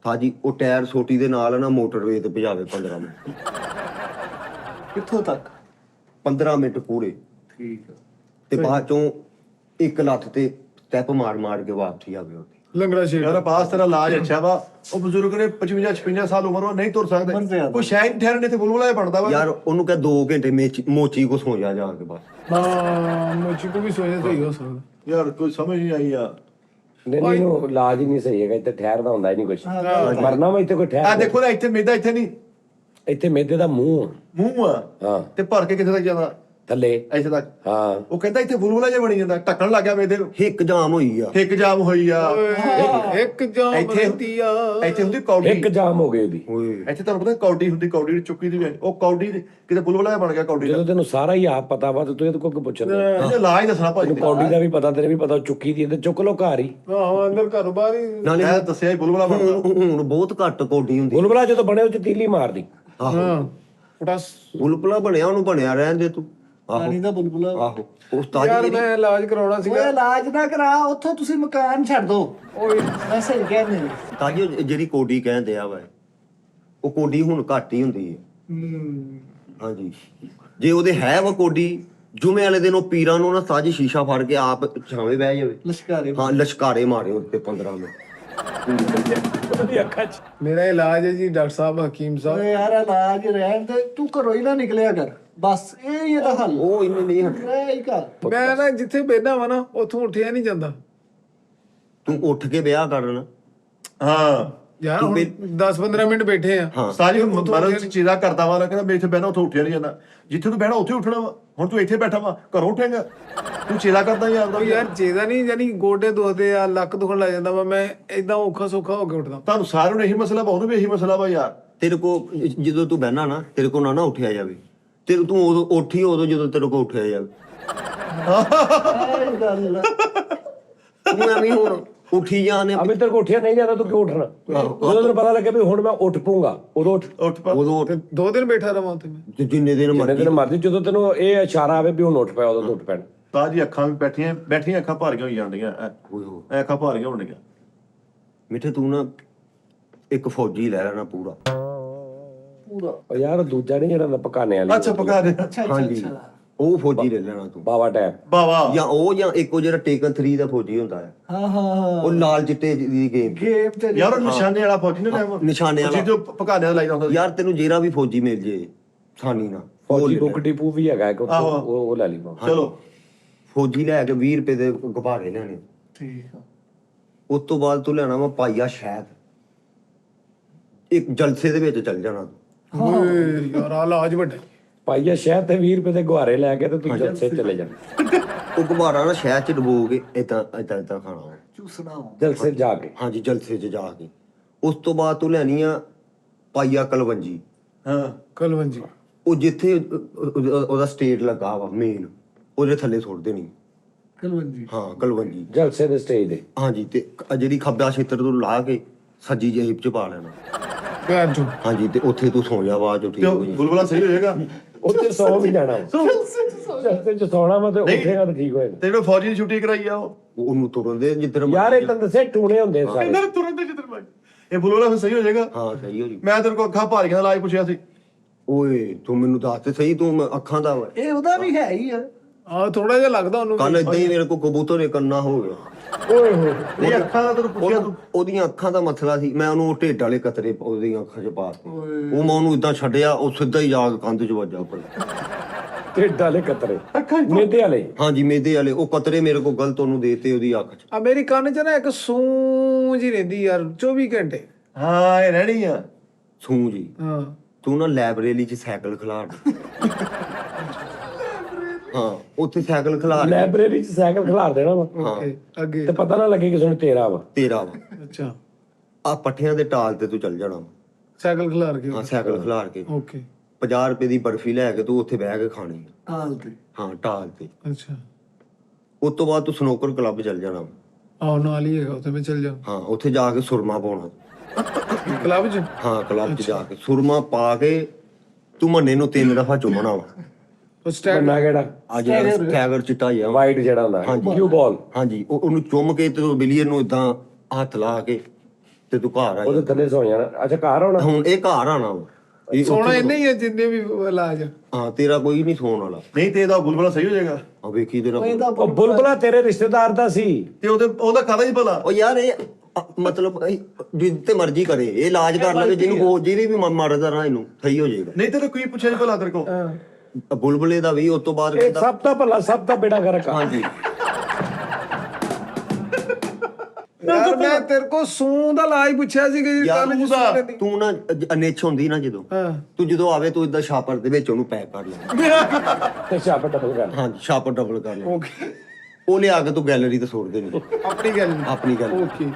ਤਾਜੀ ਉਹ ਟਾਇਰ ਸੋਟੀ ਦੇ ਨਾਲ ਨਾ ਮੋਟਰਵੇ ਤੇ ਭਜਾਵੇ 15 ਮਿੰਟ। ਕਿੱਥੋਂ ਤੱਕ? 15 ਮਿੰਟ ਪੂਰੇ। ਠੀਕ ਆ। ਤੇ ਬਾਅਦ ਚੋਂ ਇੱਕ ਲੱਤ ਤੇ ਸਟੈਪ ਮਾਰ ਕੇ ਵਾਪਸੀ ਆਵੇ ਉੱਥੇ। ਲੰਗੜਾ ਸ਼ੇਰ। ਯਾਰ ਪਾਸ ਤੇਰਾ ਇਲਾਜ ਅੱਛਾ ਵਾ। ਉਹ ਬਜ਼ੁਰਗ ਨੇ 55-56 ਸਾਲ ਉਮਰ, ਉਹ ਨਹੀਂ ਤੁਰ ਸਕਦੇ। ਕੋਈ ਸ਼ਾਇਦ ਠਹਿਰਨੇ ਤੇ ਬੁਲਬੁਲਾ ਬਣਦਾ ਵਾ। ਯਾਰ ਉਹਨੂੰ ਕਹ 2 ਘੰਟੇ ਮੋਚੀ ਕੋ ਸੋ ਜਾ ਕੇ ਬਸ। ਹਾਂ, ਮੁੱਛ ਕੋ ਵੀ ਸੋਇਆ ਸਹੀ ਹੋ ਸਕਦਾ। ਯਾਰ ਕੋਈ ਸਮਝ ਨਹੀਂ ਆਈ ਯਾਰ। ਨਹੀਂ ਨੂੰ ਇਲਾਜ ਹੀ ਨਹੀਂ ਸਹੀ ਹੈਗਾ। ਇੱਥੇ ਠਹਿਰਦਾ ਹੁੰਦਾ ਹੀ ਨਹੀਂ ਕੁਛ। ਮਰਨਾ ਵਾ ਇੱਥੇ ਕੋਈ ਆ ਠਹਿਰ। ਦੇਖੋ ਨਾ, ਇੱਥੇ ਮੇਦਾ ਇੱਥੇ ਨਹੀਂ, ਇੱਥੇ ਮੇਦੇ ਦਾ ਮੂੰਹ ਮੂੰਹ ਆ ਹਾਂ, ਤੇ ਭਰ ਕੇ ਕਿੱਥੇ ਤੱਕ ਜਾਂਦਾ। ਥੱਲੇ ਇੱਥੇ ਤੱਕ। ਹਾਂ ਉਹ ਕਹਿੰਦਾ ਇੱਥੇ ਬੁਲਬੁਲਾ ਜਿਹਾ ਬਣੀ ਜਾਂਦਾ, ਢੱਕਣ ਲੱਗ ਗਿਆ ਮੇਦੇ ਨੂੰ, ਹਿੱਕ ਜਾਮ ਹੋਈ ਆ। ਹਿੱਕ ਜਾਮ ਹੋਈ ਆ। ਇੱਕ ਜਾਮ ਰਹਿੰਦੀ ਆ। ਇੱਥੇ ਹੁੰਦੀ ਕੌਡੀ, ਇੱਕ ਜਾਮ ਹੋ ਗਈ ਉਹਦੀ। ਓਏ ਇੱਥੇ ਤੁਹਾਨੂੰ ਪਤਾ ਕੌਡੀ ਹੁੰਦੀ, ਕੌਡੀ ਦੀ ਚੁੱਕੀ ਦੀ ਉਹ ਕੌਡੀ ਕਿਤੇ ਬੁਲਬੁਲਾ ਜਿਹਾ ਬਣ ਗਿਆ ਕੌਡੀ ਦਾ। ਜਦੋਂ ਤੈਨੂੰ ਸਾਰਾ ਹੀ ਆਪ ਪਤਾ ਵਾ ਤੇ ਤੂੰ ਇਹਦੇ ਕੋਲ ਪੁੱਛਣਾ ਇਹਨੇ ਇਲਾਜ ਦੱਸਣਾ ਭਾਜੀ ਤੈਨੂੰ ਕੌਡੀ ਦਾ ਵੀ ਪਤਾ, ਤੇਰੇ ਵੀ ਪਤਾ, ਚੁੱਕੀ ਦੀ ਤੇ ਚੁੱਕ ਲੋ ਘਰ ਹੀ। ਆਹੋ ਅੰਦਰ ਘਰੋਂ ਬਾਹਰ ਹੀ। ਨਾਲੇ ਮੈਂ ਦੱਸਿਆ ਹੀ ਬੁਲਬੁਲਾ ਬਣਦਾ। ਹੁਣ ਬਹੁਤ ਘੱਟ ਕੋਡੀ ਹੁੰਦੀ। ਬੁਲਬੁਲਾ ਜਦੋਂ ਬਣੇ ਉਹ ਚ ਤੀਲੀ ਮਾਰਦੀ। ਹਾਂ ਪਟਾਸ। ਬੁਲਬੁਲਾ ਬਣਿਆ ਉਹਨੂੰ ਬਣਿਆ ਰਹਿਣ ਦੇ ਤੂੰ। ਪਾਣੀ ਦਾ ਬੁਲਬੁਲਾ। ਆਹੋ ਉਸਤਾਦ ਯਾਰ ਜੀ ਮੈਂ ਇਲਾਜ ਕਰਾਉਣਾ ਓਏ ਸੀਗਾ। ਇਲਾਜ ਨਾ ਕਰਾ, ਉੱਥੋਂ ਤੁਸੀਂ ਮਕਾਨ ਛੱਡ ਦੋ। ਓਏ ਮੈਂ ਸਹੀ ਕਹਿੰਦੇ। ਤਾਜੀ ਜਿਹੜੀ ਕੋਡੀ ਕਹਿੰਦੇ ਆ ਵਾ, ਉਹ ਕੋਡੀ ਹੁਣ ਘੱਟ ਹੀ ਹੁੰਦੀ ਹੈ। ਹਾਂਜੀ ਜੇ ਉਹਦੇ ਹੈ ਵਾ ਕੋਡੀ, ਜੁਮੇ ਵਾਲੇ ਦਿਨ ਉਹ ਪੀਰਾਂ ਨੂੰ ਨਾ ਸਾਜੀ ਸ਼ੀਸ਼ਾ ਫੜ ਕੇ ਆਪ ਛਾਵੇਂ ਬਹਿ ਜਾਵੇ। ਲਸ਼ਕਾਰੇ ਹਾਂ ਲਸ਼ਕਾਰੇ ਮਾਰੇ ਉੱਤੇ 15 ਮਿੰਟ। ਉਹਦੀ ਅੱਖਾਂ 'ਚ ਮੇਰਾ ਇਲਾਜ ਹੈ ਜੀ ਡਾਕਟਰ ਸਾਹਿਬ, ਹਕੀਮ ਸਾਹਿਬ। ਓਏ ਯਾਰ ਇਲਾਜ ਰਹਿਣ ਦੇ, ਤੂੰ ਘਰੋਂ ਹੀ ਨਾ ਨਿਕਲਿਆ ਕਰ ਬਸ, ਇਹ ਹੀ ਇਹਦਾ ਹੱਲ। ਉਹ ਇੰਨੇ ਨਹੀਂ ਹਟ। ਰਹਿ ਹੀ ਕਰ। ਮੈਂ ਨਾ ਜਿੱਥੇ ਬੈਠਾ ਵਾ ਨਾ ਉੱਥੋਂ ਉੱਠਿਆ ਨਹੀਂ ਜਾਂਦਾ ਤੂੰ ਉੱਠ ਕੇ ਵਿਆਹ ਕਰਨ। ਹਾਂ ਯਾਰ। ਹੁਣ 10-15 ਮਿੰਟ ਬੈਠੇ ਆ। ਹਾਂ ਸਾਜੀ ਮਰਨ ਚ ਚੀਰਾ ਕਰਦਾ ਵਾ, ਕਹਿੰਦਾ ਮੈਂ ਇੱਥੇ ਬਹਿਣਾ ਉੱਥੇ ਉੱਠਿਆ ਨਹੀਂ ਜਾਂਦਾ। ਜਿੱਥੇ ਤੂੰ ਬਹਿਣਾ ਉੱਥੇ ਉੱਠਣਾ ਵਾ। ਹੁਣ ਤੂੰ ਇੱਥੇ ਬੈਠਾ ਵਾ, ਘਰੋਂ ਉੱਠੇਗਾ ਤੂੰ ਚੀਰਾ ਕਰਦਾ ਯਾਰ ਦਾ। ਉਹ ਯਾਰ ਚੇਦਾ ਨਹੀਂ, ਯਾਨੀ ਗੋਡੇ ਦੁਖਦੇ ਆ, ਲੱਕ ਦੁਖਣ ਲੱਗ ਜਾਂਦਾ ਵਾ, ਮੈਂ ਏਦਾਂ ਔਖਾ ਸੌਖਾ ਹੋ ਕੇ ਉੱਠਦਾ। ਤੁਹਾਨੂੰ ਸਾਰਿਆਂ ਨੂੰ ਇਹੀ ਮਸਲਾ ਵਾ, ਉਹਨੂੰ ਵੀ ਇਹੀ ਮਸਲਾ ਵਾ ਯਾਰ। ਤੇਰੇ ਕੋ ਜਦੋਂ ਤੂੰ ਬਹਿਣਾ ਨਾ, ਤੇਰੇ ਕੋ ਨਾ ਉੱਠਿਆ ਜਾਵੇ। ਤੇ ਤੂੰ ਉਦੋਂ ਉੱਠੀ ਉਦੋਂ ਜਦੋਂ ਤੇਰੇ ਕੋ ਉੱਠਿਆ ਜਾਵੇ। ਇਹ ਗੱਲ ਤੂੰ ਐਵੇਂ ਹੁਣ ਉੱਠੀ ਜਾਣੇ। ਅਬੇ ਤੇਰੇ ਕੋ ਉੱਠਿਆ ਨਹੀਂ ਜਾਂਦਾ, ਤੂੰ ਕਿਉਂ ਉੱਠਣਾ? ਜਦੋਂ ਤੈਨੂੰ ਪਤਾ ਲੱਗੇ ਵੀ ਹੁਣ ਮੈਂ ਉੱਠ ਪਊਂਗਾ ਉਦੋਂ ਉੱਠ। ਉੱਠ ਪਾ। ਉਦੋਂ ਉੱਠ। 2 ਦਿਨ ਬੈਠਾ ਰਵਾਂ ਉੱਥੇ ਮੈਂ। ਜਿੰਨੇ ਦਿਨ ਜਿੰਨੇ ਮਰਜ਼ੀ ਦਿਨ ਮਰਜ਼ੀ, ਜਦੋਂ ਤੈਨੂੰ ਇਹ ਇਸ਼ਾਰਾ ਆਵੇ ਵੀ ਹੁਣ ਉੱਠ ਪਿਆ, ਉਦੋਂ ਤੂੰ ਉੱਠ ਪੈਣਾ। ਤਾਜੀ ਅੱਖਾਂ ਵੀ ਬੈਠੀਆਂ ਅੱਖਾਂ ਭਾਰੀਆਂ ਹੋਈ ਜਾਂਦੀਆਂ। ਐ ਅੱਖਾਂ ਭਾਰੀਆਂ ਹੋਣਗੀਆਂ। ਮਿੱਠੇ ਤੂੰ ਨਾ ਇੱਕ ਫੌਜੀ ਲੈ ਲੈਣਾ ਪੂਰਾ। ਪੂਰਾ। ਉਹ ਯਾਰ ਦੂਜਾ ਨਹੀਂ ਜਿਹੜਾ ਪਕਾਨੇ ਵਾਲੀ। ਅੱਛਾ ਪਕਾ ਦੇ। ਅੱਛਾ ਹਾਂਜੀ ਉਹ ਫੌਜੀ ਲੈ ਲੈਣਾ ਤੂੰ। ਬਾਵਾ ਟੈਪ। ਬਾਵਾ ਜਾਂ ਇੱਕ ਉਹ ਜਿਹੜਾ ਟੇਕਨ 3 ਦਾ ਫੌਜੀ ਹੁੰਦਾ ਹੈ, ਹਾਂ ਹਾਂ ਉਹ ਲਾਲ ਚਿੱਟੇ ਦੀ ਗੇਮ। ਗੇਮ ਤੇ ਯਾਰ ਉਹ ਨਿਸ਼ਾਨੇ ਵਾਲਾ ਫੌਜੀ ਨਾ ਲੈਵਾ। ਨਿਸ਼ਾਨੇ ਵਾਲਾ। ਜਿਹਦੇ ਪਕਾਨੇ ਦਾ ਲਾਈਦਾ ਹੁੰਦਾ ਸੀ। ਯਾਰ ਤੈਨੂੰ ਜਿਹੜਾ ਵੀ ਫੌਜੀ ਮਿਲ ਜੇ ਸਾਨੀ ਨਾ ਫੌਜੀ ਬੁੱਕ ਟਿਪੂ ਵੀ ਹੈਗਾ ਇੱਕ, ਆਹੋ। ਉਹ ਲੈ ਲਈ। ਚਲੋ ਫੌਜੀ ਲੈ ਕੇ 20 ਰੁਪਏ ਦੇ ਗੁਬਾਰੇ ਲੈਣੇ। ਠੀਕ ਆ। ਉਸ ਤੋਂ ਬਾਅਦ ਤੂੰ ਲੈਣਾ ਵਾ ਪਾਈਆ ਸ਼ਹਿਦ। ਇੱਕ ਜਲਸੇ ਦੇ ਵਿੱਚ ਚੱਲ ਜਾਣਾ ਤੂੰ। ਓਏ ਯਾਰ ਆ ਇਲਾਜ ਵੱਡਾ। ਪਾਈਆ ਸ਼ਹਿਦ ਤੇ 20 ਰੁਪਏ ਦੇ ਗੁਹਾਰੇ ਲੈ ਕੇ ਤੇ ਤੂੰ ਜਲਸੇ ਚਲੇ ਜਾਣਾ। ਉਹ ਗੁਬਾਰਾ ਨਾ ਸ਼ਹਿਦ ਚ ਡਬੋ ਕੇ ਏਦਾਂ ਖਾਣਾ ਵਾ। ਚੂਸਣਾ ਵਾ। ਜਲਸੇ ਜਾ ਕੇ। ਹਾਂਜੀ ਜਲਸੇ ਚ ਜਾ ਕੇ। ਉਸ ਤੋਂ ਬਾਅਦ ਤੂੰ ਲੈਣੀ ਆ ਪਾਈਆ ਕਲਵੰਜੀ। ਹਾਂ ਕਲਵੰਜੀ। ਉਹ ਜਿੱਥੇ ਉਹਦਾ ਸਟੇਟ ਲੱਗਾ ਵਾ ਮੇਨ, ਉਹਦੇ ਥੱਲੇ ਸੁੱਟ ਦੇਣੀ। ਕਲਵੰਜੀ। ਹਾਂ ਕਲਵੰਜੀ ਜਲਸੇ ਦੇ ਸਟੇਜ ਦੇ। ਹਾਂਜੀ। ਤੇ ਜਿਹੜੀ ਖੱਬਾ ਛੇਤਰ ਤੋਂ ਲਾ ਕੇ ਸੱਜੀ ਜੇਬ ਚ ਪਾ ਲੈਣਾ। ਪੈਰ ਚੋਂ। ਹਾਂਜੀ ਤੇ ਉੱਥੇ ਤੂੰ ਸੌਂ ਜਾ, ਆਵਾਜ਼ ਉੱਠੀ ਤੇ ਉਹ ਬੁਲਬੁਲਾ ਸਹੀ ਹੋ ਜਾਏਗਾ। ਉੱਥੇ ਸੌ ਵੀ ਜਾਣਾ। ਜਲਸੇ ਚ ਸੌਣਾ ਵਾ ਤੇ ਉੱਠੇਗਾ ਤਾਂ ਠੀਕ ਹੋਏਗਾ। ਤੇ ਜਿਹੜਾ ਫੌਜੀ ਦੀ ਛੁੱਟੀ ਕਰਾਈ ਆ ਉਹਨੂੰ ਤੁਰਨ ਦੇ ਜਿੱਧਰ ਯਾਰ ਇਹ ਤਾਂ ਦੱਸੇ ਟੂਣੇ ਹੁੰਦੇ ਸਾਰੇ। ਇਹਨਾਂ ਤੁਰੰਤ ਜਿੱਧਰ ਭਾਈ ਇਹ ਬੁਲਬੁਲਾ ਫਿਰ ਸਹੀ ਹੋ ਜਾਏਗਾ। ਹਾਂ ਸਹੀ ਹੋ ਜੀ। ਮੈਂ ਤੇਰੇ ਕੋਲ ਅੱਖਾਂ ਭਾਰੀਆਂ ਦਾ ਇਲਾਜ ਪੁੱਛਿਆ ਸੀ। ਓਏ ਤੂੰ ਮੈਨੂੰ ਦੱਸ ਤੇ ਸਹੀ, ਤੂੰ ਅੱਖਾਂ ਦਾ ਵਾ। ਇਹ ਉਹਦਾ ਵੀ ਹੈ ਹੀ ਆ। ਆ ਥੋੜਾ ਜਿਹਾ ਲੱਗਦਾ ਉਹਨੂੰ। ਕੱਲ ਏਦਾਂ ਹੀ ਮੇਰੇ ਕੋ ਕਬੂਤਰ ਇਹ ਕੰਨਾ ਹੋ ਗਿਆ। ਓਏ ਹੋਏ। ਇਹ ਅੱਖਾਂ ਦਾ ਤੈਨੂੰ ਪੁੱਛਿਆ ਤੂੰ। ਉਹਦੀਆਂ ਅੱਖਾਂ ਦਾ ਮਸਲਾ ਸੀ। ਮੈਂ ਉਹਨੂੰ ਢਿੱਡ ਵਾਲੇ ਕਤਰੇ ਉਹਦੀਆਂ ਅੱਖਾਂ 'ਚ ਪਾਤੇ। ਉਹ ਮੈਂ ਉਹਨੂੰ ਇਦਾਂ ਛੱਡਿਆ, ਉਹ ਸਿੱਧਾ ਹੀ ਜਾ ਕੇ ਕੰਧ 'ਚ ਵੱਜਾ ਉੱਪਰ। ਤੇ ਡਾਲੇ ਕਤਰੇ ਮੇਦੇ ਵਾਲੇ। ਹਾਂਜੀ ਮੇਦੇ ਵਾਲੇ ਉਹ ਕਤਰੇ ਮੇਰੇ ਕੋ ਗਲਤ ਉਹਨੂੰ ਦੇਤੇ ਉਹਦੀ ਅੱਖ 'ਚ। ਆ ਮੇਰੀ ਕੰਨ 'ਚ ਨਾ ਇੱਕ ਸੂੰ ਜੀ ਰਹਿੰਦੀ ਯਾਰ 24 ਘੰਟੇ। ਹਾਂ ਇਹ ਰਹਿਣੀ ਆ। ਸੂ ਜੀ ਹਾਂ ਤੂੰ ਨਾ ਲਾਇਬ੍ਰੇਰੀ 'ਚ ਸਾਈਕਲ ਖਿਲਾਰ। ਹਾਂ ਉੱਥੇ ਸਾਈਕਲ ਖਿਲਾਰ ਲਾਇਬ੍ਰੇਰੀ 'ਚ ਸਾਈਕਲ ਖਿਲਾਰ ਦੇਣਾ ਵਾ ਓਕੇ ਅੱਗੇ। ਤੇ ਪਤਾ ਨਾ ਲੱਗੇ ਕਿਸੇ ਨੂੰ ਤੇਰਾ ਵਾ। ਤੇਰਾ ਵਾ। ਅੱਛਾ ਆ ਪੱਠਿਆਂ ਦੇ ਟਾਲ ਤੇ ਤੂੰ ਚੱਲ ਜਾਣਾ। ਸਾਈਕਲ ਖਿਲਾਰ ਕੇ। ਹਾਂ ਸਾਈਕਲ ਖਿਲਾਰ ਕੇ ਓਕੇ 50 ਰੁਪਏ ਦੀ ਬਰਫੀ ਲੈ ਕੇ ਤੂੰ ਉੱਥੇ ਬਹਿ ਕੇ ਖਾਣੀ। ਹਾਲ ਤੇ। ਹਾਂ ਟਾਲ ਤੇ। ਅੱਛਾ। ਉਸ ਤੋਂ ਬਾਅਦ ਤੂੰ ਸਨੋਕਰ ਕਲੱਬ ਚੱਲ ਜਾਣਾ। ਆਹ ਨਾਲ ਹੀ ਹੈਗਾ ਉੱਥੇ ਮੈਂ ਚੱਲ ਜਾ। ਹਾਂ ਉੱਥੇ ਜਾ ਕੇ ਸੁਰਮਾ ਪਾਉਣਾ। ਕਲੱਬ 'ਚ। ਹਾਂ ਕਲੱਬ 'ਚ ਜਾ ਕੇ ਸੁਰਮਾ ਪਾ ਕੇ ਤੂੰ ਮਹੀਨੇ ਨੂੰ 3 ਦਫਾ ਚੁੰਮਣਾ ਵਾ। ਉਹ ਸਟੈਂਡ। ਬੰਨਾ ਕਿਹੜਾ? ਅੱਜ ਸਟੈਗਰ ਚਿੱਟਾ ਹੀ ਆ। ਵਾਈਟ ਜਿਹੜਾ ਹੁੰਦਾ ਕਿਊ ਬਾਲ। ਹਾਂਜੀ ਉਹਨੂੰ ਚੁੰਮ ਕੇ ਤੇ ਬਿਲੀਅਰ ਨੂੰ ਇਦਾਂ ਹੱਥ ਲਾ ਕੇ ਤੇ ਤੂੰ ਘਰ ਆ ਜਾ। ਉਹਦੇ ਥੱਲੇ ਸੌ ਜਾਣਾ। ਅੱਛਾ ਘਰ ਆਉਣਾ। ਹੁਣ ਇਹ ਘਰ ਆਣਾ ਵਾ। ਇਹ ਸੋਣਾ ਇੰਨੇ ਹੀ ਹੈ ਜਿੰਨੇ ਵੀ ਇਲਾਜ। ਹਾਂ ਤੇਰਾ ਕੋਈ ਨਹੀਂ ਸੌਣ ਵਾਲਾ। ਨਹੀਂ ਤੇ ਇਹਦਾ ਬੁਲਬੁਲਾ ਸਹੀ ਹੋ ਜਾਏਗਾ। ਆ ਵੇਖੀ ਤੇਰਾ ਉਹ ਬੁਲਬੁਲਾ ਤੇਰੇ ਰਿਸ਼ਤੇਦਾਰ ਦਾ ਸੀ। ਤੇ ਉਹਦਾ ਕਾਹਦਾ ਹੀ ਭਲਾ। ਉਹ ਯਾਰ ਇਹ ਮਤਲਬ ਜਿੱਤੇ ਮਰਜ਼ੀ ਕਰੇ ਇਹ ਇਲਾਜ ਕਰ ਲਵੇ ਜਿਹਨੂੰ ਜਿਹਦੀ ਵੀ ਮਰਦਾ ਨਾ ਇਹਨੂੰ ਸਹੀ ਹੋ ਜਾਏਗਾ। ਨਹੀਂ ਤੇਰੇ ਕੋਈ ਪੁੱਛਿਆ ਨਹੀਂ ਭਲਾ ਤੇਰੇ ਕੋਲ। ਬੁਲਬੁਲੇ ਦਾ ਵੀ ਉਸ ਤੋਂ ਬਾਅਦ ਇਹ ਸਭ ਦਾ ਭਲਾ, ਸਭ ਦਾ ਬੇੜਾ ਗਰਕ। ਹਾਂਜੀ ਯਾਰ ਮੈਂ ਤੇਰੇ ਕੋ ਸੂੰ ਦਾ ਇਲਾਜ ਪੁੱਛਿਆ ਸੀ ਕਿ ਯਾਰ ਕੱਲ ਜੀ ਤੂੰ ਨਾ ਅਨੇਛ ਹੁੰਦੀ ਨਾ ਜਦੋਂ ਹਾਂ ਤੂੰ ਜਦੋਂ ਆਵੇ ਤੂੰ ਇਦਾਂ ਛਾਪਰ ਦੇ ਵਿੱਚ ਉਹਨੂੰ ਪੈਕ ਕਰ ਲੈ। ਤੇ ਛਾਪ ਡਬਲ ਕਰ ਹਾਂਜੀ ਛਾਪਰ ਡਬਲ ਕਰ ਲੈ। ਓਕੇ ਉਹ ਲਿਆ ਕੇ ਤੂੰ ਗੈਲਰੀ ਤੇ ਸੁੱਟ ਦੇਣੀ ਆਪਣੀ ਗੱਲ ਆਪਣੀ ਗੱਲ ਓਕੇ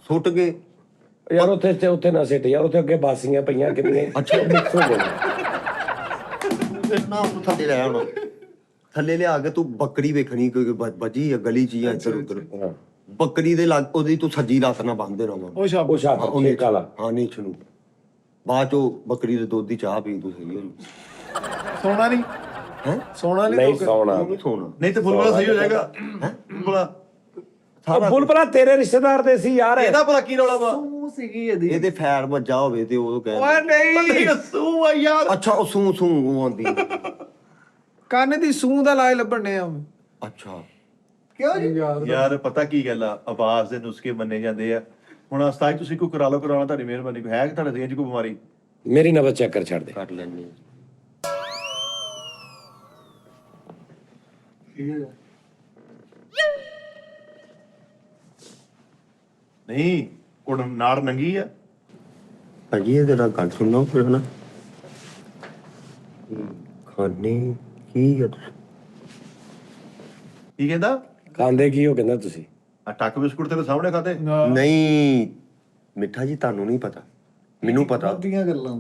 ਸੁੱਟ ਕੇ। ਯਾਰ ਉੱਥੇ ਨਾ ਸਿੱਟ ਯਾਰ, ਉੱਥੇ ਅੱਗੇ ਬਾਸੀਆਂ ਪਈਆਂ ਕਿੰਨੀਆਂ ਅੱਛਾ। ਮਿਕਸ ਹੋ ਗਏ। ਨਾ ਉਹਨੂੰ ਥੱਲੇ ਲੈ ਆਉਣਾ, ਥੱਲੇ ਲਿਆ ਕੇ ਤੂੰ ਬੱਕਰੀ ਵੇਖਣੀ ਕੋਈ ਵੱਜੀ ਆ ਗਲੀ ਚ ਜਾਂ ਇੱਧਰ ਉੱਧਰ। ਹਾਂ ਬੱਕਰੀ ਦੇ ਲੱਗ ਉਹਦੀ ਤੂੰ ਸੱਜੀ ਲੱਤ ਨਾਲ ਬੰਨ੍ਹ ਦੇਣਾ ਵਾ। ਉਹ ਸ਼ਾਬ ਉਹ ਛਾਪ ਉਹਨੇ ਕਾਲਾ ਹਾਂ ਨੀਚ ਨੂੰ ਬਾਅਦ ਚੋਂ ਬੱਕਰੀ ਦੇ ਦੁੱਧ ਦੀ ਚਾਹ ਪੀ ਤੂੰ ਸਹੀ ਹੋ ਸੋਣਾ ਨਹੀਂ ਹੈ। ਸੋਣਾ ਨਹੀਂ ਨਹੀਂ ਸੌਣਾ। ਸੋਣਾ ਨਹੀਂ ਤੇ ਬੁਲਬੁਲਾ ਸਹੀ ਹੋ ਜਾਏਗਾ। ਹੈ ਬੁਲਬੁਲਾ ਬੁਲਬੁਲਾ ਤੇਰੇ ਰਿਸ਼ਤੇਦਾਰ ਦੇ ਸੀ ਯਾਰ। ਇਹਦਾ ਭਲਾ ਕੀ ਰੌਲਾ ਵਾ? ਸੂੰ ਸੀਗੀ ਇਹਦੀ। ਇਹਦੇ ਫੈਰ ਵੱਜਾ ਹੋਵੇ ਤੇ ਉਹ ਕਹਿੰਦੇ ਓਏ ਨਹੀਂ ਸੂ ਆ ਯਾਰ। ਅੱਛਾ ਉਹ ਸੂ ਸੂ ਉਹ ਆਂਦੀ। ਕੰਨ ਦੀ ਸੂੰ ਦਾ ਇਲਾਜ ਲੱਭਣੇ ਆ ਅੱਛਾ ਕਿਉਂ ਜੀ? ਯਾਰ ਪਤਾ ਕੀ ਗੱਲ ਆ, ਆਵਾਜ਼ ਦੇ ਨੁਸਖੇ ਮੰਨੇ ਜਾਂਦੇ ਆ। ਹੁਣ ਉਸਤਾਦ ਤੁਸੀਂ ਕੋਈ ਕਰਾਉਣਾ ਤੁਹਾਡੀ ਮਿਹਰਬਾਨੀ। ਕੋਈ ਹੈ ਕਿ ਤੁਹਾਡੇ ਦੇਹ 'ਚ ਕੋਈ ਬਿਮਾਰੀ? ਮੇਰੀ ਨਬਜ਼ ਚੈੱਕ ਕਰ ਛੱਡ ਦੇ। ਕਰ ਲੈਣੀ। ਨਹੀਂ ਕੋਣ ਨਾੜ ਨੰਗੀ ਆ। ਭਾਜੀ ਇਹਦੇ ਨਾਲ ਗੱਲ ਸੁਣਨਾ ਫਿਰ ਹਨਾ। ਖਾਣੇ ਕੀ ਆ ਤੁਸੀਂ? ਕੀ ਕਹਿੰਦਾ? ਖਾਂਦੇ ਕੀ ਹੋ ਕਹਿੰਦਾ ਤੁਸੀਂ? ਆ ਟੱਕ ਬਿਸਕੁਟ ਤੇਰੇ ਸਾਹਮਣੇ ਖਾਦੇ? ਨਹੀਂ ਮਿੱਠਾ ਜੀ ਤੁਹਾਨੂੰ ਨਹੀਂ ਪਤਾ, ਮੈਨੂੰ ਪਤਾ। ਦੀਆਂ ਗੱਲਾਂ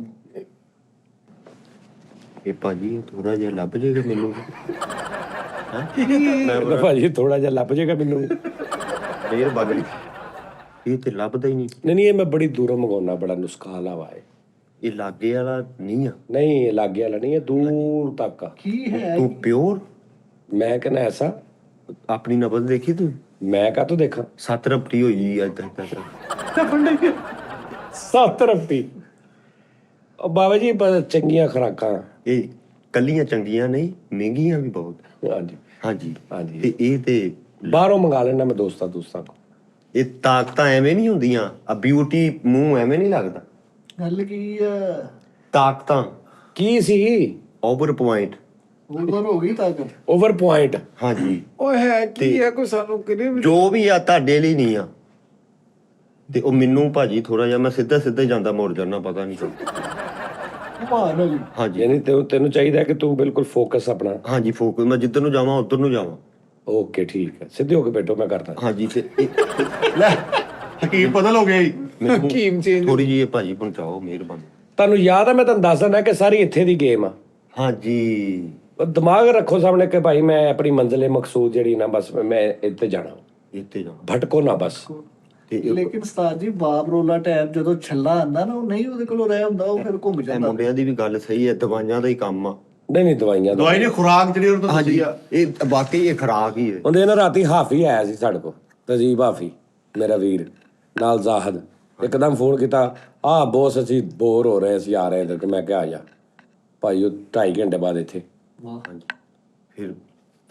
ਇਹ ਭਾਜੀ ਥੋੜਾ ਜਿਹਾ ਲੱਭ ਜੇਗਾ ਮੈਨੂੰ। ਮੈਂ ਭਾਜੀ ਥੋੜਾ ਜਿਹਾ ਲੱਭ ਜਾਏਗਾ ਮੈਨੂੰ। ਫੇਰ ਬਗੜੀ ਇਹ ਤੇ ਲੱਭਦਾ ਹੀ ਨਹੀਂ। ਨਹੀਂ ਇਹ ਮੈਂ ਬੜੀ ਦੂਰੋਂ ਮੰਗਾਉਣਾ, ਬੜਾ ਨੁਸਖਾ ਲਾਵਾ ਹੈ। ਇਹ ਲਾਗੇ ਵਾਲਾ ਨਹੀਂ ਆ। ਨਹੀਂ ਇਹ ਲਾਗੇ ਵਾਲਾ ਨਹੀਂ ਹੈ, ਦੂਰ ਤੱਕ ਆ। ਕੀ ਹੈ? ਤੂੰ ਪਿਓਰ ਮੈਂ ਕਹਿੰਦਾ ਐਸਾ ਆਪਣੀ ਨਬਜ਼ ਦੇਖੀ ਤੂੰ? ਮੈਂ ਕਾਹਤੋਂ ਦੇਖਾਂ? 7 ਰੁਪਏ ਹੋਈ ਅੱਜ ਤੱਕ। 7 ਰੁਪਏ ਉਹ ਬਾਬਾ ਜੀ ਚੰਗੀਆਂ ਖੁਰਾਕਾਂ। ਇਹ ਕੱਲੀਆਂ ਚੰਗੀਆਂ ਨਹੀਂ, ਮਹਿੰਗੀਆਂ ਵੀ ਬਹੁਤ। ਹਾਂਜੀ ਹਾਂਜੀ ਹਾਂਜੀ। ਤੇ ਇਹ ਤੇ ਬਾਹਰੋਂ ਮੰਗਾ ਲੈਣਾ ਮੈਂ ਦੋਸਤਾਂ ਕੋਲ। ਇਹ ਤਾਕਤਾਂ ਐਵੇਂ ਨਹੀਂ ਹੁੰਦੀਆਂ। ਆ ਬਿਊਟੀ ਮੂੰਹ ਐਵੇਂ ਨਹੀਂ ਲੱਗਦਾ। ਗੱਲ ਕੀ ਆ? ਤਾਕਤਾਂ ਕੀ ਸੀ? Over point. ਉਮਰ ਹੋ ਗਈ ਤੱਕ। Over point. ਹਾਂਜੀ ਓਏ ਹੈ ਕੀ ਹੈ ਕੋਈ ਸਾਨੂੰ ਕਿਹਨੇ ਵੀ ਜੋ ਵੀ ਆ ਤੁਹਾਡੇ ਲਈ ਨਹੀਂ ਆ। ਤੇ ਉਹ ਮੈਨੂੰ ਭਾਜੀ ਥੋੜਾ ਜਿਹਾ ਮੈਂ ਸਿੱਧਾ ਸਿੱਧਾ ਹੀ ਜਾਂਦਾ ਮੁੜ ਜਾਣਾ, ਪਤਾ ਨਹੀਂ ਕਿਉਂ। ਮਾਨ ਜੀ। ਹਾਂਜੀ ਯਾਨੀ ਤੈਨੂੰ ਚਾਹੀਦਾ ਕਿ ਤੂੰ ਬਿਲਕੁਲ ਫੋਕਸ ਆਪਣਾ। ਹਾਂਜੀ ਫੋਕਸ। ਮੈਂ ਜਿੱਧਰ ਨੂੰ ਜਾਵਾਂ ਉੱਧਰ ਨੂੰ ਜਾਵਾਂ। ਓਕੇ ਠੀਕ ਹੈ, ਸਿੱਧੇ ਹੋ ਕੇ ਬੈਠੋ, ਮੈਂ ਕਰਦਾ। ਹਾਂਜੀ ਤੇ ਲੈ ਹਕੀਮ ਬਦਲ ਹੋ ਗਿਆ ਜੀ। ਹਕੀਮ ਚੇਂਜ ਥੋੜੀ ਜਿਹੀ ਇਹ ਭਾਜੀ ਪਹੁੰਚਾਓ ਮਿਹਰਬਾਨੀ। ਤੁਹਾਨੂੰ ਯਾਦ ਆ ਮੈਂ ਤੁਹਾਨੂੰ ਦੱਸ ਦਿੰਦਾ ਕਿ ਸਾਰੀ ਇੱਥੇ ਦੀ ਗੇਮ ਆ। ਹਾਂਜੀ ਉਹ ਦਿਮਾਗ ਰੱਖੋ ਸਾਹਮਣੇ ਕਿ ਭਾਈ ਮੈਂ ਆਪਣੀ ਮੰਜ਼ਿਲੇ ਮਕਸੂਦ ਜਿਹੜੀ ਨਾ ਬਸ ਮੈਂ ਇੱਥੇ ਜਾਣਾ, ਇੱਥੇ ਜਾਓ ਭਟਕੋ ਨਾ ਬਸ। ਤੇ ਲੇਕਿਨ ਉਸਤਾਦ ਜੀ ਬਾਬ ਰੋਲਾ ਟੈਪ ਜਦੋਂ ਛੱਲਾ ਆਂਦਾ ਨਾ, ਉਹ ਨਹੀਂ ਉਹਦੇ ਕੋਲੋਂ ਰਹਿ ਹੁੰਦਾ, ਉਹ ਫਿਰ ਘੁੰਮ ਇਹ ਜਾਂਦਾ। ਮੁੰਡਿਆਂ ਦੀ ਵੀ ਗੱਲ ਸਹੀ ਹੈ, ਦਵਾਈਆਂ ਦਾ ਹੀ ਕੰਮ ਆ। ਨਹੀਂ ਦਵਾਈਆਂ ਦਾ ਦਵਾਈ ਨੇ ਖੁਰਾਕ ਜਿਹੜੀ ਉਹਨਾਂ ਤੋਂ ਦੱਸੀ ਆ। ਇਹ ਵਾਕਈ ਇਹ ਖੁਰਾਕ ਹੀ ਹੈ। ਉਹਦੇ ਨਾ ਰਾਤੀ ਹਾਫੀ ਆਇਆ ਸੀ ਸਾਡੇ ਕੋਲ, ਤਜੀਬ ਹਾਫੀ ਮੇਰਾ ਵੀਰ ਨਾਲ ਜ਼ਾਹਦ। ਇੱਕਦਮ ਫੋਨ ਕੀਤਾ, ਬੋਸ ਅਸੀਂ ਬੋਰ ਹੋ ਰਹੇ ਸੀ, ਆ ਰਹੇ ਇੱਧਰ। ਮੈਂ ਕਿਹਾ ਆ ਜਾ ਭਾਈ। ਉਹ 2.5 ਘੰਟੇ ਬਾਅਦ ਇੱਥੇ। ਫਿਰ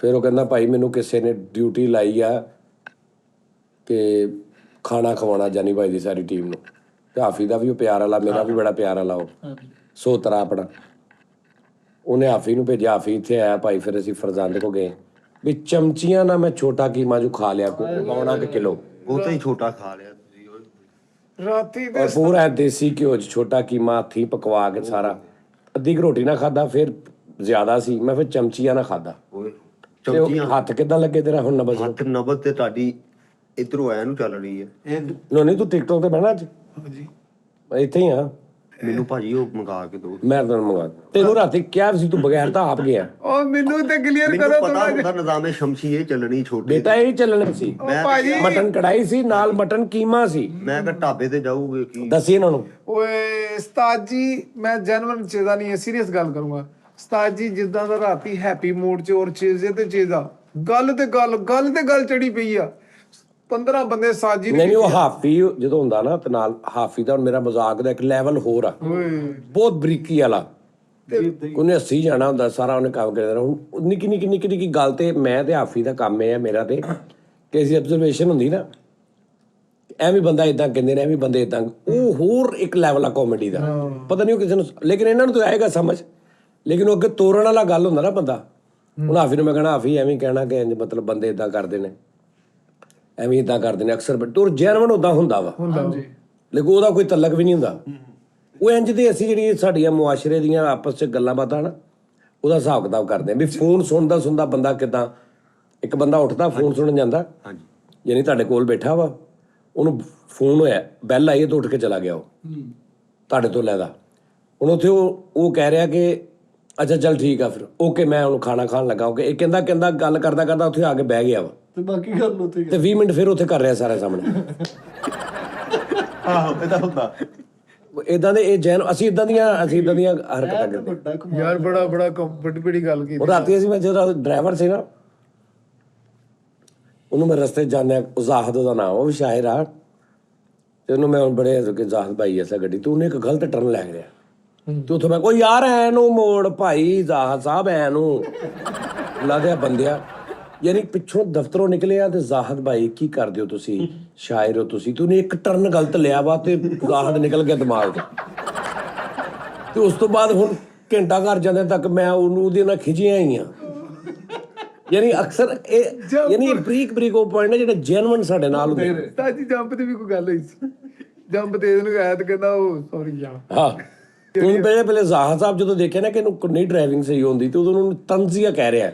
ਫਿਰ ਉਹ ਕਹਿੰਦਾ ਭਾਈ ਮੈਨੂੰ ਕਿਸੇ ਨੇ ਡਿਊਟੀ ਲਾਈ ਆ ਕਿ ਖਾਣਾ ਖਵਾਉਣਾ ਜਾਨੀ ਭਾਈ ਦੀ ਸਾਰੀ ਟੀਮ ਨੂੰ। ਤੇ ਹਾਫੀ ਦਾ ਵੀ ਉਹ ਪਿਆਰ ਵਾਲਾ, ਮੇਰਾ ਵੀ ਬੜਾ ਪਿਆਰ ਵਾਲਾ ਉਹ ਸੋਤਰਾ ਆਪਣਾ। ਉਹਨੇ ਹਾਫੀ ਨੂੰ ਭੇਜਿਆ, ਹਾਫੀ ਇੱਥੇ ਆਇਆ ਭਾਈ। ਫਿਰ ਅਸੀਂ ਫਰਜ਼ੰਦ ਕੋ ਗਏ ਵੀ ਚਮਚੀਆਂ ਨਾਲ ਮੈਂ ਛੋਟਾ ਕੀਮਾ ਜੋ ਖਾ ਲਿਆ ਪੌਣਾ ਕੁ ਕਿਲੋ। ਉਹ ਤਾਂ ਹੀ ਛੋਟਾ ਖਾ ਲਿਆ ਤੁਸੀਂ। ਰਾਤੀ ਤੇ ਔਰ ਪੂਰਾ ਦੇਸੀ ਘਿਓ 'ਚ ਛੋਟਾ ਕੀਮਾ ਹੱਥੀਂ ਪਕਵਾ ਕੇ ਸਾਰਾ। ਅੱਧੀ ਕੁ ਰੋਟੀ ਨਾਲ ਖਾਦਾ, ਫਿਰ ਜ਼ਿਆਦਾ ਸੀ ਮੈਂ ਫਿਰ ਚਮਚੀਆਂ ਨਾਲ ਖਾਦਾ। ਓਏ ਤੇ ਉਹ ਚਮਚੀਆਂ ਹੱਥ ਕਿੱਦਾਂ ਲੱਗੇ ਤੇਰਾ ਹੁਣ ਨਬਜ਼? ਹੱਥ ਨਬਜ਼ ਤੇ ਤੁਹਾਡੀ ਇਧਰੋਂ ਆਇਆ ਨੂੰ ਚੱਲ ਰਹੀ ਹੈ। ਨਹੀਂ ਤੂੰ ਟਿਕਟੋਕ ਤੇ ਬਹਿਣਾ ਅੱਜ? ਹਾਂਜੀ ਇੱਥੇ ਹੀ ਆ। ਮੈਨੂੰ ਭਾਜੀ ਉਹ ਮੰਗਾ ਕੇ ਦਿਓ। ਮੈਂ ਤੈਨੂੰ ਮੰਗਾ ਤੈਨੂੰ ਰਾਤੀ ਕਿਹਾ ਸੀ, ਤੂੰ ਬਗੈਰ ਤਾਂ ਆਪ ਗਿਆ। ਉਹ ਮੈਨੂੰ ਤੇ ਕਲੀਅਰ ਮੈਨੂੰ ਕਰੋ ਪਤਾ ਥੋੜਾ ਹੁੰਦਾ ਨਿਜ਼ਾਮੇ ਸ਼ਮਸੀ ਇਹ ਚੱਲਣੀ ਛੋਟੀ। ਬੇਟਾ ਇਹ ਚੱਲਣੇ ਸੀ। ਭਾਜੀ ਮਟਨ ਕੜਾਈ ਸੀ ਨਾਲ ਮਟਨ ਕੀਮਾ ਸੀ। ਮੈਂ ਕਿਹਾ ਢਾਬੇ ਤੇ ਜਾਊਗੇ ਕੀ? ਦੱਸੀ ਇਹਨਾਂ ਨੂੰ। ਓਏ ਉਸਤਾਦ ਜੀ ਮੈਂ ਜੈਨੂਇਨ ਚੀਜ਼ਾਂ ਨਹੀਂ, ਸੀਰੀਅਸ ਗੱਲ ਕਰੂੰਗਾ। ਉਸਤਾਦ ਜੀ ਜਿੱਦਾਂ ਦਾ ਰਾਤੀ ਹੈਪੀ ਮੂਡ 'ਚ ਔਰ ਚੀਜ਼ੇ ਤੇ ਚੀਜ਼ਾ ਗੱਲ ਤੇ ਗੱਲ ਚੜੀ ਪਈ ਆ। 15 ਬੰਦੇ ਸਾਜੀ ਨਹੀਂ ਉਹ ਹਾਫੀ ਜਦੋਂ ਹੁੰਦਾ ਨਾ ਤੇ ਨਾਲ ਹਾਫੀ ਦਾ ਮੇਰਾ ਮਜ਼ਾਕ ਦਾ ਇੱਕ ਲੈਵਲ ਹੋਰ ਆ, ਬਹੁਤ ਬਰੀਕੀ ਵਾਲਾ। ਉਹਨੇ ਹੱਸੀ ਜਾਣਾ ਹੁੰਦਾ ਸਾਰਾ, ਉਹਨੇ ਕੰਮ ਕਰਿਆ ਦੇਣਾ। ਹੁਣ ਨਿੱਕੀ ਗੱਲ ਤੇ ਮੈਂ ਤੇ ਹਾਫੀ ਦਾ ਕੰਮ ਇਹ ਆ ਮੇਰਾ ਤੇ ਕਿ ਅਸੀਂ ਅਬਜ਼ਰਵੇਸ਼ਨ ਹੁੰਦੀ ਨਾ, ਐਵੇਂ ਬੰਦਾ ਇਦਾਂ ਕਹਿੰਦੇ ਨੇ, ਐਵੇਂ ਬੰਦੇ ਇਦਾਂ। ਉਹ ਹੋਰ ਇੱਕ ਲੈਵਲ ਆ ਕਾਮੇਡੀ ਦਾ, ਪਤਾ ਨਹੀਂ ਉਹ ਕਿਸੇ ਨੂੰ। ਲੇਕਿਨ ਇਹਨਾਂ ਨੂੰ ਤਾਂ ਆਏਗਾ ਸਮਝ। ਲੇਕਿਨ ਉਹ ਅੱਗੇ ਤੋੜਨ ਵਾਲਾ ਗੱਲ ਹੁੰਦਾ ਨਾ ਬੰਦਾ। ਹੁਣ ਹਾਫੀ ਨੂੰ ਮੈਂ ਕਹਿਣਾ ਹਾਫੀ ਐਵੇਂ ਕਹਿਣਾ ਕਿ ਮਤਲਬ ਬੰਦੇ ਇਦਾਂ ਕਰਦੇ ਨੇ। ਐਵੇਂ ਇਦਾਂ ਕਰਦੇ ਨੇ ਅਕਸਰ ਟੁਰ ਜੈਨੂਇਨ ਉਦਾਂ ਹੁੰਦਾ ਵਾ ਹਾਂਜੀ ਲੇਕਿਨ ਉਹਦਾ ਕੋਈ ਤਲਕ ਵੀ ਨਹੀਂ ਹੁੰਦਾ। ਉਹ ਇੰਜ ਦੇ ਅਸੀਂ ਜਿਹੜੀ ਸਾਡੀਆਂ ਮੁਆਸ਼ਰੇ ਦੀਆਂ ਆਪਸ 'ਚ ਗੱਲਾਂ ਬਾਤਾਂ ਨਾ ਉਹਦਾ ਹਿਸਾਬ ਕਿਤਾਬ ਕਰਦੇ ਹਾਂ ਵੀ ਫੋਨ ਸੁਣਦਾ ਬੰਦਾ ਕਿੱਦਾਂ ਇੱਕ ਬੰਦਾ ਉੱਠਦਾ ਫੋਨ ਸੁਣਨ ਜਾਂਦਾ ਯਾਨੀ ਤੁਹਾਡੇ ਕੋਲ ਬੈਠਾ ਵਾ ਉਹਨੂੰ ਫੋਨ ਹੋਇਆ ਬੈਲ ਆਈ ਤਾਂ ਉੱਠ ਕੇ ਚਲਾ ਗਿਆ ਉਹ ਤੁਹਾਡੇ ਤੋਂ ਲੈਦਾ ਹੁਣ ਉੱਥੇ ਉਹ ਕਹਿ ਰਿਹਾ ਕਿ ਅੱਛਾ ਚੱਲ ਠੀਕ ਆ ਫਿਰ ਓਕੇ ਮੈਂ ਉਹਨੂੰ ਖਾਣਾ ਖਾਣ ਲੱਗਾ ਓਕੇ ਇਹ ਕਹਿੰਦਾ ਗੱਲ ਕਰਦਾ ਉੱਥੇ ਆ ਕੇ ਬਹਿ ਗਿਆ ਵਾ ਤੇ ਬਾਕੀ ਗੱਲ ਉੱਥੇ ਤੇ 20 ਮਿੰਟ ਫਿਰ ਉੱਥੇ ਕਰ ਰਿਹਾ ਸਾਰੇ ਸਾਹਮਣੇ ਆਹੋ ਇਹਦਾ ਹੁੰਦਾ ਇਦਾਂ ਦੇ ਇਹ ਅਸੀਂ ਇਦਾਂ ਦੀਆਂ ਹਰਕਤਾਂ ਕਰਦੇ ਵੱਡਾ ਕਮਾਲ। ਯਾਰ ਬੜਾ ਬੜੀ ਗੱਲ ਕੀਤੀ ਉਹ ਰਾਤੀ ਅਸੀਂ ਮੈਂ ਜਦੋਂ ਡਰਾਈਵਰ ਸੀ ਨਾ ਉਹਨੂੰ ਮੈਂ ਰਸਤੇ 'ਚ ਜਾਂਦਿਆਂ ਜ਼ਾਹਦ ਉਹਦਾ ਨਾਮ ਉਹ ਵੀ ਸ਼ਾਇਰ ਆ ਤੇ ਉਹਨੂੰ ਮੈਂ ਬੜੇ ਕਿ ਜ਼ਾਹਦ ਭਾਈ ਐਸਾ ਗੱਡੀ ਤੂੰ ਉਹਨੇ ਇੱਕ ਗਲਤ ਟਰਨ ਲੈ ਗਿਆ ਤੇ ਉੱਥੋਂ ਮੈਂ ਕੋਈ ਯਾਰ ਐ ਨੂੰ ਮੋੜ ਭਾਈ ਜ਼ਾਹਦ ਸਾਹਿਬ ਐ ਨੂੰ ਲਾਦਿਆ ਬੰਦਿਆ ਯਾਨੀ ਪਿੱਛੋਂ ਦਫ਼ਤਰੋਂ ਨਿਕਲੇ ਆ ਤੇ ਜ਼ਾਹਦ ਭਾਈ ਕੀ ਕਰਦੇ ਹੋ ਤੁਸੀਂ ਸ਼ਾਇਰ ਹੋ ਤੁਸੀਂ ਤੂੰ ਇੱਕ ਟਰਨ ਗਲਤ ਲਿਆ ਵਾ ਤੇ ਜ਼ਾਹਦ ਨਿਕਲ ਗਿਆ ਦਿਮਾਗ ਤੋਂ ਤੇ ਉਸ ਤੋਂ ਬਾਅਦ ਹੁਣ ਘੰਟਾ ਘਰ ਜਾਂਦੇ ਤੱਕ ਮੈਂ ਉਹਦੇ ਨਾਲ ਖਿਜੀਆਂ ਹੀ ਆ ਯਾਨੀ ਅਕਸਰ ਇਹ ਯਾਨੀ ਬਰੀਕ ਉਹ ਪੁਆਇੰਟ ਨੇ ਜਿਹੜੇ ਜੈਨੂਇਨ ਸਾਡੇ ਨਾਲ ਹੁੰਦੇ ਨੇ। ਤਾਜੀ ਜੰਪ ਤੇ ਵੀ ਕੋਈ ਗੱਲ ਹੋਈ ਸੀ ਜੰਪ ਤੇ ਇਹਨੂੰ ਆਇਆ ਤੇ ਕਹਿੰਦਾ ਉਹ ਸੌਰੀ ਯਾਰ ਹਾਂ ਹੁਣ ਪਹਿਲੇ ਜ਼ਾਹਦ ਸਾਹਿਬ ਜਦੋਂ ਦੇਖਿਆ ਨਾ ਕਿ ਇਹਨੂੰ ਨਹੀਂ ਡਰਾਈਵਿੰਗ ਸਹੀ ਹੁੰਦੀ ਤੇ ਉਦੋਂ ਉਹਨੂੰ ਤੰਜ਼ੀਆ ਕਹਿ ਰਿਹਾ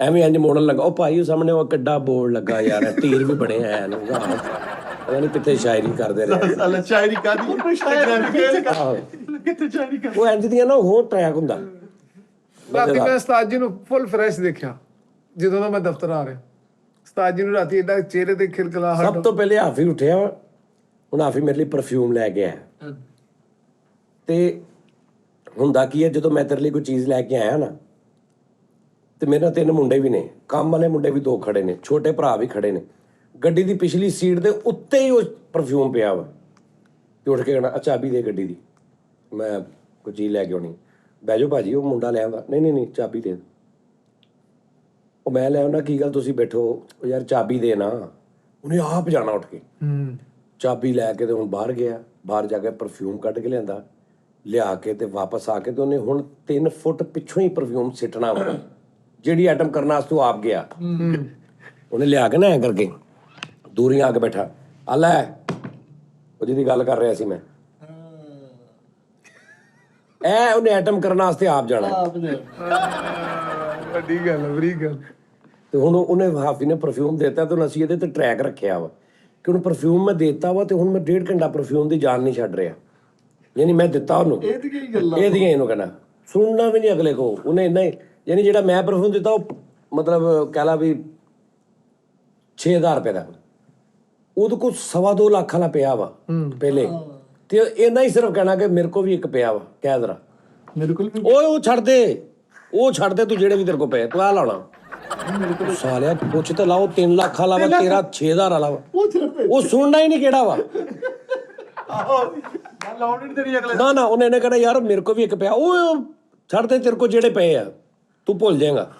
ਐਵੇਂ ਇੰਜ ਮੋੜਨ ਲੱਗਾ ਉਹ ਭਾਈ ਉਹ ਸਾਹਮਣੇ ਉਹ ਕਿੱਡਾ ਬੋਰਡ ਲੱਗਾ ਯਾਰ ਤੀਰ ਵੀ ਬਣੇ ਐ ਨੂੰ ਪਤਾ ਨਹੀਂ ਕਿੱਥੇ ਸ਼ਾਇਰੀ ਕਰਦੇ ਰਹੇ ਅੱਲਾ ਸ਼ਾਇਰੀ ਕਾਦੀ ਕਿੱਥੇ ਸ਼ਾਇਰੀ ਕਰ ਉਹ ਇੰਜ ਦੀਆਂ ਨਾ ਹੋਰ ਟਰੈਕ ਹੁੰਦਾ ਰਾਤੀ ਮੈਂ ਉਸਤਾਦ ਜੀ ਨੂੰ ਫੁੱਲ ਫਰੈਸ਼ ਦੇਖਿਆ ਜਦੋਂ ਦਾ ਮੈਂ ਦਫ਼ਤਰ ਆ ਰਿਹਾ ਉਸਤਾਦ ਜੀ ਨੂੰ ਰਾਤੀ ਏਦਾਂ ਚਿਹਰੇ ਤੇ ਖਿਲਖਿਲਾਹਟ ਸਭ ਤੋਂ ਪਹਿਲੇ ਹਾਫੀ ਉੱਠਿਆ ਹੁਣ ਹਾਫੀ ਮੇਰੇ ਲਈ ਪਰਫਿਊਮ ਲੈ ਕੇ ਆਇਆ ਤੇ ਹੁੰਦਾ ਕੀ ਹੈ ਜਦੋਂ ਮੈਂ ਤੇਰੇ ਲਈ ਕੋਈ ਚੀਜ਼ ਲੈ ਕੇ ਆਇਆ ਨਾ ਤੇ ਮੇਰੇ ਨਾਲ 3 ਮੁੰਡੇ ਵੀ ਨੇ ਕੰਮ ਵਾਲੇ ਮੁੰਡੇ ਵੀ 2 ਖੜੇ ਨੇ ਛੋਟੇ ਭਰਾ ਵੀ ਖੜੇ ਨੇ ਗੱਡੀ ਦੀ ਪਿਛਲੀ ਸੀਟ ਦੇ ਉੱਤੇ ਹੀ ਉਹ ਪਰਫਿਊਮ ਪਿਆ ਵਾ ਤੇ ਉੱਠ ਕੇ ਕਹਿਣਾ ਚਾਬੀ ਦੇ ਗੱਡੀ ਦੀ ਮੈਂ ਕੋਈ ਚੀਜ਼ ਲੈ ਕੇ ਆਉਣੀ ਬਹਿ ਜਾਓ ਭਾਜੀ ਉਹ ਮੁੰਡਾ ਲੈ ਆਉਂਦਾ ਨਹੀਂ ਚਾਬੀ ਦੇ ਉਹ ਮੈਂ ਲੈ ਆਉਣਾ ਕੀ ਗੱਲ ਤੁਸੀਂ ਬੈਠੋ ਉਹ ਯਾਰ ਚਾਬੀ ਦੇ ਨਾ ਉਹਨੇ ਆਪ ਜਾਣਾ ਉੱਠ ਕੇ ਚਾਬੀ ਲੈ ਕੇ ਤੇ ਹੁਣ ਬਾਹਰ ਗਿਆ ਬਾਹਰ ਜਾ ਕੇ ਪਰਫਿਊਮ ਕੱਢ ਕੇ ਲਿਆ ਕੇ ਤੇ ਵਾਪਸ ਆ ਕੇ ਤੇ ਉਹਨੇ ਹੁਣ 3 ਫੁੱਟ ਪਿੱਛੋਂ ਹੀ ਪਰਫਿਊਮ ਸਿੱਟਣਾ ਵਾ ਜਿਹੜੀ ਆਈਟਮ ਕਰਨ ਵਾਸਤੇ ਉਹ ਆਪ ਗਿਆ ਉਹਨੇ ਲਿਆ ਕੇ ਨਾ ਐ ਕਰਕੇ ਦੂਰੀਆਂ ਆ ਕੇ ਬੈਠਾ ਆ ਲੈ ਉਹ ਜਿਹਦੀ ਗੱਲ ਕਰ ਰਿਹਾ ਸੀ ਮੈਂ ਉਹਨੇ ਆਈਟਮ ਕਰਨ ਵਾਸਤੇ ਆਪ ਜਾਣਾ ਵੱਡੀ ਗੱਲ ਬੜੀ ਗੱਲ ਤੇ ਹੁਣ ਉਹਨੇ ਹਾਫੀ ਨੇ ਪਰਫਿਊਮ ਦਿੱਤਾ ਤੇ ਹੁਣ ਅਸੀਂ ਇਹਦੇ ਤੇ ਟਰੈਕ ਰੱਖਿਆ ਵਾ ਕਿ ਉਹਨੂੰ ਪਰਫਿਊਮ ਮੈਂ ਦੇਤਾ ਵਾ ਤੇ ਹੁਣ ਮੈਂ 1.5 ਘੰਟਾ ਪਰਫਿਊਮ ਦੀ ਜਾਨ ਨਹੀਂ ਛੱਡ ਰਿਹਾ ਯਾਨੀ ਮੈਂ ਦਿੱਤਾ ਉਹਨੂੰ ਇਹਦੀਆਂ ਇਹਨੂੰ ਕਹਿਣਾ ਸੁਣਨਾ ਵੀ ਨਹੀਂ ਅਗਲੇ ਕੋ ਉਹਨੇ ਇੰਨਾ ਹੀ ਯਾਨੀ ਜਿਹੜਾ ਮੈਂ ਪਰਫਿਊਮ ਦਿੱਤਾ ਉਹ ਮਤਲਬ ਕਹਿ ਲਾ ਵੀ 6000 ਰੁਪਏ ਦਾ ਉਹਦੇ ਕੋਲ 2.25 ਲੱਖ ਵਾਲਾ ਪਿਆ ਵਾ ਪਹਿਲੇ ਤੇ ਇੰਨਾ ਹੀ ਸਿਰਫ ਕਹਿਣਾ ਕਿ ਮੇਰੇ ਕੋ ਵੀ ਇੱਕ ਪਿਆ ਵਾ ਕਹਿ ਜ਼ਰਾ ਮੇਰੇ ਕੋਲ ਵੀ ਉਹ ਛੱਡ ਦੇ ਤੂੰ ਜਿਹੜੇ ਵੀ ਤੇਰੇ ਕੋ ਪਏ ਤੂੰ ਆ ਲਾਉਣਾ ਸਾਲਿਆ ਪੁੱਛ ਤੇ ਲਾਓ 3 ਲੱਖ ਵਾਲਾ ਵਾ ਤੇਰਾ 6000 ਵਾਲਾ ਵਾ ਉਹ ਸੁਣਨਾ ਹੀ ਨਹੀਂ ਕਿਹੜਾ ਵਾ ਨਾ ਉਹਨੇ ਨੇ ਕਹਿਣਾ ਯਾਰ ਮੇਰੇ ਕੋ ਵੀ ਇੱਕ ਪਿਆ ਉਹ ਛੱਡ ਦੇ ਤੇਰੇ ਕੋ ਜਿਹੜੇ ਪਏ ਆ ਤੂੰ ਭੁੱਲ ਜਾਏਗਾ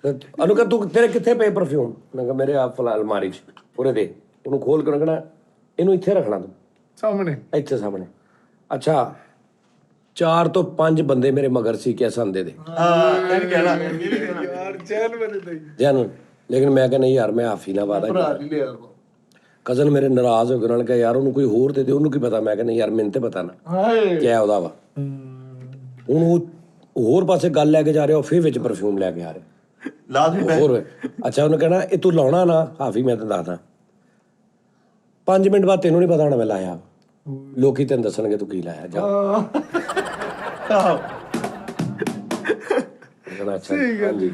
ਉਹਨੂੰ ਕਹ ਤੂੰ ਤੇਰੇ ਕਿੱਥੇ ਪਏ ਪਰਫਿਊਮ ਮੈਂ ਕਿਹਾ ਮੇਰੇ ਆ ਫਲਾ ਅਲਮਾਰੀ 'ਚ ਪੂਰੇ ਦੇ ਉਹਨੂੰ ਖੋਲ ਕੇ ਕਹਿਣਾ ਇਹਨੂੰ ਇੱਥੇ ਰੱਖਣਾ ਤੂੰ ਸਾਹਮਣੇ ਇੱਥੇ ਸਾਹਮਣੇ ਅੱਛਾ 4 ਤੋਂ 5 ਬੰਦੇ ਮੇਰੇ ਮਗਰ ਸੀ ਕਿ ਸੰਦੇ ਦੇ ਇਹ ਕਹਿਣਾ ਯਾਰ ਚੈਨ ਬਣੇ ਤੇ ਜਨ ਲੇਕਿਨ ਮੈਂ ਕਹਿੰਦਾ ਯਾਰ ਮੈਂ ਹਾਫੀ ਨਾ ਵਾਦਾ ਭਰਾ ਨਹੀਂ ਲਿਆ ਕਜ਼ਨ ਮੇਰੇ ਨਾਰਾਜ਼ ਹੋ ਗਏ ਉਹਨਾਂ ਨੇ ਕਿਹਾ ਯਾਰ ਉਹਨੂੰ ਕੋਈ ਹੋਰ ਦੇ ਉਹਨੂੰ ਕੀ ਪਤਾ ਮੈਂ ਕਹਿੰਦਾ ਯਾਰ ਮੈਨੂੰ ਤੇ ਪਤਾ ਨਾ ਹਾਏ ਕਿਆ ਉਹਦਾ ਵਾ ਹੁਣ ਉਹ ਹੋਰ ਪਾਸੇ ਗੱਲ ਲੈ ਕੇ ਜਾ ਰਿਹਾ ਉਹ ਫਿਰ ਵਿੱਚ ਪਰਫਿਊਮ ਲੈ ਕੇ ਆ ਰਿਹਾ ਲਾਜ਼ਮੀ ਹੋਰ ਅੱਛਾ ਉਹਨੇ ਕਹਿਣਾ ਇਹ ਤੂੰ ਲਾਉਣਾ ਨਾ ਹਾਫੀ ਮੈਂ ਤੈਨੂੰ ਦੱਸਦਾ 5 ਮਿੰਟ ਬਾਅਦ ਤੈਨੂੰ ਨਹੀਂ ਪਤਾ ਹੋਣਾ ਮੈਂ ਲਾਇਆ ਲੋਕੀ ਤੈਨੂੰ ਦੱਸਣਗੇ ਤੂੰ ਕੀ ਲਾਇਆ ਜਾ ਅੱਛਾ ਹਾਂਜੀ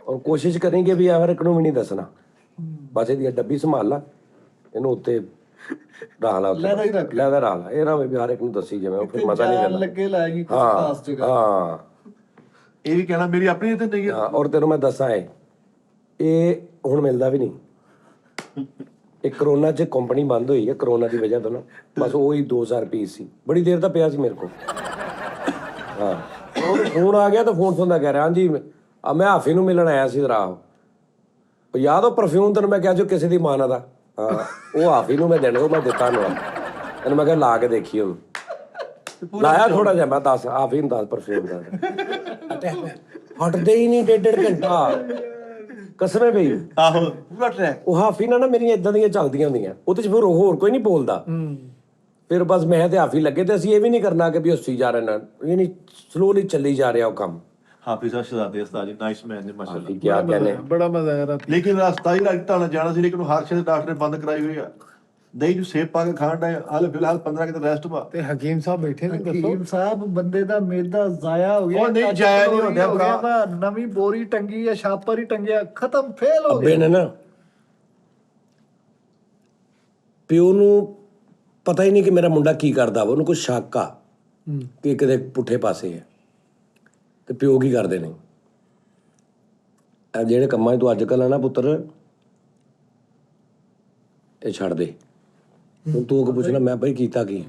ਔਰ ਕੋਸ਼ਿਸ਼ ਕਰਾਂਗੇ ਵੀ ਯਾਰ ਇੱਕ ਨੂੰ ਵੀ ਨਹੀਂ ਦੱਸਣਾ ਬਸ ਇਹਦੀ ਡੱਬੀ ਸੰਭਾਲ ਲਾ ਇਹਨੂੰ ਉੱਤੇ ਰੱਖ ਲਾ ਲੈਦਾ ਰੱਖ ਲਾ ਇਹ ਨਾ ਵੀ ਹਰ ਇੱਕ ਨੂੰ ਦੱਸੀ ਜਿਵੇਂ ਉਹ ਫਿਰ ਮਜ਼ਾ ਨਹੀਂ ਲੈਂਦਾ ਲੱਗੇ ਲਾਏਗੀ ਕੁਝ ਖਾਸ ਜਗ੍ਹਾ ਹਾਂ ਇਹ ਵੀ ਕਹਿਣਾ ਮੇਰੀ ਆਪਣੀ ਤੇ ਨਹੀਂ ਹਾਂ ਔਰ ਤੈਨੂੰ ਮੈਂ ਦੱਸਾਂ ਇਹ ਹੁਣ ਮਿਲਦਾ ਵੀ ਨਹੀਂ ਇਹ ਕਰੋਨਾ 'ਚ ਕੰਪਨੀ ਬੰਦ ਹੋਈ ਹੈ ਕਰੋਨਾ ਦੀ ਵਜ੍ਹਾ ਤੋਂ ਨਾ ਬਸ ਉਹ ਹੀ 2000 ਪੀਸ ਸੀ ਬੜੀ ਦੇਰ ਦਾ ਪਿਆ ਸੀ ਮੇਰੇ ਕੋਲ ਹਾਂ ਫੋਨ ਆ ਗਿਆ ਤਾਂ ਫੋਨ ਸੁਣਦਾ ਕਹਿ ਰਿਹਾ ਹਾਂਜੀ ਮੈਂ ਹਾਫੀ ਨੂੰ ਮਿਲਣ ਆਇਆ ਸੀ ਜਰਾ ਉਹ ਯਾਦ ਉਹ ਪਰਫਿਊਮ ਤੈਨੂੰ ਮੈਂ ਕਿਹਾ ਜੋ ਕਿਸੇ ਦੀ ਮਾਨਾ ਦਾ ਹਾਂ ਉਹ ਹਾਫੀ ਨੂੰ ਮੈਂ ਦੇਣਾ ਉਹ ਮੈਂ ਦਿੱਤਾ ਨੂੰ ਇਹਨੂੰ ਮੈਂ ਕਿਹਾ ਲਾ ਕੇ ਦੇਖੀ ਉਹਨੂੰ ਲਾਇਆ ਥੋੜਾ ਜਿਹਾ ਮੈਂ 10 ਹਾਫੀ ਨੂੰ 10 ਪਰਫਿਊਮ ਦਾ ਹਟਦੇ ਹੀ ਨਹੀਂ 1.5 ਘੰਟਾ ਕਸਮੇ ਪਈ ਆਹੋ ਪੂਰਾ ਟਰੈਕ। ਉਹ ਹਾਫੀ ਨਾਲ ਨਾ ਮੇਰੀਆਂ ਇਦਾਂ ਦੀਆਂ ਚੱਲਦੀਆਂ ਹੁੰਦੀਆਂ, ਉਹਦੇ ਚ ਫਿਰ ਹੋਰ ਕੋਈ ਨਹੀਂ ਬੋਲਦਾ। ਫਿਰ ਬਸ ਮੈਂ ਤੇ ਹਾਫੀ ਲੱਗੇ ਤੇ ਅਸੀਂ ਇਹ ਵੀ ਨਹੀਂ ਕਰਨਾ ਕਿ ਵੀ ਹੱਸੀ ਜਾ ਰਹੇ ਨਾ, ਇਹ ਨਹੀਂ ਸਲੋਲੀ ਚੱਲੀ ਜਾ ਰਿਹਾ ਉਹ ਕੰਮ। ਹਾਫਿਜ਼ ਸਾਹਿਬ ਸ਼ਹਜ਼ਾਦੇ ਉਸਤਾਦ ਜੀ ਨਾਈਸ ਮੈਨ ਨੇ ਮਾਸ਼ਾਅੱਲਾ। ਕੀ ਕਹਿੰਦੇ ਬੜਾ ਮਜ਼ਾ ਆਇਆ ਰਾਤੀ। ਲੇਕਿਨ ਰਸਤਾ ਹੀ ਲੱਗਦਾ ਜਾਣਾ ਸੀ, ਲੇਕਿਨ ਹਰ ਸ਼ੇ ਦੇ ਡਾਕਟਰ ਨੇ ਬੰਦ ਕਰਾਈ ਹੋਈ ਆ। ਦਹੀਂ ਨੂੰ ਸੇਬ ਪਾ ਕੇ ਖਾਣ ਦਾ ਹਾਲੇ ਫਿਲਹਾਲ 15 ਕਿਤੇ ਰੈਸਟ ਪਾ। ਤੇ ਹਕੀਮ ਸਾਹਿਬ ਬੈਠੇ ਨੇ, ਦੱਸੋ। ਹਕੀਮ ਸਾਹਿਬ ਬੰਦੇ ਦਾ ਮੇਦਾ ਜ਼ਾਇਆ ਹੋ ਗਿਆ। ਉਹ ਨਹੀਂ ਜਾਇਆ ਨਹੀਂ ਹੁੰਦਾ ਭਰਾ। ਨਵੀਂ ਬੋਰੀ ਟੰਗੀ ਆ, ਛਾਪਰ ਹੀ ਟੰਗਿਆ, ਖਤਮ, ਫੇਲ ਹੋ ਅੱਬੇ ਗਿਆ। ਨੇ ਨਾ ਪਿਓ ਨੂੰ ਪਤਾ ਹੀ ਨਹੀਂ ਕਿ ਮੇਰਾ ਮੁੰਡਾ ਕੀ ਕਰਦਾ ਵਾ, ਉਹਨੂੰ ਕੋਈ ਸ਼ੱਕ ਆ ਕਿ ਕਿਤੇ ਪੁੱਠੇ ਪਾਸੇ ਹੈ। ਤੇ ਪਿਓ ਕੀ ਕਰਦੇ ਨੇ, ਇਹ ਜਿਹੜੇ ਕੰਮਾਂ 'ਚ ਤੂੰ ਅੱਜ ਕੱਲ੍ਹ ਆ ਨਾ ਪੁੱਤਰ, ਇਹ ਛੱਡ ਦੇ। ਹੁਣ ਤੂੰ ਕੀ ਪੁੱਛਣਾ ਮੈਂ ਬਈ ਕੀਤਾ ਕੀ?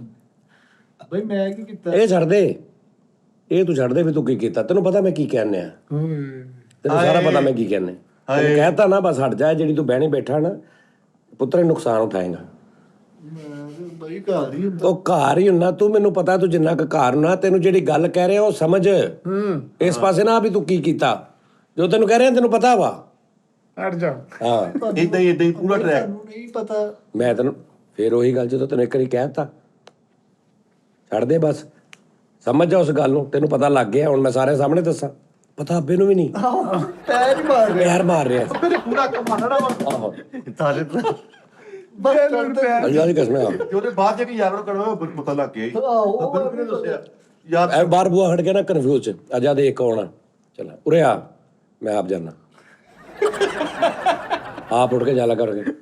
ਬਈ ਮੈਂ ਕੀ ਕੀਤਾ? ਇਹ ਛੱਡ ਦੇ, ਇਹ ਤੂੰ ਛੱਡ ਦੇ ਵੀ ਤੂੰ ਕੀ ਕੀਤਾ। ਤੈਨੂੰ ਪਤਾ ਮੈਂ ਕੀ ਕਹਿੰਨੇ ਆ, ਤੈਨੂੰ ਸਾਰਾ ਪਤਾ ਮੈਂ ਕੀ ਕਹਿੰਨੇ। ਤੈਨੂੰ ਕਹਿਤਾ ਨਾ ਬਸ ਹਟ ਜਾ, ਜਿਹੜੀ ਤੂੰ ਬਹਿਣੀ ਬੈਠਾ ਨਾ ਪੁੱਤਰ, ਨੁਕਸਾਨ ਉਠਾਏਗਾ। ਬਈ ਘਰ ਹੀ ਹੁੰਦਾ। ਉਹ ਘਰ ਹੀ ਹੁੰਦਾ, ਤੂੰ ਮੈਨੂੰ ਪਤਾ ਤੂੰ ਜਿੰਨਾ ਕੁ ਘਰ ਹੁੰਦਾ, ਤੈਨੂੰ ਜਿਹੜੀ ਗੱਲ ਕਹਿ ਰਿਹਾ ਉਹ ਸਮਝ ਇਸ ਪਾਸੇ ਨਾ ਵੀ ਤੂੰ ਕੀ ਕੀਤਾ। ਜੋ ਤੈਨੂੰ ਕਹਿ ਰਿਹਾ ਤੈਨੂੰ ਪਤਾ ਵਾ, ਹਟ ਜਾ। ਹਾਂ ਇਦਾਂ ਹੀ ਪੂਰਾ ਟਰੈਕ। ਤੁਹਾਨੂੰ ਨਹੀਂ ਪਤਾ। ਮੈਂ ਤੈਨੂੰ ਫੇਰ ਉਹੀ ਗੱਲ, ਜਦੋਂ ਤੈਨੂੰ ਇੱਕ ਵਾਰੀ ਕਹਿ ਦਿੱਤਾ ਛੱਡ ਦੇ ਬਸ, ਸਮਝ ਜਾ ਉਸ ਗੱਲ ਨੂੰ। ਤੈਨੂੰ ਪਤਾ ਲੱਗ ਗਿਆ, ਹੁਣ ਮੈਂ ਸਾਰਿਆਂ ਸਾਹਮਣੇ ਦੱਸਾਂ, ਪਤਾ ਅੱਬੇ ਨੂੰ ਵੀ ਨਹੀਂ। ਪੈਰ ਹੀ ਮਾਰ ਰਿਹਾ। ਪੈਰ ਮਾਰ ਰਿਹਾ ਪੂਰਾ ਕਮਾਣਾ ਵਾ। ਆਹੋ ਤਾਰੇ ਬਸ ਕਰਦੇ। ਅੱਲਾ ਦੀ ਕਸਮ ਆ। ਉਹਦੇ ਬਾਅਦ ਜੇ ਕਿ ਯਾਰ ਨੂੰ ਕਰਵਾ ਪਤਾ ਲੱਗ ਗਿਆ ਹੀ। ਆਹੋ ਮੈਨੂੰ ਕਿਹਨੇ ਦੱਸਿਆ ਯਾਰ? ਐ ਬਾਹਰ ਬੂਆ ਹਟ ਗਿਆ ਨਾ ਕਨਫਿਊਜ਼ ਚ, ਅਜਾ ਦੇਖ ਕੌਣ ਆ, ਚਲ ਉਰੇ ਆ, ਮੈਂ ਆਪ ਜਾਣਾ। ਆਪ ਉੱਠ ਕੇ ਜਾ ਲਗਾ ਕਰਕੇ,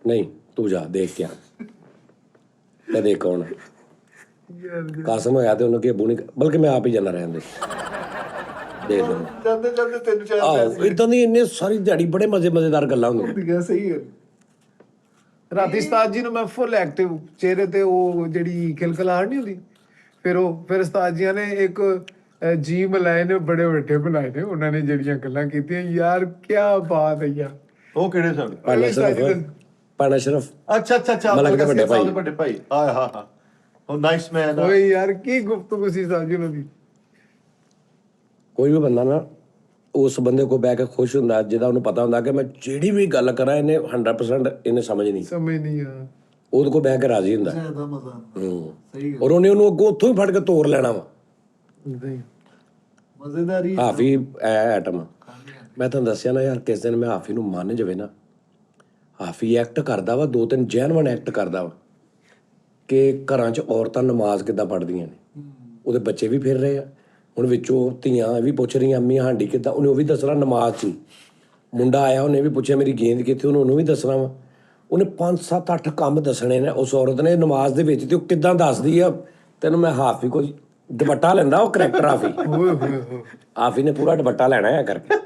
ਨਹੀਂ ਤੂੰ ਜਾ ਦੇਖ ਕੇ ਆ, ਤੇ ਦੇਖ ਕੌਣ ਆ। ਕਾਸਮ ਹੋਇਆ ਤੇ ਉਹਨੂੰ ਕੀ ਅੱਬੂ ਨਹੀਂ, ਬਲਕਿ ਮੈਂ ਆਪ ਹੀ ਜਾਣਾ ਰਹਿਣ ਦੇ ਦੇ ਦੇ। ਜਾਂਦੇ ਜਾਂਦੇ ਤਿੰਨ ਚਾਰ ਆਹੋ ਇਦਾਂ ਦੀ ਇੰਨੇ ਸਾਰੀ ਦਿਹਾੜੀ ਬੜੇ ਮਜ਼ੇਦਾਰ ਗੱਲਾਂ ਹੁੰਦੀਆਂ। ਗਿਆ। ਸਹੀ ਹੈ। ਰਾਤੀ ਉਸਤਾਦ ਜੀ ਨੂੰ ਮੈਂ ਫੁੱਲ ਐਕਟਿਵ, ਚਿਹਰੇ ਤੇ ਉਹ ਜਿਹੜੀ ਖਿਲਖਲਾਹਟ ਨਹੀਂ ਹੁੰਦੀ, ਫਿਰ ਉਸਤਾਦ ਜੀਆਂ ਨੇ ਇੱਕ ਜੀ ਮਲਾਏ ਨੇ, ਬੜੇ ਵੱਡੇ ਬਣਾਏ ਨੇ ਉਹਨਾਂ ਨੇ, ਜਿਹੜੀਆਂ ਗੱਲਾਂ ਕੀਤੀਆਂ ਯਾਰ ਕੀ ਬਾਤ ਹੈ ਯਾਰ। ਉਹ ਕਿਹੜੇ ਸਨ? ਪਾਣਾ ਸ਼ਰਫ ਅੱਛਾ ਮਲਕ ਦੇ ਵੱਡੇ ਭਾਈ। ਵੱਡੇ ਭਾਈ ਆਏ ਹਾਂ ਉਹ ਨਾਈਸ ਮੈਨ। ਓਏ ਯਾਰ ਕੀ ਗੁਫ਼ਤਗੂ ਸੀ ਉਸਤਾਦ ਜੀ ਉਹਨਾਂ ਦੀ। ਕੋਈ ਵੀ ਬੰਦਾ ਨਾ ਉਸ ਬੰਦੇ ਕੋਲ ਬਹਿ ਕੇ ਖੁਸ਼ ਹੁੰਦਾ ਜਿਹਦਾ ਉਹਨੂੰ ਪਤਾ ਹੁੰਦਾ ਕਿ ਮੈਂ ਜਿਹੜੀ ਵੀ ਗੱਲ ਕਰਾਂ ਇਹਨੇ 100% ਇਹਨੇ ਸਮਝ ਨਹੀਂ ਆ, ਉਹਦੇ ਕੋਲ ਬਹਿ ਕੇ ਰਾਜ਼ੀ ਹੁੰਦਾ। ਜ਼ਿਆਦਾ ਮਜ਼ਾ ਆਉਂਦਾ। ਸਹੀ ਗੱਲ। ਔਰ ਉਹਨੇ ਉਹਨੂੰ ਅੱਗੋਂ ਉੱਥੋਂ ਹੀ ਫੜ ਕੇ ਤੋੜ ਲੈਣਾ ਵਾ। ਮਜ਼ੇਦਾਰੀ। ਹਾਫੀ ਐਟਮ, ਮੈਂ ਤੁਹਾਨੂੰ ਦੱਸਿਆ ਨਾ ਯਾਰ, ਕਿਸ ਦਿਨ ਮੈਂ ਹਾਫੀ ਨੂੰ ਮੰਨ ਜਾਵੇ ਨਾ, ਹਾਫੀ ਐਕਟ ਕਰਦਾ ਵਾ, 2-3 ਜੈਨੂਇਨ ਐਕਟ ਕਰਦਾ ਵਾ ਕਿ ਘਰਾਂ 'ਚ ਔਰਤਾਂ ਨਮਾਜ਼ ਕਿੱਦਾਂ ਪੜ੍ਹਦੀਆਂ ਨੇ, ਉਹਦੇ ਬੱਚੇ ਵੀ ਫਿਰ ਰਹੇ ਆ। ਹੁਣ ਵਿੱਚੋਂ ਧੀਆਂ ਵੀ ਪੁੱਛ ਰਹੀਆਂ ਅੰਮੀ ਹਾਂਡੀ ਕਿੱਦਾਂ, ਉਹਨੇ ਉਹ ਵੀ ਦੱਸਣਾ ਨਮਾਜ਼ 'ਚ। ਮੁੰਡਾ ਆਇਆ, ਉਹਨੇ ਵੀ ਪੁੱਛਿਆ ਮੇਰੀ ਗੇਂਦ ਕਿੱਥੇ, ਉਹਨੂੰ ਵੀ ਦੱਸਣਾ ਵਾ। ਉਹਨੇ 5-7-8 ਕੰਮ ਦੱਸਣੇ ਨੇ ਉਸ ਔਰਤ ਨੇ ਨਮਾਜ਼ ਦੇ ਵਿੱਚ, ਤੇ ਉਹ ਕਿੱਦਾਂ ਦੱਸਦੀ ਆ ਤੈਨੂੰ। ਮੈਂ ਹਾਫੀ ਕੋਈ ਦੁਪੱਟਾ ਲੈਂਦਾ, ਉਹ ਕਰੈਕਟਰ ਹਾਫੀ ਨੇ ਪੂਰਾ ਦੁਪੱਟਾ ਲੈਣਾ ਐ ਕਰਕੇ,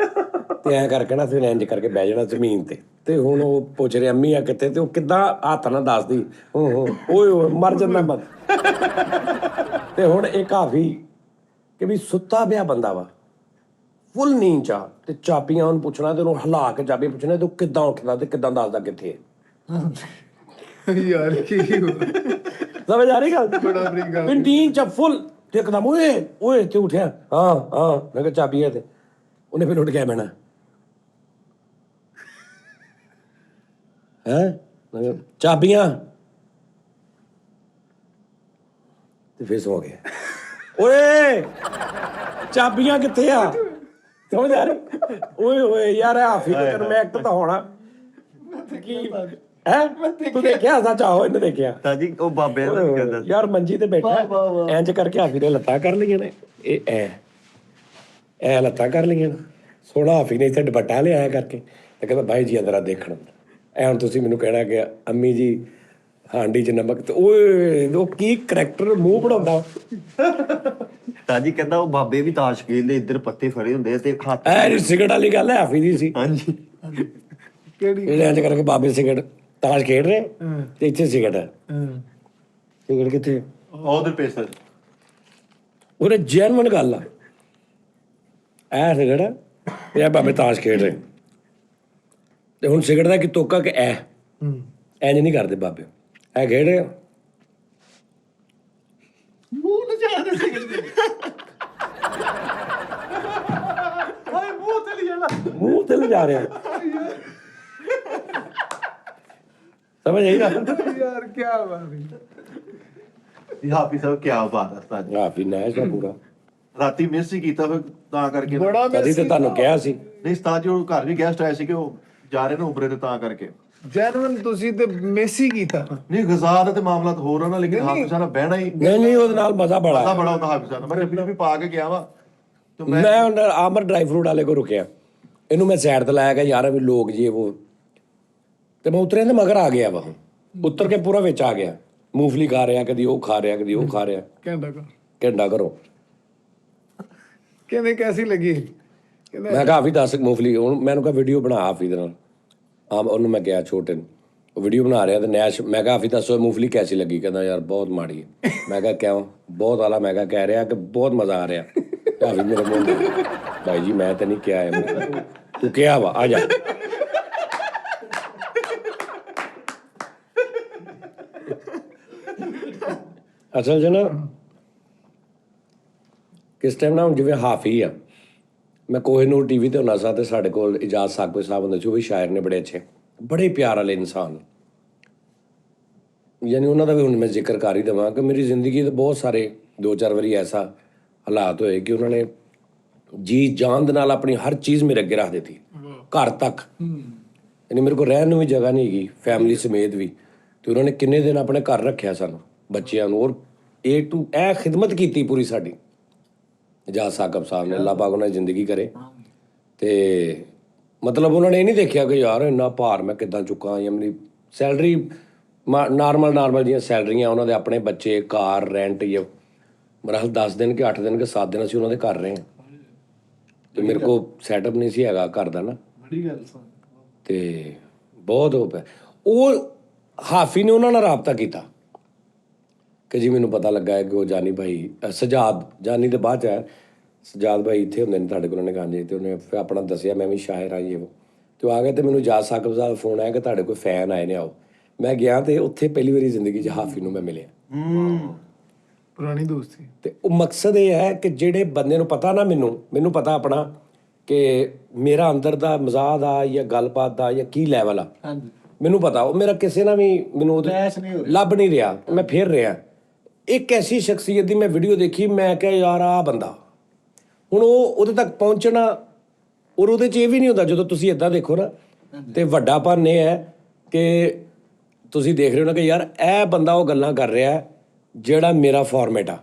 ਤੇ ਐਂ ਕਰਕੇ ਨਾ ਫਿਰ ਇੰਜ ਕਰਕੇ ਬਹਿ ਜਾਣਾ ਜ਼ਮੀਨ ਤੇ ਹੁਣ ਉਹ ਪੁੱਛ ਰਿਹਾ ਅੰਮੀ ਆ ਕਿੱਥੇ, ਤੇ ਉਹ ਕਿੱਦਾਂ ਹੱਥ ਨਾਲ ਦੱਸਦੀ, ਓਏ ਮਰ ਜਾਂਦਾ ਮਤ। ਤੇ ਹੁਣ ਇੱਕ ਹਾਫੀ ਕਿ ਵੀ ਸੁੱਤਾ ਪਿਆ ਬੰਦਾ ਵਾ, ਫੁੱਲ ਨੀਂਦ ਚ, ਤੇ ਚਾਬੀਆਂ ਉਹਨੂੰ ਪੁੱਛਣਾ, ਤੇ ਉਹਨੂੰ ਹਿਲਾ ਕੇ ਚਾਬੀਆਂ ਪੁੱਛਣਾ, ਤੇ ਉਹ ਕਿੱਦਾਂ ਉੱਠਦਾ ਤੇ ਕਿੱਦਾਂ ਦੱਸਦਾ ਕਿੱਥੇ ਹੈ। ਯਾਰ ਕੀ ਸਮਝ ਆ ਰਹੀ ਗੱਲ? ਬੜਾ ਬੜੀ ਗੱਲ। ਨੀਂਦ ਚ ਫੁੱਲ, ਤੇ ਇੱਕਦਮ ਓਏ ਤੇ ਉੱਠਿਆ, ਹਾਂ ਮੈਂ ਕਿਹਾ ਚਾਬੀ ਹੈ, ਤੇ ਉਹਨੇ ਫਿਰ ਉੱਠ ਕੇ ਬਹਿਣਾ ਹੈ ਚਾਬੀਆਂ, ਤੇ ਫਿਰ ਸੌ ਗਿਆ। ਓਏ ਚਾਬੀਆਂ ਕਿੱਥੇ ਆ? ਸਮਝ ਆ ਰਹੀ? ਓਏ ਯਾਰ ਹਾਫੀ ਤੇ ਕਰ, ਮੈਂ ਐਕਟ ਤਾਂ ਹੋਣਾ ਕੀ ਹੈ? ਤੂੰ ਦੇਖਿਆ ਸੱਚ? ਆਹੋ ਇਹਨੇ ਦੇਖਿਆ ਤਾਜੀ ਉਹ ਬਾਬੇ ਦਾ ਕੀ ਕਰਦਾ ਯਾਰ, ਮੰਜੀ ਤੇ ਬੈਠਾ ਇੰਜ ਕਰਕੇ ਹਾਫੀ ਨੇ ਲੱਤਾਂ ਕਰ ਲਈਆਂ ਨੇ, ਇਹ ਐ ਲੱਤਾਂ ਕਰ ਲਈਆਂ ਨੇ। ਸੋਹਣਾ ਹਾਫੀ ਨੇ ਇੱਥੇ ਦੁਪੱਟਾ ਲਿਆਇਆ ਕਰਕੇ, ਤੇ ਕਹਿੰਦਾ ਭਾਈ ਜੀ ਅੰਦਰ ਆ ਦੇਖਣ। ਐ ਹੁਣ ਤੁਸੀਂ ਮੈਨੂੰ ਕਹਿਣਾ ਕਿ ਅੰਮੀ ਜੀ ਹਾਂਡੀ 'ਚ ਨਮਕ, ਤੇ ਓਏ ਉਹ ਕੀ ਕਰੈਕਟਰ ਮੂੰਹ ਬਣਾਉਂਦਾ। ਤਾਜੀ ਕਹਿੰਦਾ ਉਹ ਬਾਬੇ ਵੀ ਤਾਸ਼ ਖੇਡਦੇ, ਇੱਧਰ ਪੱਤੇ ਫੜੇ ਹੁੰਦੇ ਤੇ ਹੱਥ। ਐ ਸਿਗਰਟ ਵਾਲੀ ਗੱਲ ਹੈ, ਹਾਫੀ ਦੀ ਸੀ। ਹਾਂਜੀ ਕਿਹੜੀ? ਇਹ ਇੰਜ ਕਰਕੇ ਬਾਬੇ ਸਿਗਰਟ ਤਾਸ਼ ਖੇਡ ਰਹੇ, ਤੇ ਇੱਥੇ ਸਿਗਰਟ ਹੈ। ਸਿਗਰਟ ਕਿੱਥੇ? ਉਹਦੇ ਪੈਸੇ ਉਹਨੇ ਜੈਨੂਇਨ ਗੱਲ ਆ, ਐ ਸਿਗਰਟ ਤੇ ਇਹ ਬਾਬੇ ਤਾਸ਼ ਖੇਡ ਰਹੇ, ਤੇ ਹੁਣ ਸਿਗਰਟ ਦਾ ਕੀ ਤੋਕਾ ਕਿ ਇੰਜ ਨਹੀਂ ਕਰਦੇ ਬਾਬੇ, ਇਹ ਖੇਡ ਰਹੇ ਮੂੰਹ ਨਾ ਜਾਦੇ ਮੂੰਹ ਉੱਤੇ ਲਿਜਾ ਰਿਹਾ ਸਮਝ ਆਈ ਨਾ ਯਾਰ ਕੀ ਬਾਤ ਹੈ। ਜੀ ਹਾਫਿਜ਼ ਸਾਹਿਬ ਕੀ ਬਾਤ ਹੈ ਉਸਤਾਦ ਜੀ। ਹਾਫੀ ਨੈਸ਼ ਦਾ ਪੂਰਾ ਰਾਤੀ ਮਿਸ ਹੀ ਕੀਤਾ ਫਿਰ ਤਾਂ ਕਰਕੇ ਬੜਾ ਕਦੀ ਤੇ ਤੁਹਾਨੂੰ ਕਿਹਾ ਸੀ ਨਹੀਂ ਉਸਤਾਦ ਜੀ ਉਹ ਘਰ ਵੀ ਗੈਸਟ ਆਏ ਸੀ ਕਿ ਉਹ ਜਾ ਰਹੇ ਨੇ ਉਮਰੇ ਤੇ ਤਾਂ ਕਰਕੇ ਜੈਨੂਅਨ ਤੁਸੀਂ ਤੇ ਮੈਸੀ ਕੀਤਾ। ਨਹੀਂ ਗਜ਼ਾ ਦਾ ਤੇ ਮਾਮਲਾ ਤਾਂ ਹੋਰ ਆ ਨਾ ਲੇਕਿਨ ਹਾਫਿਜ਼ ਸਾਹਿਬ ਨਾਲ ਬਹਿਣਾ ਹੀ ਨਹੀਂ ਉਹਦੇ ਨਾਲ ਮਜ਼ਾ ਬੜਾ ਬੜਾ ਬੜਾ ਹੁੰਦਾ ਹਾਫਿਜ਼ ਸਾਹਿਬ ਨਾਲ। ਮੈਂ ਵੀ ਪਾ ਕੇ ਗਿਆ ਵਾ ਤੇ ਮੈਂ ਮੈਂ ਹੁਣ ਆਮਰ ਡਰਾਈ ਫਰੂਟ ਵਾਲੇ ਕੋ ਰੁਕਿਆ ਇਹਨੂੰ ਮੈਂ ਸਾਈਡ ਤੇ ਲਾਇਆ ਕਿ ਯਾਰ ਵੀ ਲੋਕ ਜੀ ਉਹ ਤੇ ਮੈਂ ਉਤਰਿਆ ਤੇ ਮਗਰ ਆ ਗਿਆ ਵਾ ਉਤਰ ਕੇ ਪੂਰਾ ਵਿੱਚ ਆ ਗਿਆ ਮੂੰਗਫਲੀ ਖਾ ਰਿਹਾ ਕਦੀ ਉਹ ਖਾ ਰਿਹਾ ਕਦੀ ਉਹ ਖਾ ਰਿਹਾ ਘੰਟਾ ਕਰੋ ਕਹਿੰਦੇ ਕੈਸੀ ਲੱਗੀ ਕਹਿੰਦਾ ਮੈਂ ਕਿਹਾ ਹਾਫੀ ਦੱਸ ਮੂੰਗਫਲੀ ਹੁਣ ਮੈਨੂੰ ਕਿਹਾ ਵੀਡੀਓ ਬਣਾ ਹਾਫੀ ਦੇ ਨਾਲ ਉਹਨੂੰ ਮੈਂ ਕਿਹਾ ਛੋਟੇ ਨੂੰ ਉਹ ਵੀਡੀਓ ਬਣਾ ਰਿਹਾ ਤੇ ਨੈਸ਼ ਮੈਂ ਕਿਹਾ ਹਾਫੀ ਦੱਸੋ ਮੂੰਗਫਲੀ ਕੈਸੀ ਲੱਗੀ ਕਹਿੰਦਾ ਯਾਰ ਬਹੁਤ ਮਾੜੀ ਹੈ ਮੈਂ ਕਿਹਾ ਕਿਉਂ ਬਹੁਤ ਆਲਾ ਮੈਂ ਕਿਹਾ ਕਹਿ ਰਿਹਾ ਕਿ ਬਹੁਤ ਮਜ਼ਾ ਆ ਰਿਹਾ ਹਾਫੀ ਮੇਰੇ ਮੂੰਹ ਭਾਈ ਜੀ ਮੈਂ ਤਾਂ ਨਹੀਂ ਕਿਹਾ ਹੈ ਤੂੰ ਕਿਹਾ ਵਾ ਆ ਜਾ ਅਸਲ 'ਚ ਨਾ ਕਿਸ ਟਾਈਮ ਨਾ ਹੁਣ ਜਿਵੇਂ ਹਾਫੀ ਆ ਮੈਂ ਕੋਹੀਨੂਰ ਟੀਵੀ ਤੇ ਹੁੰਦਾ ਸਾਂ ਤੇ ਸਾਡੇ ਕੋਲ ਇਜਾਜ਼ ਸਾਕਵੇ ਸਾਹਿਬ ਹੁੰਦੇ ਸੀ ਉਹ ਵੀ ਸ਼ਾਇਰ ਨੇ ਬੜੇ ਅੱਛੇ ਬੜੇ ਪਿਆਰ ਵਾਲੇ ਇਨਸਾਨ ਯਾਨੀ ਉਹਨਾਂ ਦਾ ਵੀ ਹੁਣ ਮੈਂ ਜ਼ਿਕਰ ਕਰ ਹੀ ਦੇਵਾਂ ਕਿ ਮੇਰੀ ਜ਼ਿੰਦਗੀ ਦੇ ਬਹੁਤ ਸਾਰੇ 2-4 ਵਾਰੀ ਐਸਾ ਹਾਲਾਤ ਹੋਏ ਕਿ ਉਹਨਾਂ ਨੇ ਜੀ ਜਾਨ ਦੇ ਨਾਲ ਆਪਣੀ ਹਰ ਚੀਜ਼ ਮੇਰੇ ਅੱਗੇ ਰੱਖ ਦਿੱਤੀ ਘਰ ਤੱਕ ਯਾਨੀ ਮੇਰੇ ਕੋਲ ਰਹਿਣ ਨੂੰ ਵੀ ਜਗ੍ਹਾ ਨਹੀਂ ਹੈਗੀ ਫੈਮਿਲੀ ਸਮੇਤ ਵੀ ਤੇ ਉਹਨਾਂ ਨੇ ਕਿੰਨੇ ਦਿਨ ਆਪਣੇ ਘਰ ਰੱਖਿਆ ਸਾਨੂੰ ਬੱਚਿਆਂ ਨੂੰ ਔਰ ਇਹ ਖਿਦਮਤ ਕੀਤੀ ਪੂਰੀ ਸਾਡੀ ਇਜਾਜ਼ ਸਾਕਬ ਸਾਹਿਬ ਨੇ ਅੱਲਾਹ ਪਾਕ ਉਹਨਾਂ ਦੀ ਜ਼ਿੰਦਗੀ ਕਰੇ ਤੇ ਮਤਲਬ ਉਹਨਾਂ ਨੇ ਇਹ ਨਹੀਂ ਦੇਖਿਆ ਕਿ ਯਾਰ ਇੰਨਾ ਭਾਰ ਮੈਂ ਕਿੱਦਾਂ ਚੁੱਕਾਂ ਜਾਂ ਮੇਰੀ ਸੈਲਰੀ ਨਾਰਮਲ ਜਿਹੀਆਂ ਸੈਲਰੀਆਂ ਉਹਨਾਂ ਦੇ ਆਪਣੇ ਬੱਚੇ ਕਾਰ ਰੈਂਟ ਜਾਂ ਮੇਰਾ 10 ਦਿਨ ਕਿ 8 ਦਿਨ ਕਿ 7 ਦਿਨ ਅਸੀਂ ਉਹਨਾਂ ਦੇ ਕਰ ਰਹੇ ਹਾਂ ਤੇ ਮੇਰੇ ਕੋਲ ਸੈਟਅਪ ਨਹੀਂ ਸੀ ਹੈਗਾ ਘਰ ਦਾ ਨਾ ਬੜੀ ਗੱਲ ਸੁਣ ਤੇ ਬਹੁਤ ਉਹ ਹਾਫੀ ਨੇ ਉਹਨਾਂ ਨਾਲ ਰਾਬਤਾ ਕੀਤਾ ਕਿ ਜੀ ਮੈਨੂੰ ਪਤਾ ਲੱਗਾ ਹੈ ਕਿ ਉਹ ਜਾਨੀ ਭਾਈ ਸਜਾਦ ਜਾਨੀ ਦੇ ਬਾਅਦ 'ਚ ਹੈ ਸਜਾਦ ਭਾਈ ਇੱਥੇ ਹੁੰਦੇ ਨੇ ਤੁਹਾਡੇ ਕੋਲ ਉਹਨੇ ਗਾਂਜੇ ਤੇ ਉਹਨੇ ਫਿਰ ਆਪਣਾ ਦੱਸਿਆ ਮੈਂ ਵੀ ਸ਼ਾਇਰ ਹਾਂ ਉਹ ਤੇ ਉਹ ਆ ਗਿਆ ਤੇ ਮੈਨੂੰ ਇਜਾਜ਼ ਸਾਕਬ ਸਾਹਿਬ ਦਾ ਫੋਨ ਆਇਆ ਕਿ ਤੁਹਾਡੇ ਕੋਈ ਫੈਨ ਆਏ ਨੇ ਆਓ ਮੈਂ ਗਿਆ ਤੇ ਉੱਥੇ ਪਹਿਲੀ ਵਾਰੀ ਜ਼ਿੰਦਗੀ 'ਚ ਹਾਫੀ ਨੂੰ ਮੈਂ ਮਿਲਿਆ ਪੁਰਾਣੀ ਦੋਸਤੀ ਤੇ ਉਹ ਮਕਸਦ ਇਹ ਹੈ ਕਿ ਜਿਹੜੇ ਬੰਦੇ ਨੂੰ ਪਤਾ ਨਾ ਮੈਨੂੰ ਪਤਾ ਆਪਣਾ ਕਿ ਮੇਰਾ ਅੰਦਰ ਦਾ ਮਜ਼ਾਹ ਦਾ ਜਾਂ ਗੱਲਬਾਤ ਦਾ ਜਾਂ ਕੀ ਲੈਵਲ ਆ ਹਾਂਜੀ ਮੈਨੂੰ ਪਤਾ ਉਹ ਮੇਰਾ ਕਿਸੇ ਨਾਲ ਵੀ ਮੈਨੂੰ ਲੱਭ ਨਹੀਂ ਰਿਹਾ ਮੈਂ ਫਿਰ ਰਿਹਾ ਇੱਕ ਐਸੀ ਸ਼ਖਸੀਅਤ ਦੀ ਮੈਂ ਵੀਡੀਓ ਦੇਖੀ ਮੈਂ ਕਿਹਾ ਯਾਰ ਆਹ ਬੰਦਾ ਹੁਣ ਉਹ ਉਹਦੇ ਤੱਕ ਪਹੁੰਚਣਾ ਔਰ ਉਹਦੇ 'ਚ ਇਹ ਵੀ ਨਹੀਂ ਹੁੰਦਾ ਜਦੋਂ ਤੁਸੀਂ ਇਦਾਂ ਦੇਖੋ ਨਾ ਤੇ ਵੱਡਾਪਨ ਇਹ ਹੈ ਕਿ ਤੁਸੀਂ ਦੇਖ ਰਹੇ ਹੋ ਨਾ ਕਿ ਯਾਰ ਇਹ ਬੰਦਾ ਉਹ ਗੱਲਾਂ ਕਰ ਰਿਹਾ ਜਿਹੜਾ ਮੇਰਾ ਫਾਰਮੈਟ ਆ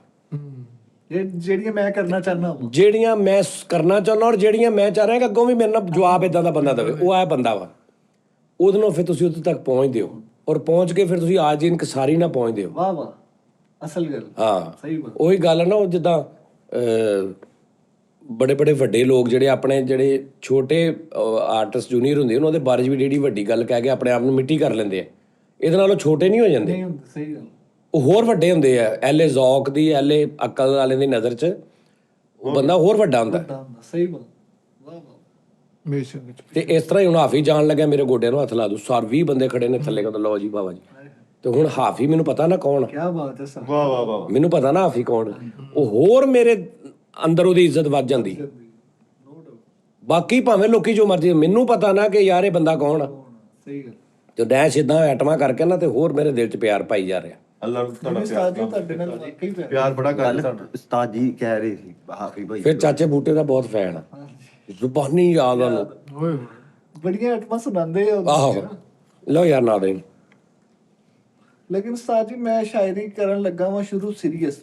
ਜਿਹੜੀਆਂ ਮੈਂ ਕਰਨਾ ਚਾਹੁੰਦਾ ਜਿਹੜੀਆਂ ਮੈਂ ਕਰਨਾ ਚਾਹੁੰਦਾ ਔਰ ਜਿਹੜੀਆਂ ਮੈਂ ਚਾਹ ਰਿਹਾ ਕਿ ਅੱਗੋਂ ਵੀ ਮੇਰੇ ਨਾਲ ਜਵਾਬ ਇਦਾਂ ਦਾ ਬੰਦਾ ਦੇਵੇ ਉਹ ਇਹ ਬੰਦਾ ਵਾ ਉਹਦੇ ਨਾਲ ਫਿਰ ਤੁਸੀਂ ਉੱਥੇ ਤੱਕ ਪਹੁੰਚਦੇ ਹੋ ਔਰ ਪਹੁੰਚ ਕੇ ਫਿਰ ਤੁਸੀਂ ਆਜ ਇਨਕਸਾਰੀ ਨਾਲ ਪਹੁੰਚਦੇ ਹੋ ਵਾਹ ਵਾਹ ਅਸਲ ਗੱਲ ਹਾਂ ਸਹੀ ਬਾਤ ਉਹੀ ਗੱਲ ਹੈ ਨਾ ਉਹ ਜਿੱਦਾਂ ਬੜੇ ਵੱਡੇ ਲੋਕ ਜਿਹੜੇ ਆਪਣੇ ਜਿਹੜੇ ਛੋਟੇ ਆਰਟਿਸਟ ਜੂਨੀਅਰ ਹੁੰਦੇ ਉਹਨਾਂ ਦੇ ਬਾਰੇ 'ਚ ਵੀ ਜਿਹੜੀ ਵੱਡੀ ਗੱਲ ਕਹਿ ਕੇ ਆਪਣੇ ਆਪ ਨੂੰ ਮਿੱਟੀ ਕਰ ਲੈਂਦੇ ਆ ਇਹਦੇ ਨਾਲ ਉਹ ਛੋਟੇ ਨਹੀਂ ਹੋ ਜਾਂਦੇ ਨਹੀਂ ਹੁੰਦਾ ਸਹੀ ਗੱਲ ਉਹ ਹੋਰ ਵੱਡੇ ਹੁੰਦੇ ਆ ਐਲੇ ਜ਼ੌਕ ਦੀ ਐਲੇ ਅਕਲ ਵਾਲੇ ਦੀ ਨਜ਼ਰ 'ਚ ਉਹ ਬੰਦਾ ਹੋਰ ਵੱਡਾ ਹੁੰਦਾ ਸਹੀ ਬਾਤ ਵਾਹ ਵਾਹ ਬੇਸ਼ੱਕ ਤੇ ਇਸ ਤਰ੍ਹਾਂ ਹੀ ਹੁਣ ਹਾਫੀ ਜਾਣ ਲੱਗਿਆ ਮੇਰੇ ਗੋਡਿਆਂ ਨੂੰ ਹੱਥ ਲਾ ਦੂ 20 ਬੰਦੇ ਖੜੇ ਨੇ ਥੱਲੇ ਕਹਿੰਦਾ ਲਓ ਜੀ ਬਾਬਾ ਜੀ ਤੇ ਹੁਣ ਹਾਫੀ ਮੈਨੂੰ ਪਤਾ ਨਾ ਕੌਣ ਕੀ ਬਾਤ ਹੈ ਸਰ ਵਾਹ ਵਾਹ ਵਾਹ ਮੈਨੂੰ ਪਤਾ ਨਾ ਹਾਫੀ ਕੌਣ ਉਹ ਹੋਰ ਮੇਰੇ ਅੰਦਰ ਉਹਦੀ ਇੱਜ਼ਤ ਵੱਧ ਜਾਂਦੀ ਬਾਕੀ ਭਾਵੇਂ ਲੋਕੀ ਜੋ ਮਰਜ਼ੀ ਮੈਨੂੰ ਪਤਾ ਨਾ ਕਿ ਯਾਰ ਇਹ ਬੰਦਾ ਕੌਣ ਆ ਸਹੀ ਗੱਲ ਜੋ ਡੈਸ਼ ਇਦਾਂ ਐਟਮਾਂ ਕਰਕੇ ਨਾ ਤੇ ਹੋਰ ਮੇਰੇ ਦਿਲ 'ਚ ਪਿਆਰ ਪਾਈ ਜਾ ਰਿਹਾ ਅੱਲਾਹ ਤੁਹਾਡਾ ਤੁਹਾਡੇ ਨਾਲ ਵਾਕਈ ਪਿਆਰ ਬੜਾ ਕਰਦੇ ਸਾਨੂੰ ਉਸਤਾਦ ਜੀ ਕਹਿ ਰਹੇ ਸੀ ਹਾਫੀ ਭਾਈ ਫਿਰ ਚਾਚੇ ਬੂਟੇ ਦਾ ਬਹੁਤ ਫੈਨ ਆ ਜ਼ੁਬਾਨੀ ਯਾਦ ਆ ਨੂੰ ਓਏ ਬੜੀਆਂ ਆਟਮਾਂ ਸੁਣਾਉਂਦੇ ਆ ਆਹੋ ਲਓ ਯਾਰ ਨਾ ਦੇ ਲੇਕਿਨ ਉਸਤਾਦ ਜੀ ਮੈਂ ਸ਼ਾਇਰੀ ਕਰਨ ਲੱਗਾ ਵਾਂ ਸ਼ੁਰੂ ਸੀਰੀਅਸ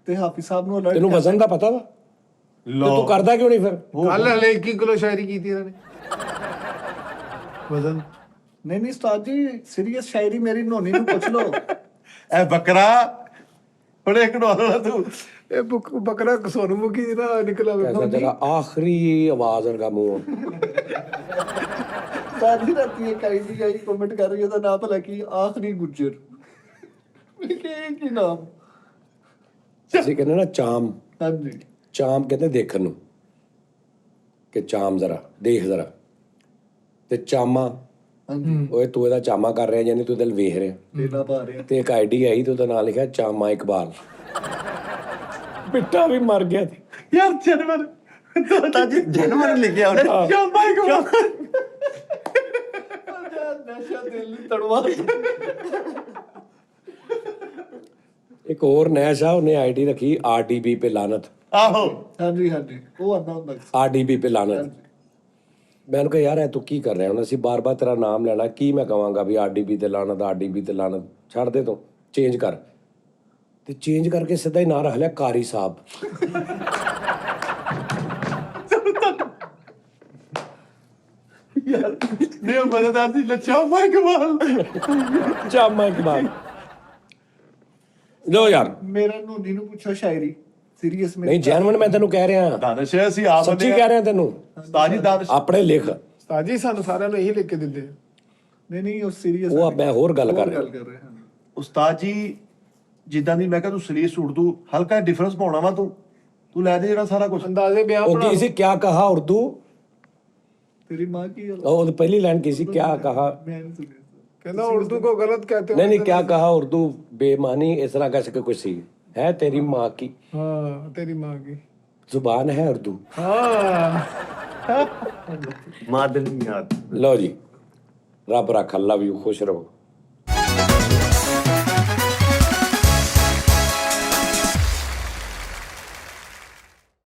ਤੇ ਹਾਫਿਜ਼ ਸਾਹਿਬ ਨੂੰ ਅਲਰਟ ਤੈਨੂੰ ਵਜ਼ਨ ਦਾ ਪਤਾ ਵਾ ਤੇ ਤੂੰ ਕਰਦਾ ਕਿਉਂ ਨਹੀਂ ਫਿਰ ਕੱਲ ਹਲੇ 1 ਕਿਲੋ ਸ਼ਾਇਰੀ ਕੀਤੀ ਇਹਨਾਂ ਨੇ ਵਜ਼ਨ ਨਹੀਂ ਉਸਤਾਦ ਜੀ ਸੀਰੀਅਸ ਸ਼ਾਇਰੀ ਮੇਰੀ ਨੋਨੀ ਨੂੰ ਪੁੱਛ ਲਓ ਇਹ ਬੱਕਰਾ ਬੜੇ ਕਢਵਾ ਤੂੰ ਇਹ ਬੱਕਰਾ ਸੋਨੂੰ ਮੁਖੀ ਜਿਹੜਾ ਨਿਕਲਾ ਐਸਾ ਤੇਰਾ ਆਖਰੀ ਆਵਾਜ਼ ਵਰਗਾ ਮੂੰਹ ਸਾਡੀ ਰਾਤੀ ਇੱਕ ਆਈ ਦੀ ਆਈ ਕਮੈਂਟ ਕਰ ਰਹੀ ਉਹਦਾ ਨਾਮ ਭਲਾ ਕੀ ਆਖਰੀ ਗੁੱਜਰ ਮੈਂ ਕਿਹਾ ਕੀ ਨਾਮ ਅਸੀਂ ਕਹਿੰਦੇ ਨਾ ਚਾਮ ਹਾਂਜੀ ਚਾਮ ਕਹਿੰਦੇ ਦੇਖਣ ਨੂੰ ਕਿ ਚਾਮ ਜ਼ਰਾ ਦੇਖ ਜ਼ਰਾ ਤੇ ਚਾਮਾ ਹਾਂਜੀ ਓਏ ਤੂੰ ਇਹਦਾ ਚਾਮਾ ਕਰ ਰਿਹਾ ਯਾਨੀ ਤੂੰ ਦਿਲ ਵੇਖ ਰਿਹਾ ਤੇਲਾ ਪਾ ਰਿਹਾ ਤੇ ਇੱਕ ਆਈਡੀ ਆਈ ਤੇ ਉਹਦਾ ਨਾਮ ਲਿਖਿਆ ਚਾਮਾ ਇਕਬਾਲ ਬਿੱਟਾ ਵੀ ਮਰ ਗਿਆ ਸੀ ਯਾਰ ਜਨਵਰ ਤਾਜੀ ਜਨਮਨ ਲਿਖਿਆ ਉਹਨੇ ਸ਼ਾਮਾ ਕਮਾਲ ਨਸ਼ਾ ਦਿਲ ਨੂੰ ਤੜਵਾ ਇੱਕ ਹੋਰ ਨੈਸ਼ ਆ, ਉਹਨੇ ਆਈਡੀ ਰੱਖੀ ਆਰਡੀਬੀ पे ਲਾਨਤ। ਆਹੋ ਹਾਂਜੀ ਹਾਂਜੀ ਉਹ ਆਂਦਾ ਹੁੰਦਾ ਆਰਡੀਬੀ पे ਲਾਨਤ। ਮੈਂ ਉਹਨੂੰ ਕਿਹਾ ਯਾਰ ਇਹ ਤੂੰ ਕੀ ਕਰ ਰਿਹਾ ਹੁਣ, ਅਸੀਂ ਬਾਰ-ਬਾਰ ਤੇਰਾ ਨਾਮ ਲੈਣਾ, ਕੀ ਮੈਂ ਕਵਾਂਗਾ ਵੀ ਆਰਡੀਬੀ ਤੇ ਲਾਨਤ, ਆਰਡੀਬੀ ਤੇ ਲਾਨਤ। ਛੱਡ ਦੇ ਤੂੰ, ਚੇਂਜ ਕਰ। ਤੇ ਚੇਂਜ ਕਰਕੇ ਸਿੱਧਾ ਹੀ ਨਾਂ ਰੱਖ ਲਿਆ ਕਾਰੀ ਸਾਹਿਬ। ਯਾਰ ਨੇ ਮਦਦਾਰ ਦੀ ਸ਼ਾਮਾ ਕਮਾਲ ਚਾਮਾ ਇਕਬਾਲ। ਲੋ ਯਾਰ ਮੇਰਾ ਨੂਨੀ ਨੂੰ ਪੁੱਛੋ ਸ਼ਾਇਰੀ ਸੀਰੀਅਸ ਨਹੀਂ ਜੈਨਵਨ ਮੈਂ ਤੈਨੂੰ ਕਹਿ ਰਿਹਾ, ਦਾਨਿਸ਼ ਹੈ ਅਸੀਂ ਆਪ ਸੱਚੀ ਕਹਿ ਰਿਹਾ ਤੈਨੂੰ। ਉਸਤਾਦ ਜੀ ਦਾਨਿਸ਼ ਆਪਣੇ ਲਿਖ। ਉਸਤਾਦ ਜੀ ਸਾਨੂੰ ਸਾਰਿਆਂ ਨੂੰ ਇਹੀ ਲਿਖ ਕੇ ਦਿੰਦੇ ਆ। ਨਹੀਂ ਉਹ ਸੀਰੀਅਸ ਉਹ ਮੈਂ ਹੋਰ ਗੱਲ ਕਰ ਰਿਹਾ। ਕਰ ਰਹੇ ਹਾਂ ਉਸਤਾਦ ਜੀ ਜਿੱਦਾਂ ਦੀ ਮੈਂ ਕਿਹਾ ਤੂੰ ਸਰੀਰ ਸੂਟ ਤੂੰ ਹਲਕਾ ਡਿਫਰੈਂਸ ਪਾਉਣਾ ਵਾ ਤੂੰ ਲੈ ਦੇ ਜਿਹੜਾ ਸਾਰਾ ਕੁਝ ਅੰਦਾਜ਼ੇ ਬਿਆਨ ਉਹ ਬਣਾ ਕੀ ਸੀ, ਕਿਆ ਕਹਾ ਉਰਦੂ? तेरी माँ की ਉਹ ਪਹਿਲੀ ਲਾਈਨ ਕੀ ਸੀ, ਕਿਆ ਕਹਾ? मैं नहीं सुनी ਕਹਿੰਦਾ ਉਰਦੂ को गलत कहते हो। नहीं नहीं क्या कहा उर्दू बेमानी इस तरह का ऐसे कुछ सी है। तेरी माँ की हाँ तेरी माँ की जुबान है उर्दू। हाँ ਮਾਦਨੀਆਤ। लो जी, रब रख, लव यू, खुश रहो।